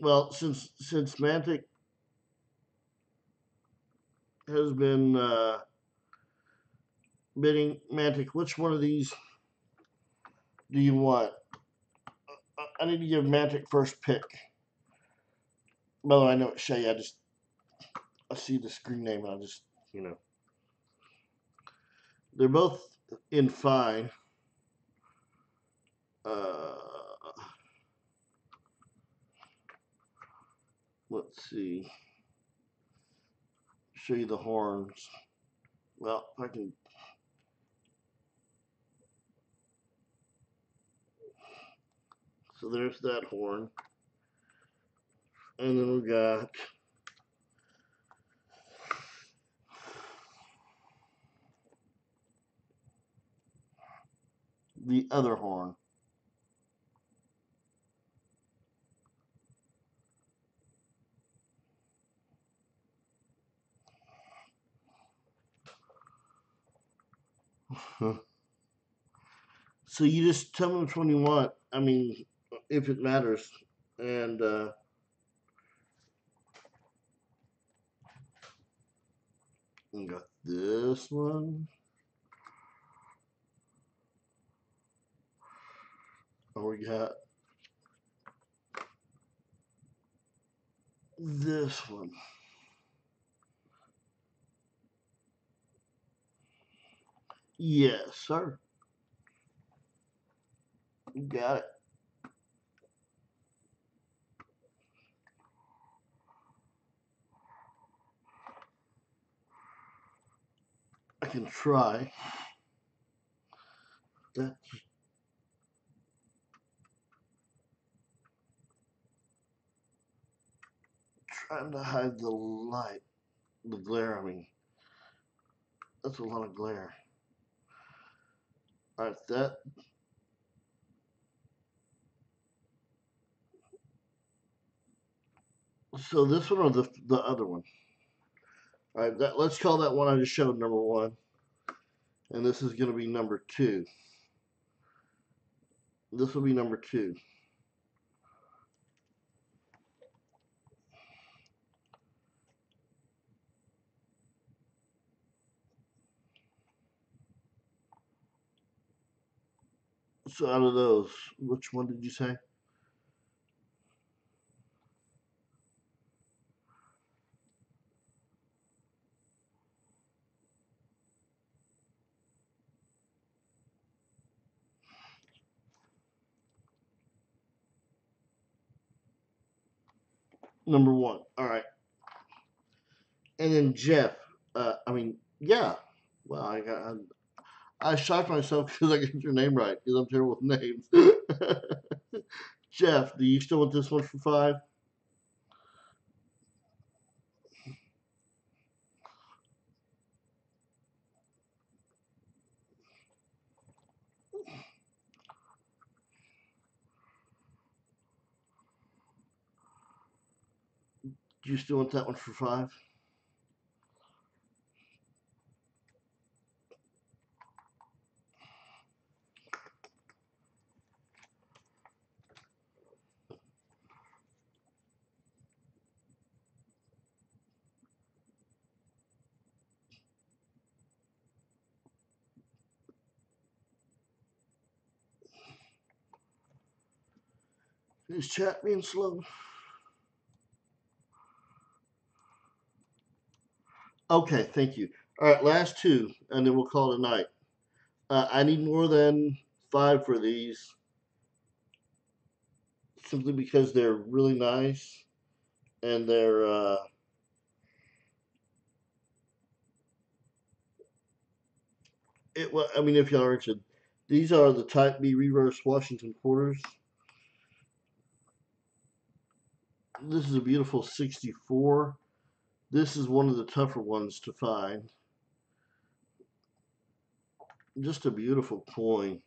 Well, since Mantic has been bidding, Mantic, which one of these do you want? I need to give Mantic first pick. By the way, I know it's Shay. I see the screen name and I just they're both in fine. Uh, let's see. Show you the horns. Well, if I can. So there's that horn. And then we got the other horn. So you just tell me which one you want. I mean, if it matters. And we got this one. Or we got this one. Yes, sir. You got it. I can try. That's trying to hide the light, the glare. I mean, that's a lot of glare. All right, that. So this one or the other one? All right, let's call that one I just showed number 1, and this is going to be number 2. This will be number 2. So out of those, which one did you say? Number 1. All right. And then Jeff. I mean, yeah. Well, I shocked myself because I got your name right because I'm terrible with names. Jeff, do you still want this one for 5? Do you still want that one for 5? Is chat being slow? Okay, thank you. All right, last two, and then we'll call it a night. I need more than 5 for these, simply because they're really nice, and they're it. Well, I mean, if y'all are interested, these are the Type B reverse Washington quarters. This is a beautiful 64. This is one of the tougher ones to find. Just a beautiful coin.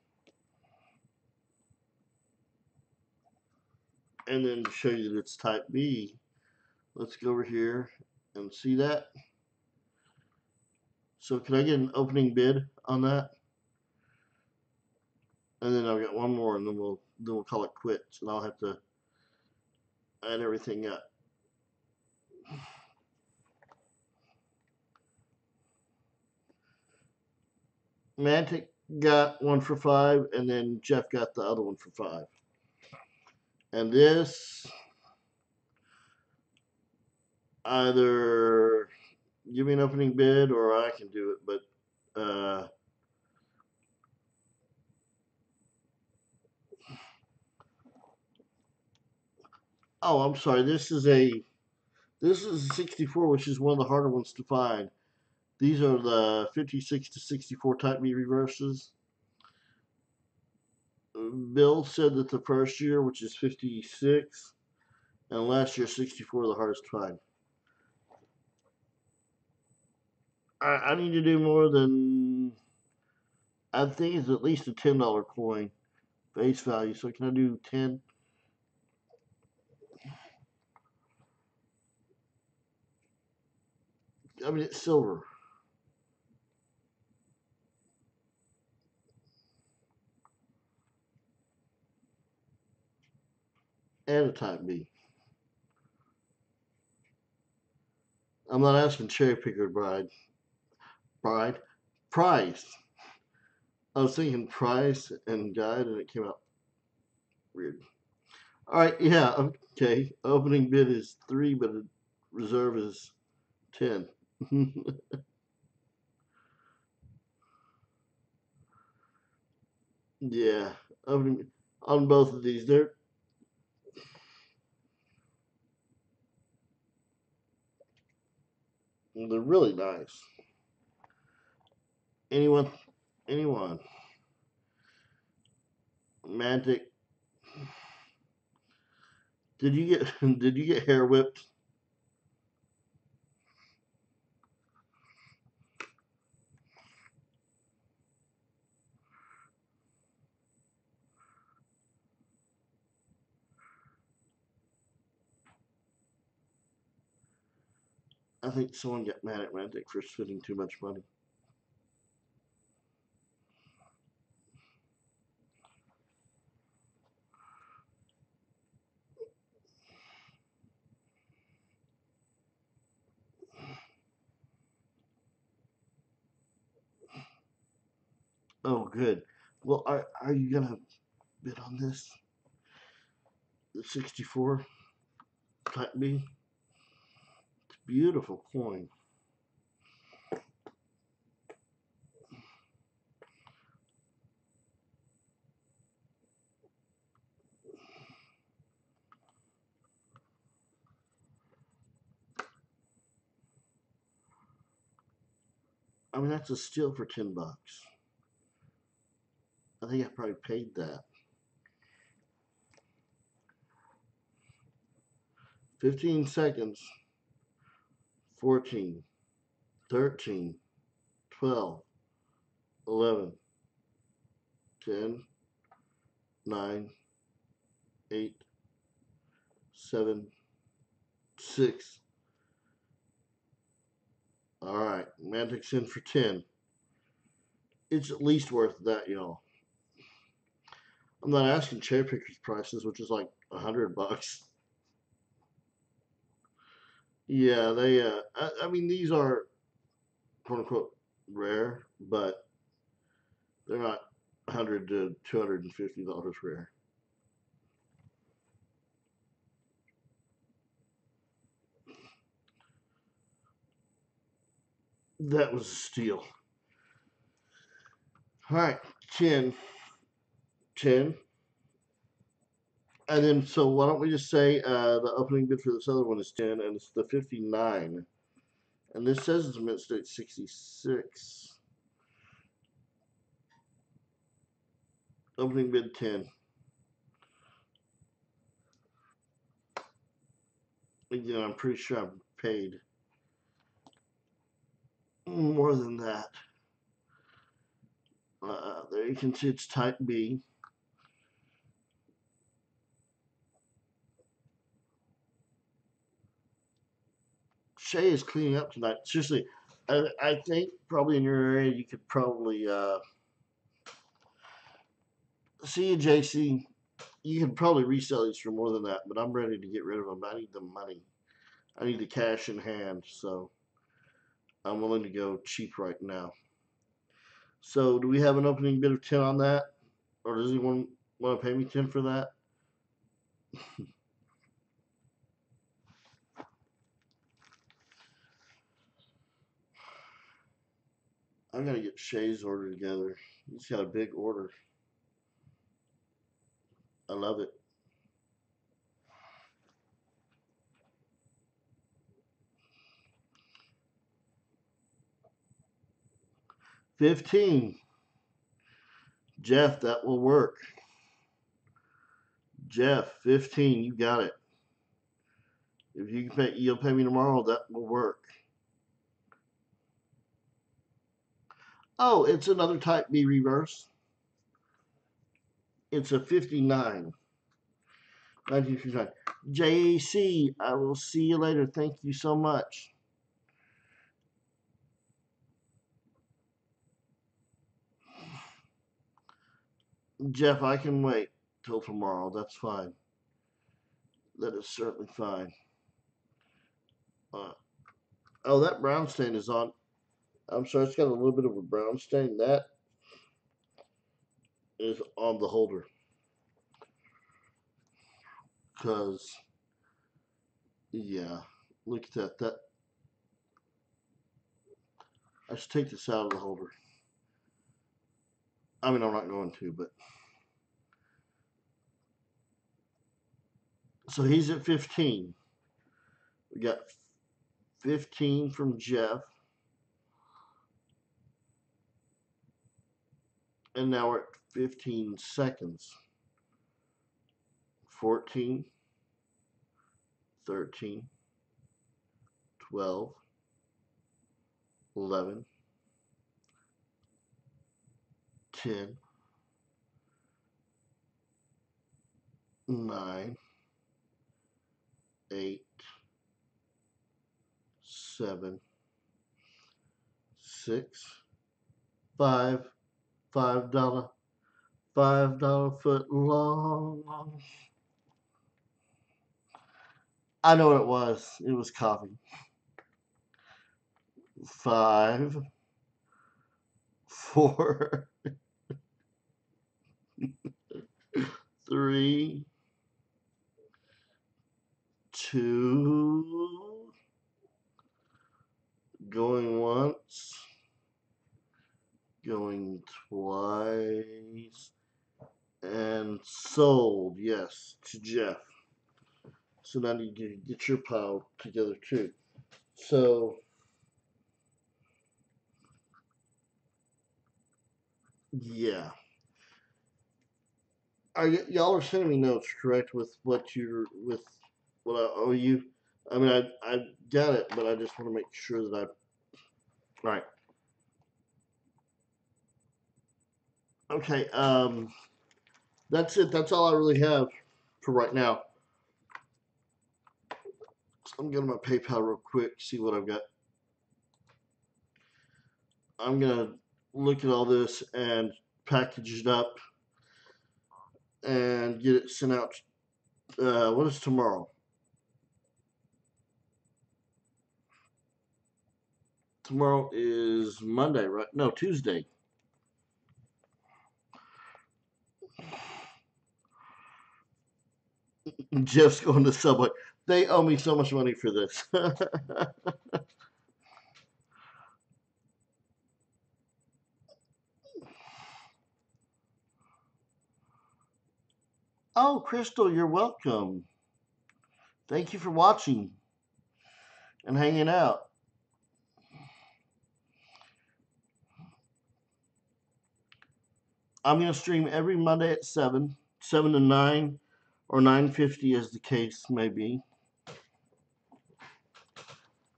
And then to show you that it's Type B, let's go over here and see that. So can I get an opening bid on that? And then I've got one more, and then we'll call it quits, and I'll have to add everything up. Mantic got one for 5, and then Jeff got the other one for 5. And this, either give me an opening bid or I can do it, but oh, I'm sorry. This is a 64, which is one of the harder ones to find. These are the 56 to 64 Type B reverses. Bill said that the first year, which is 56, and last year 64, the hardest to find. I need to do more than, I think it's at least a $10 coin face value. So can I do 10? I mean, it's silver and a Type B. I'm not asking cherry picker bride, price. I was thinking price and guide, and it came out weird. All right, yeah, okay. Opening bid is 3, but the reserve is 10. Yeah, opening on both of these, they're really nice. Anyone, anyone, Mantic. Did you get did you get hair whipped? I think someone got mad at Mantic for spending too much money. Oh, good. Well, are you gonna bid on this? The 64 Type B. It's a beautiful coin. I mean, that's a steal for $10. I think I probably paid that. 15 seconds. 14, 13, 12, 11, 10, 9, 8, 7, 6, All right, Mantic's in for 10. It's at least worth that, y'all. I'm not asking cherry pickers prices, which is like $100. Yeah, they. I mean, these are quote unquote rare, but they're not 100 to $250 rare. That was a steal. All right, 10, 10. And then, so why don't we just say the opening bid for this other one is 10, and it's the 59. And this says it's mint state 66. Opening bid 10. Again, I'm pretty sure I'm paid more than that. There you can see it's type B. Shay is cleaning up tonight. Seriously, I think probably in your area you could probably see you, JC. You could probably resell these for more than that, but I'm ready to get rid of them. I need the money. I need the cash in hand, so I'm willing to go cheap right now. So, do we have an opening bid of 10 on that, or does anyone want to pay me 10 for that? I gotta get Shay's order together. He's got a big order. I love it. 15. Jeff, that will work. Jeff, 15, you got it. If you can pay, you'll pay me tomorrow, that will work. Oh, it's another type B reverse. It's a 59. 1959. JC, I will see you later. Thank you so much. Jeff, I can wait till tomorrow. That's fine. That is certainly fine. Uh, oh, that brown stain is on. I'm sorry, it's got a little bit of a brown stain. That is on the holder. Because, yeah, look at that. That I should take this out of the holder. I mean, I'm not going to, but. So he's at 15. We got 15 from Jeff. And now we're at 15 seconds. 14, 13, 12, 11, 10, 9, 8, 7, 6, 5, $5, $5 foot long. I know what it was. It was coffee. 5, 4, 3, 2, going once, going twice, and sold, yes, to Jeff. So now you get your pile together too. So, yeah. Y'all are sending me notes, correct, with what I owe you? I mean, I got it, but I just want to make sure that all right. Okay, that's it. That's all I really have for right now. So I'm going to my PayPal real quick, see what I've got. I'm gonna look at all this and package it up and get it sent out. What is tomorrow? Tomorrow is Monday, right? No, Tuesday. Jeff's going to Subway. They owe me so much money for this. Oh, Crystal, you're welcome. Thank you for watching and hanging out. I'm going to stream every Monday at 7, 7 to 9, or 9:50 as the case may be.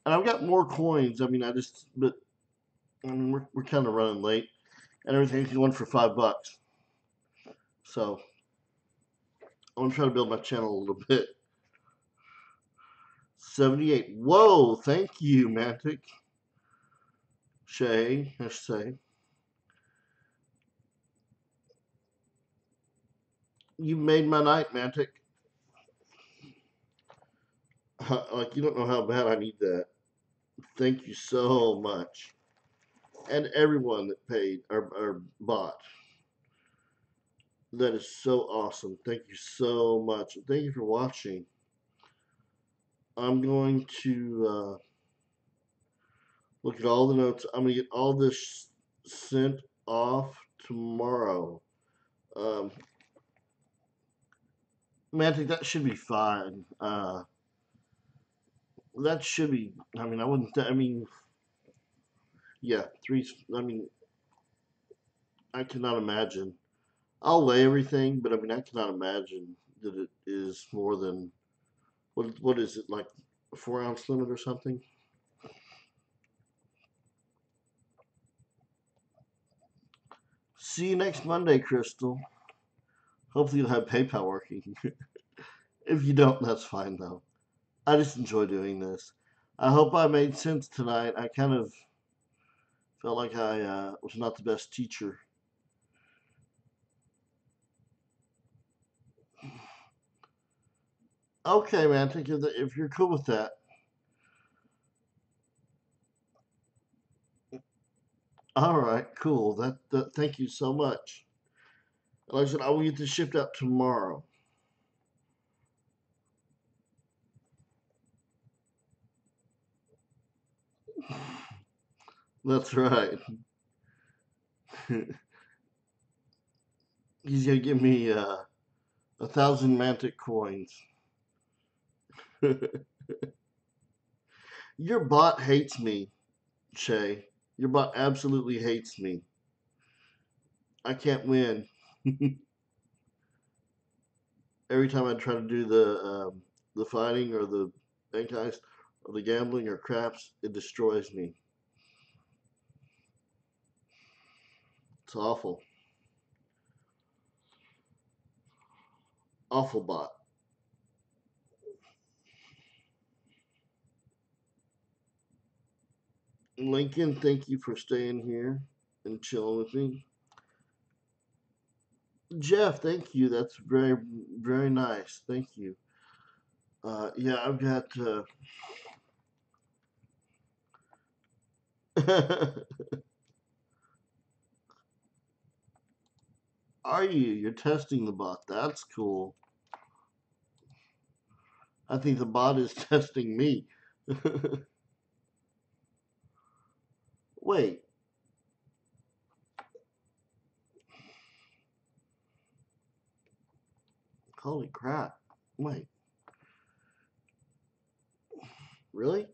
And I've got more coins. I mean, but I mean, we're kind of running late, and everything's going for $5. So I'm gonna try to build my channel a little bit. 78. Whoa! Thank you, Mantic. Shay, I should say. You made my night, Mantic. Like, you don't know how bad I need that. Thank you so much. And everyone that paid or bought. That is so awesome. Thank you so much. Thank you for watching. I'm going to look at all the notes. I'm going to get all this sent off tomorrow. Mantic, that should be fine. That should be. I mean, I wouldn't. I mean, yeah, three. I mean, I cannot imagine. I'll weigh everything, but I mean, I cannot imagine that it is more than what is it, like a 4 ounce limit or something? See you next Monday, Crystal. Hopefully you'll have PayPal working. If you don't, that's fine though. I just enjoy doing this. I hope I made sense tonight. I kind of felt like I was not the best teacher. Okay, man. If you're cool with that. All right, cool. That thank you so much. Like I said, I will get this shipped out tomorrow. That's right. He's gonna give me 1,000 Mantic coins. Your bot hates me, Shay. Your bot absolutely hates me. I can't win. Every time I try to do the fighting or the bank heist or the gambling or craps, it destroys me. It's awful. Awful bot. Lincoln, thank you for staying here and chilling with me. Jeff, thank you. That's very, very nice. Thank you. Yeah, I've got. Are you? You're testing the bot. That's cool. I think the bot is testing me. Wait. Holy crap. Wait. Really?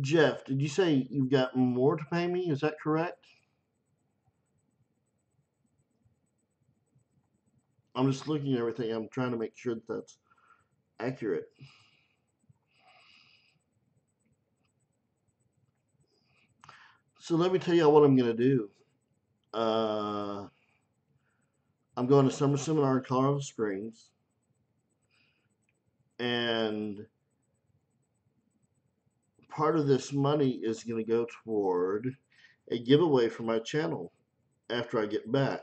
Jeff, did you say you've got more to pay me? Is that correct? I'm just looking at everything. I'm trying to make sure that that's accurate. So let me tell you what I'm going to do. I'm going to summer seminar in Colorado Springs, and part of this money is going to go toward a giveaway for my channel after I get back.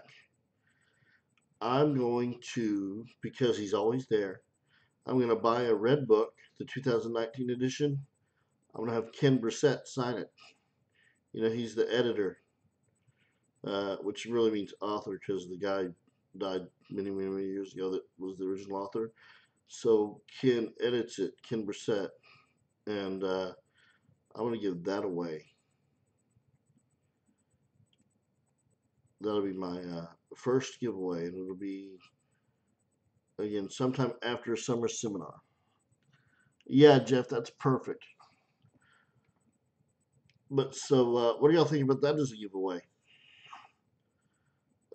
I'm going to, because he's always there, I'm going to buy a red book, the 2019 edition. I'm going to have Ken Brissett sign it. You know, he's the editor, which really means author because the guy died many, many, many years ago that was the original author. So Ken edits it, Ken Brissett, and I'm going to give that away. That'll be my first giveaway, and it'll be, again, sometime after a summer seminar. Yeah, Jeff, that's perfect. But so, what do y'all think about that as a giveaway?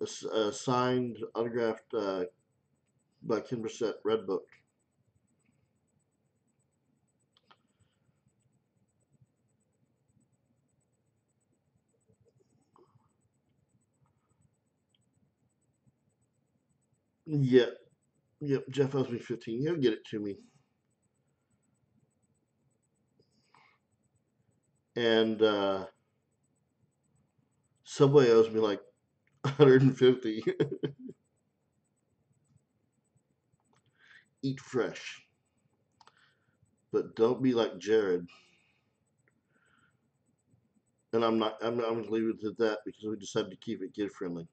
A signed, autographed by Ken Brissett Red Book. Yep, yep. Jeff owes me 15. He'll get it to me. And Subway owes me like 150. Eat fresh, but don't be like Jared. And I'm not. I'm going to leave it at that because we decided to keep it kid friendly.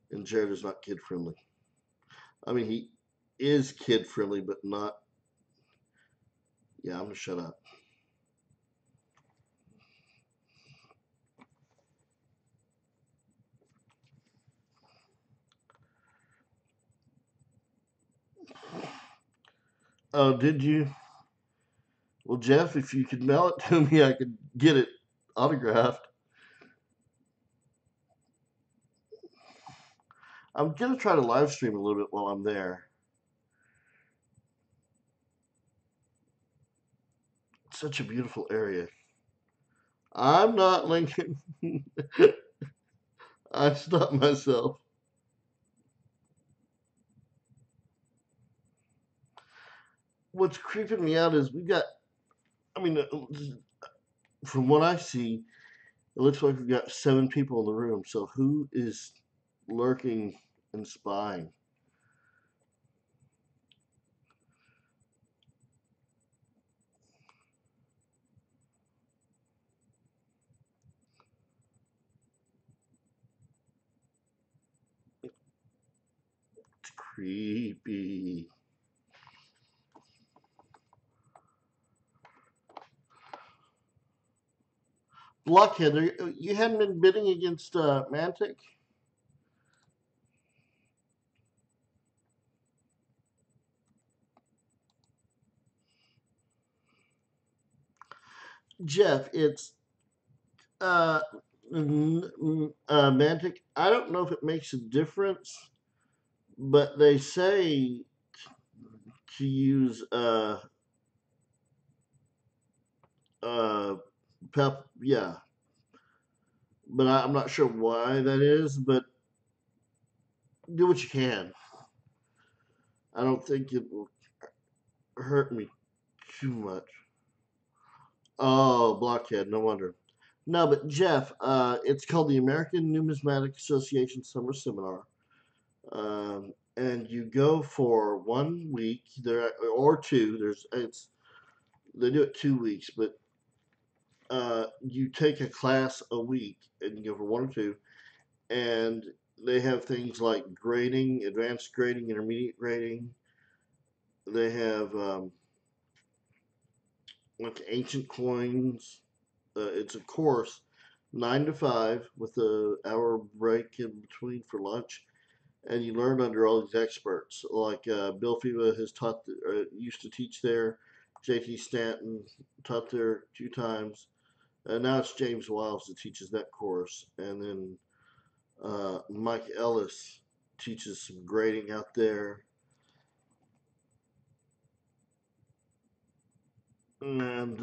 And Jared is not kid friendly. I mean, he is kid friendly, but not. Yeah, I'm gonna shut up. Oh, did you? Well, Jeff, if you could mail it to me, I could get it autographed. I'm gonna try to live stream a little bit while I'm there. It's such a beautiful area. I'm not Lincoln. I stopped myself. What's creeping me out is we've got. I mean, from what I see, it looks like we've got 7 people in the room. So who is lurking and spying? It's creepy. Blockhead, you hadn't been bidding against Mantic? Jeff, it's uh, Mantic. I don't know if it makes a difference, but they say to use uh, yeah, but I'm not sure why that is. But do what you can. I don't think it will hurt me too much. Oh, blockhead, no wonder. No, but Jeff, it's called the American Numismatic Association Summer Seminar. And you go for 1 week there or two. They do it 2 weeks, but you take a class a week and you go for 1 or 2, and they have things like grading, advanced grading, intermediate grading. They have like ancient coins. It's a course, 9 to 5 with a hour break in between for lunch, and you learn under all these experts. Like Bill Fiva has taught, used to teach there. J.T. Stanton taught there 2 times. And now it's James Wiles that teaches that course. And then Mike Ellis teaches some grading out there. And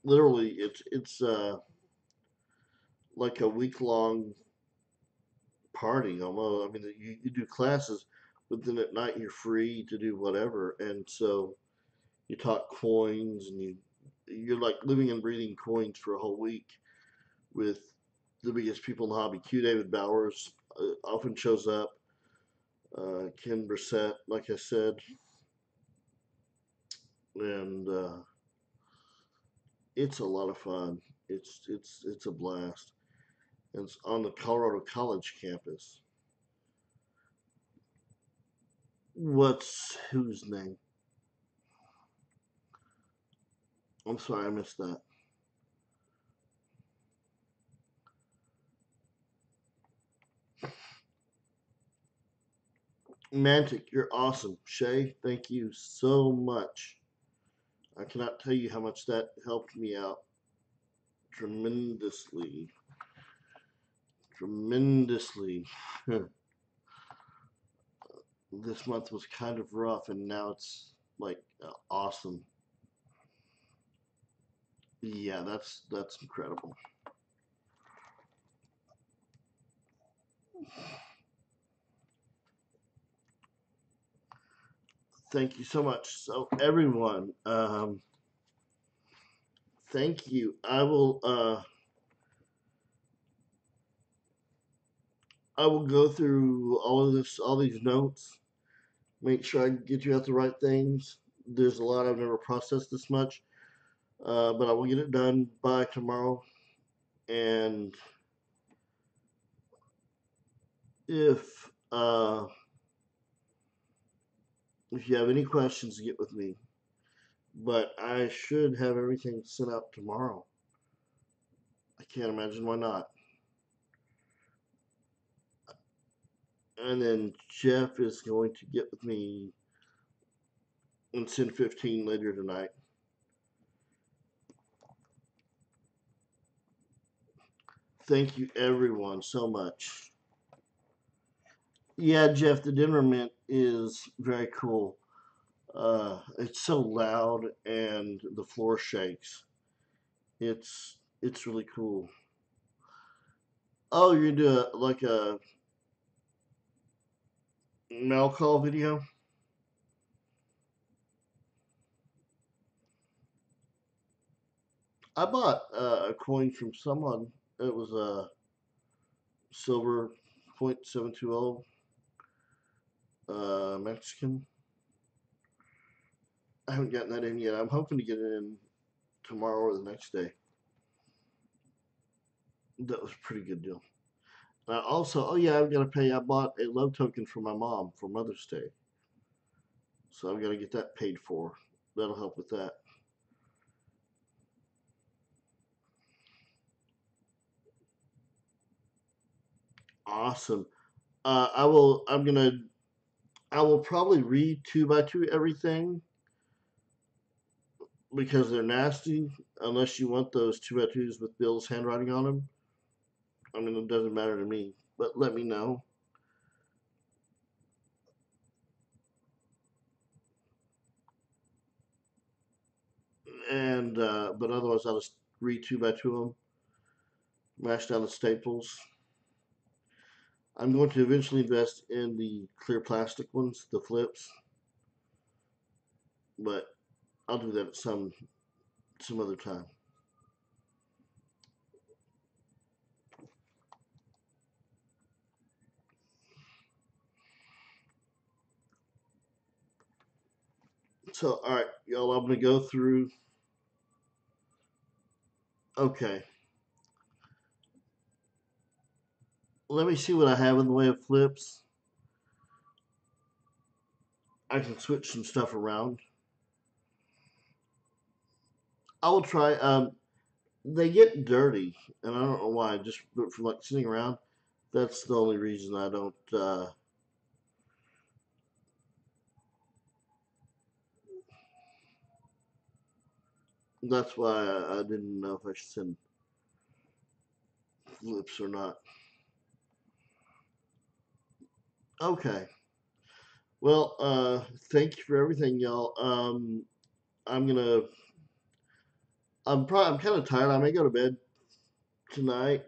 literally, it's like a week long party almost. I mean, you do classes, but then at night you're free to do whatever. And so you talk coins and you you're like living and breathing coins for a whole week with the biggest people in the hobby. Q David Bowers often shows up. Ken Brissett, like I said, and it's a lot of fun. It's a blast. And it's on the Colorado College campus. What's whose name? I'm sorry, I missed that. Mantic, you're awesome. Shay, thank you so much. I cannot tell you how much that helped me out tremendously. Tremendously. This month was kind of rough, and now it's like awesome. Yeah, that's incredible. Thank you so much. So everyone, thank you. I will go through all of this, all these notes, make sure I get you out the right things. There's a lot I've never processed this much, but I will get it done by tomorrow. And if if you have any questions, get with me. But I should have everything sent out tomorrow. I can't imagine why not. And then Jeff is going to get with me and send 15 later tonight. Thank you, everyone, so much. Yeah, Jeff, the Denver Mint is very cool. It's so loud and the floor shakes. It's really cool. Oh, you're gonna do like a mail call video? I bought a coin from someone. It was a silver .720 Mexican. I haven't gotten that in yet. I'm hoping to get it in tomorrow or the next day. That was a pretty good deal. Also, oh yeah, I've got to pay. I bought a love token for my mom for Mother's Day, so I've got to get that paid for. That'll help with that. Awesome. I will. I'm gonna. I will probably read two by two everything because they're nasty. Unless you want those two by twos with Bill's handwriting on them. I mean, it doesn't matter to me. But let me know. And but otherwise, I'll just read two by two of them. Mash down the staples. I'm going to eventually invest in the clear plastic ones, the flips, but I'll do that some other time. So, all right, y'all, I'm gonna go through. Okay, let me see what I have in the way of flips. I can switch some stuff around. I will try. They get dirty, and I don't know why. Just from like sitting around, that's the only reason I don't. That's why I didn't know if I should send flips or not. Okay. Well, thank you for everything, y'all. I'm gonna. I'm kind of tired. I may go to bed tonight,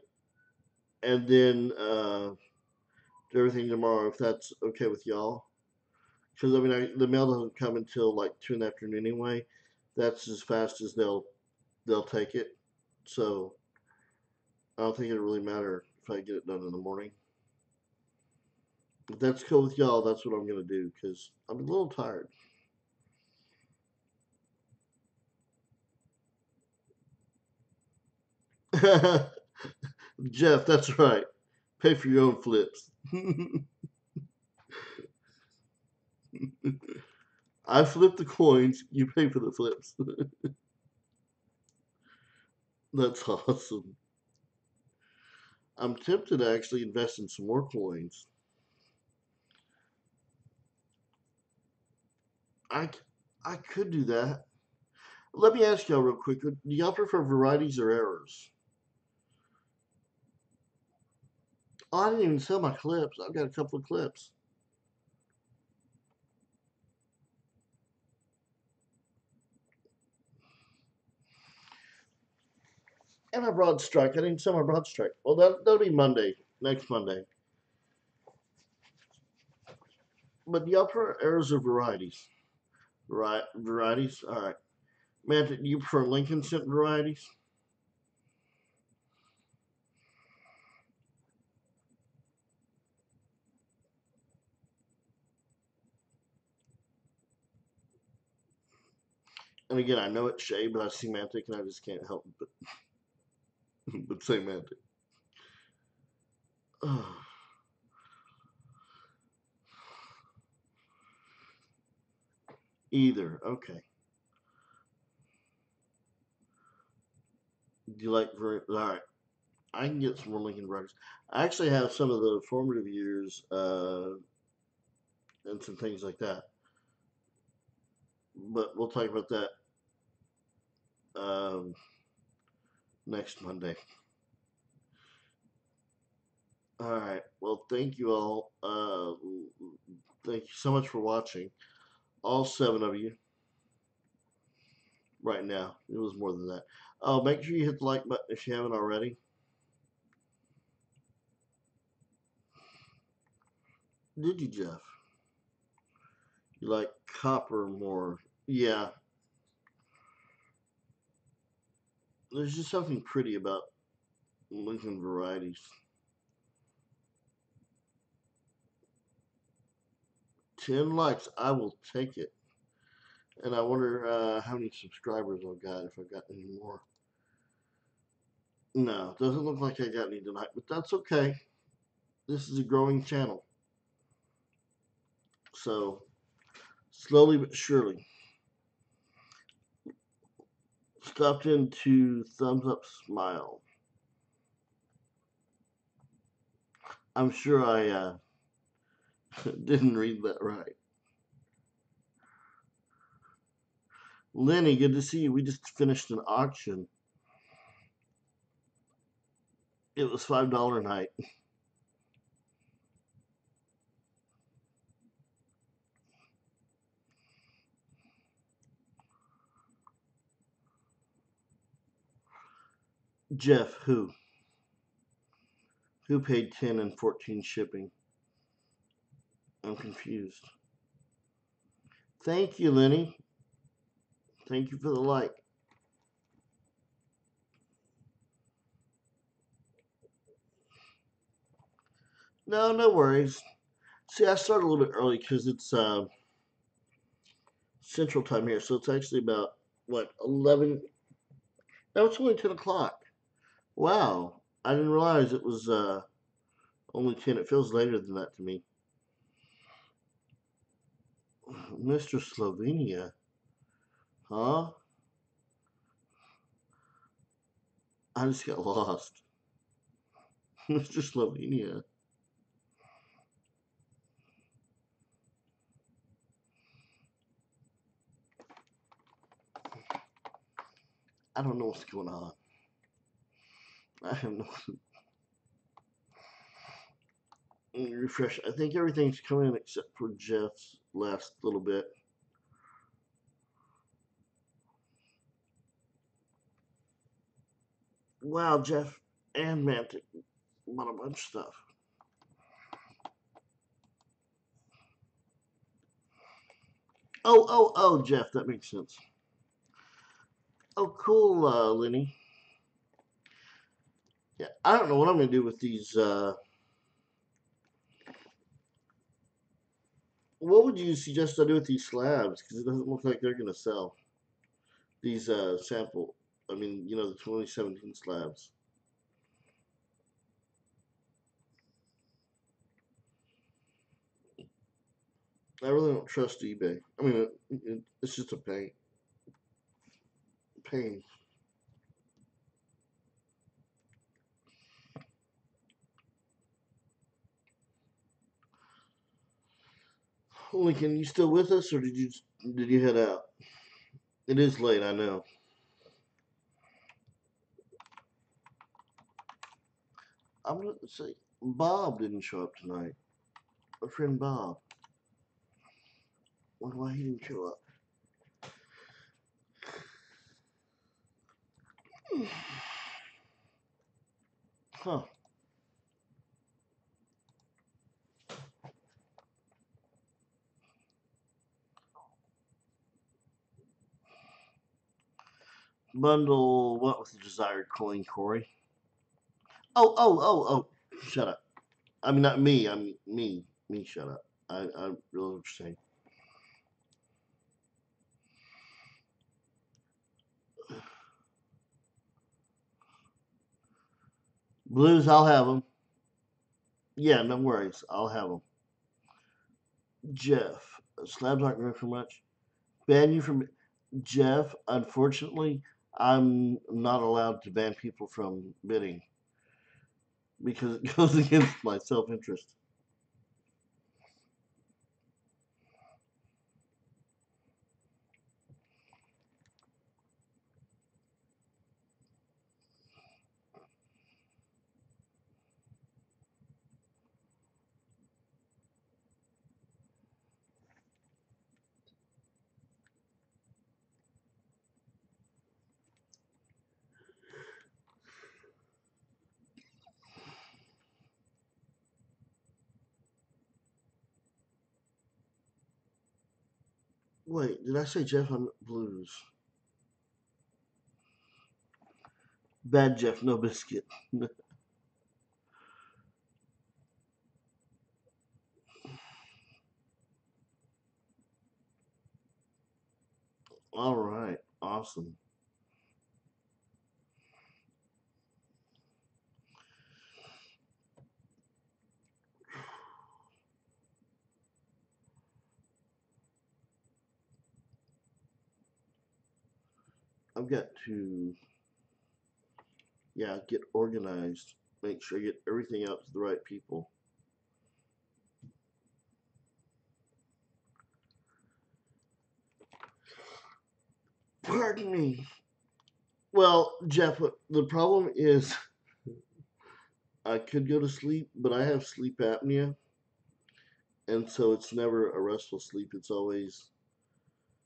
and then do everything tomorrow if that's okay with y'all. Because I mean, the mail doesn't come until like 2 in the afternoon anyway. That's as fast as they'll they'll take it. So I don't think it'll really matter if I get it done in the morning. If that's cool with y'all, that's what I'm gonna do because I'm a little tired. Jeff, that's right. Pay for your own flips. I flip the coins, you pay for the flips. That's awesome. I'm tempted to actually invest in some more coins. I, I could do that. Let me ask y'all real quick. Do y'all prefer varieties or errors? Oh, I didn't even sell my clips. I've got a couple of clips. And my broad strike. I didn't sell my broad strike. Well, that'll be Monday, next Monday. But do y'all prefer errors or varieties? Right, varieties? All right. Man, do you prefer Lincoln scent varieties? And again, I know it's shade, but I see Mantic and I just can't help but, but say Mantic. Either. Okay. Do you like all right. I can get some more Lincoln varieties. I actually have some of the formative years and some things like that. But we'll talk about that um, next Monday. All right. Well, thank you all. Thank you so much for watching. All 7 of you right now. It was more than that. Oh, make sure you hit the like button if you haven't already. Did you, Jeff? You like copper more? Yeah. There's just something pretty about Lincoln varieties. 10 likes. I will take it. And I wonder how many subscribers I've got, if I've got any more. No, doesn't look like I got any tonight, but that's okay. This is a growing channel. So, slowly but surely. Stopped into thumbs up smile. I'm sure I didn't read that right. Lenny, good to see you. We just finished an auction. It was $5 night. Jeff, who? Who paid 10 and 14 shipping? I'm confused. Thank you, Lenny. Thank you for the like. No, no worries. See, I started a little bit early because it's Central Time here, so it's actually about what 11. No, it's only 10 o'clock. Wow, I didn't realize it was only 10. It feels later than that to me. Mr. Slovenia, huh? I just got lost. Mr. Slovenia. I don't know what's going on. I have no refresh. I think everything's coming in except for Jeff's last little bit. Wow, Jeff and Mantic bought a bunch of stuff. Oh, Jeff, that makes sense. Oh, cool, Lenny. Yeah, I don't know what I'm gonna do with these. What would you suggest I do with these slabs? Because it doesn't look like they're gonna sell these sample. I mean, the 2017 slabs. I really don't trust eBay. I mean, it's just a pain. Lincoln, you still with us, or did you head out? It is late, I know. I'm gonna say Bob didn't show up tonight. My friend Bob. Wonder why he didn't show up. Huh. Bundle what with the desired coin, Corey? Oh. Shut up. I mean, not me. I mean, me. Me, shut up. I really what you're saying. Blues, I'll have them. Yeah, no worries. I'll have them. Jeff, slabs aren't going for much. Ban you from Jeff. Unfortunately, I'm not allowed to ban people from bidding because it goes against my self interest. Wait, did I say Jeff? I'm blues. Bad Jeff, no biscuit. All right, awesome. I've got to, yeah, get organized. Make sure I get everything out to the right people. Pardon me. Well, Jeff, the problem is I could go to sleep, but I have sleep apnea, and so it's never a restful sleep. It's always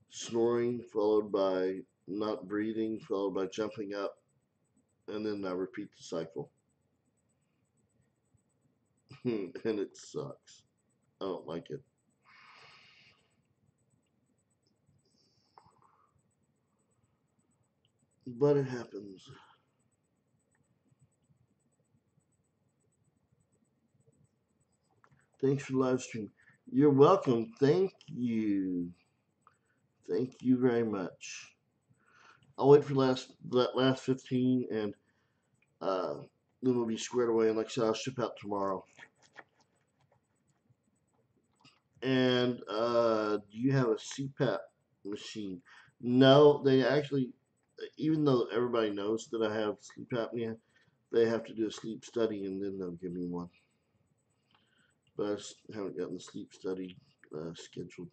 snoring, followed by not breathing, followed by jumping up, and then I repeat the cycle. And it sucks. I don't like it. But it happens. Thanks for the live stream. You're welcome. Thank you. Thank you very much. I'll wait for that last 15 and uh, then we'll be squared away. And like I said, I'll ship out tomorrow. And do you have a CPAP machine? No, they actually, even though everybody knows that I have sleep apnea, they have to do a sleep study and then they'll give me one. But I just haven't gotten the sleep study scheduled.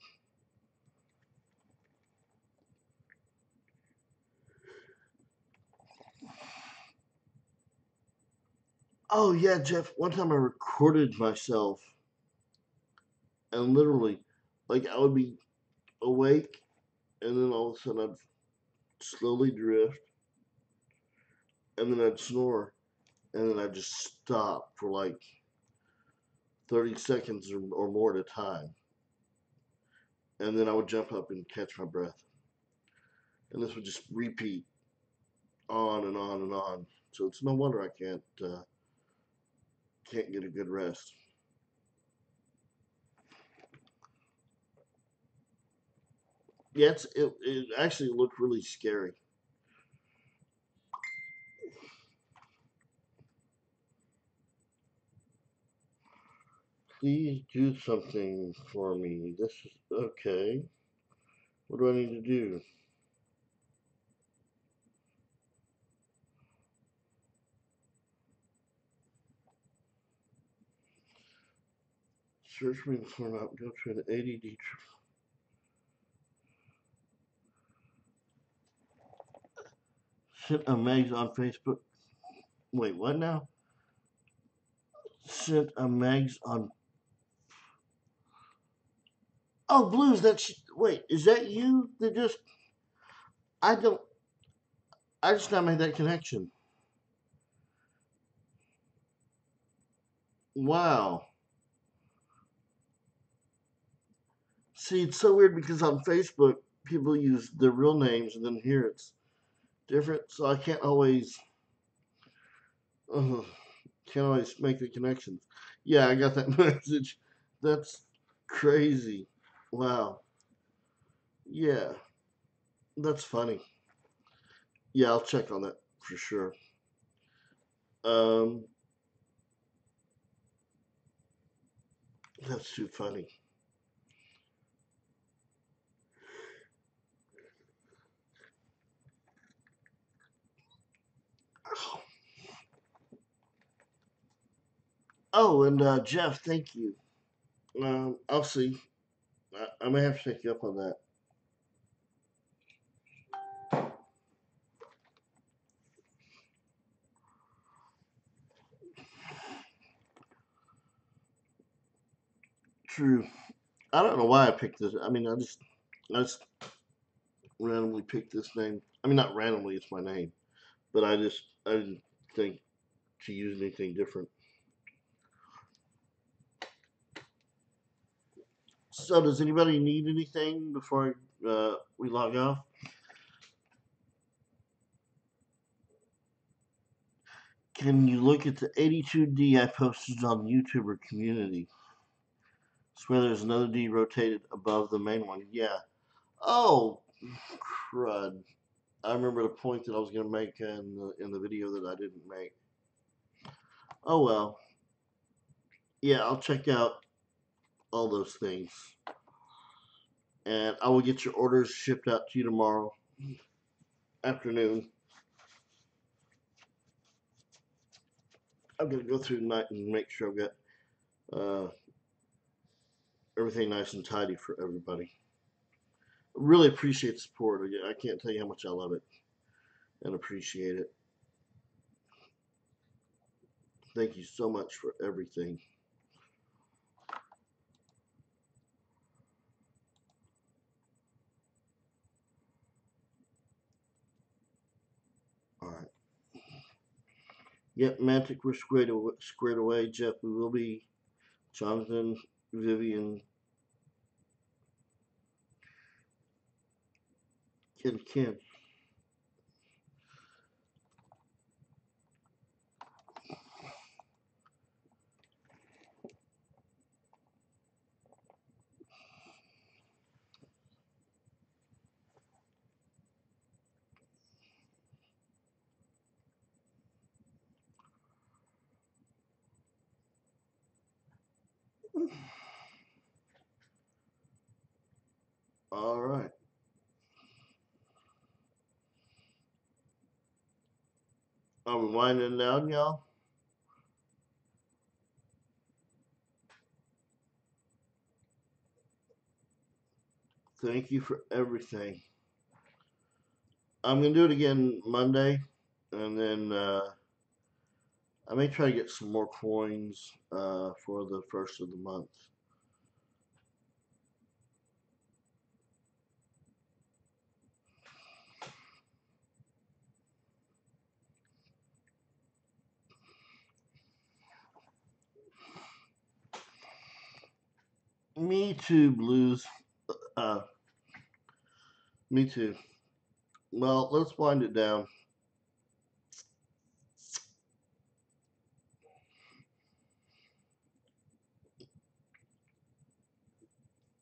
Oh yeah, Jeff. One time I recorded myself, and literally, like I would be awake, and then all of a sudden I'd slowly drift, and then I'd snore, and then I'd just stop for like 30 seconds or more at a time, and then I would jump up and catch my breath, and this would just repeat. on and on and on. So it's no wonder I can't get a good rest. Yeah, it actually looked really scary. Please do something for me. This is okay. What do I need to do? Search me format. Go to an ADD. Sent a Megs on Facebook. Wait, what now? Sent a Megs on. Oh, Blues. Wait. Is that you? That just. I don't. I just not made that connection. Wow. See, it's so weird because on Facebook people use their real names, and then here it's different. So I uh, can't always make the connections. Yeah, I got that message. That's crazy. Wow. Yeah, that's funny. Yeah, I'll check on that for sure. Um, that's too funny. Oh, and Jeff, thank you. I'll see. I may have to take you up on that. True. I don't know why I picked this. I mean, I just randomly picked this name. I mean, not randomly, it's my name, but I didn't think to use anything different. So, does anybody need anything before we log off? Can you look at the 82D I posted on the YouTuber community? Swear there's another D rotated above the main one. Yeah. Oh, crud. I remember the point that I was going to make in the video that I didn't make. Oh well. Yeah, I'll check out all those things. And I will get your orders shipped out to you tomorrow afternoon. I'm going to go through tonight and make sure I've got uh, everything nice and tidy for everybody. Really appreciate the support. I can't tell you how much I love it and appreciate it. Thank you so much for everything. All right. Yep, Mantic, we're squared away. Jeff, we will be. Jonathan, Vivian, Kim. All right. Are we winding down, y'all? Thank you for everything. I'm gonna do it again Monday, and then I may try to get some more coins for the first of the month. Me too, Blues. Uh, me too. Well, let's wind it down.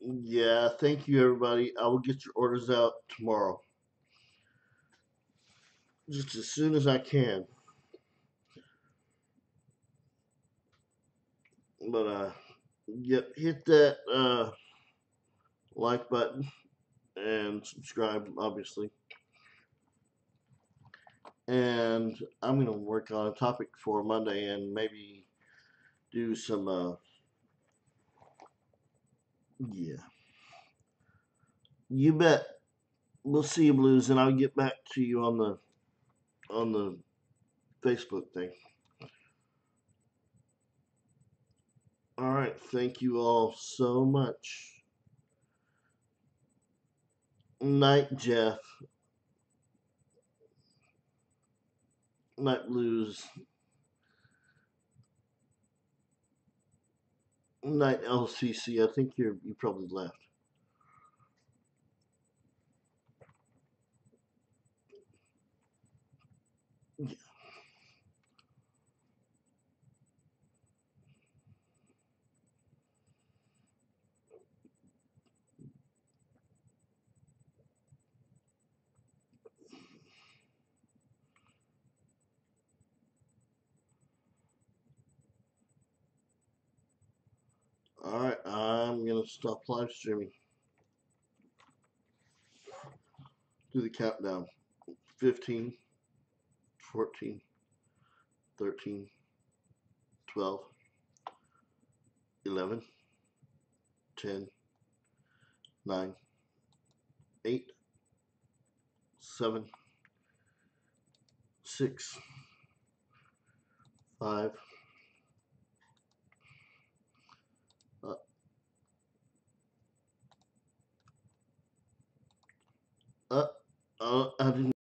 Yeah, thank you, everybody. I will get your orders out tomorrow, just as soon as I can. But yep, hit that like button and subscribe, obviously. And I'm gonna work on a topic for Monday and maybe do some. Yeah, you bet. We'll see you, Blues, and I'll get back to you on the Facebook thing. All right, thank you all so much. Night, Jeff. Night, Blues. Night, LCC. I think you probably left. Yeah. All right, I'm gonna stop live streaming. Do the countdown. 15, 14, 13, 12, 11, 10, 9, 8, 7, 6, 5. Uh, I didn't.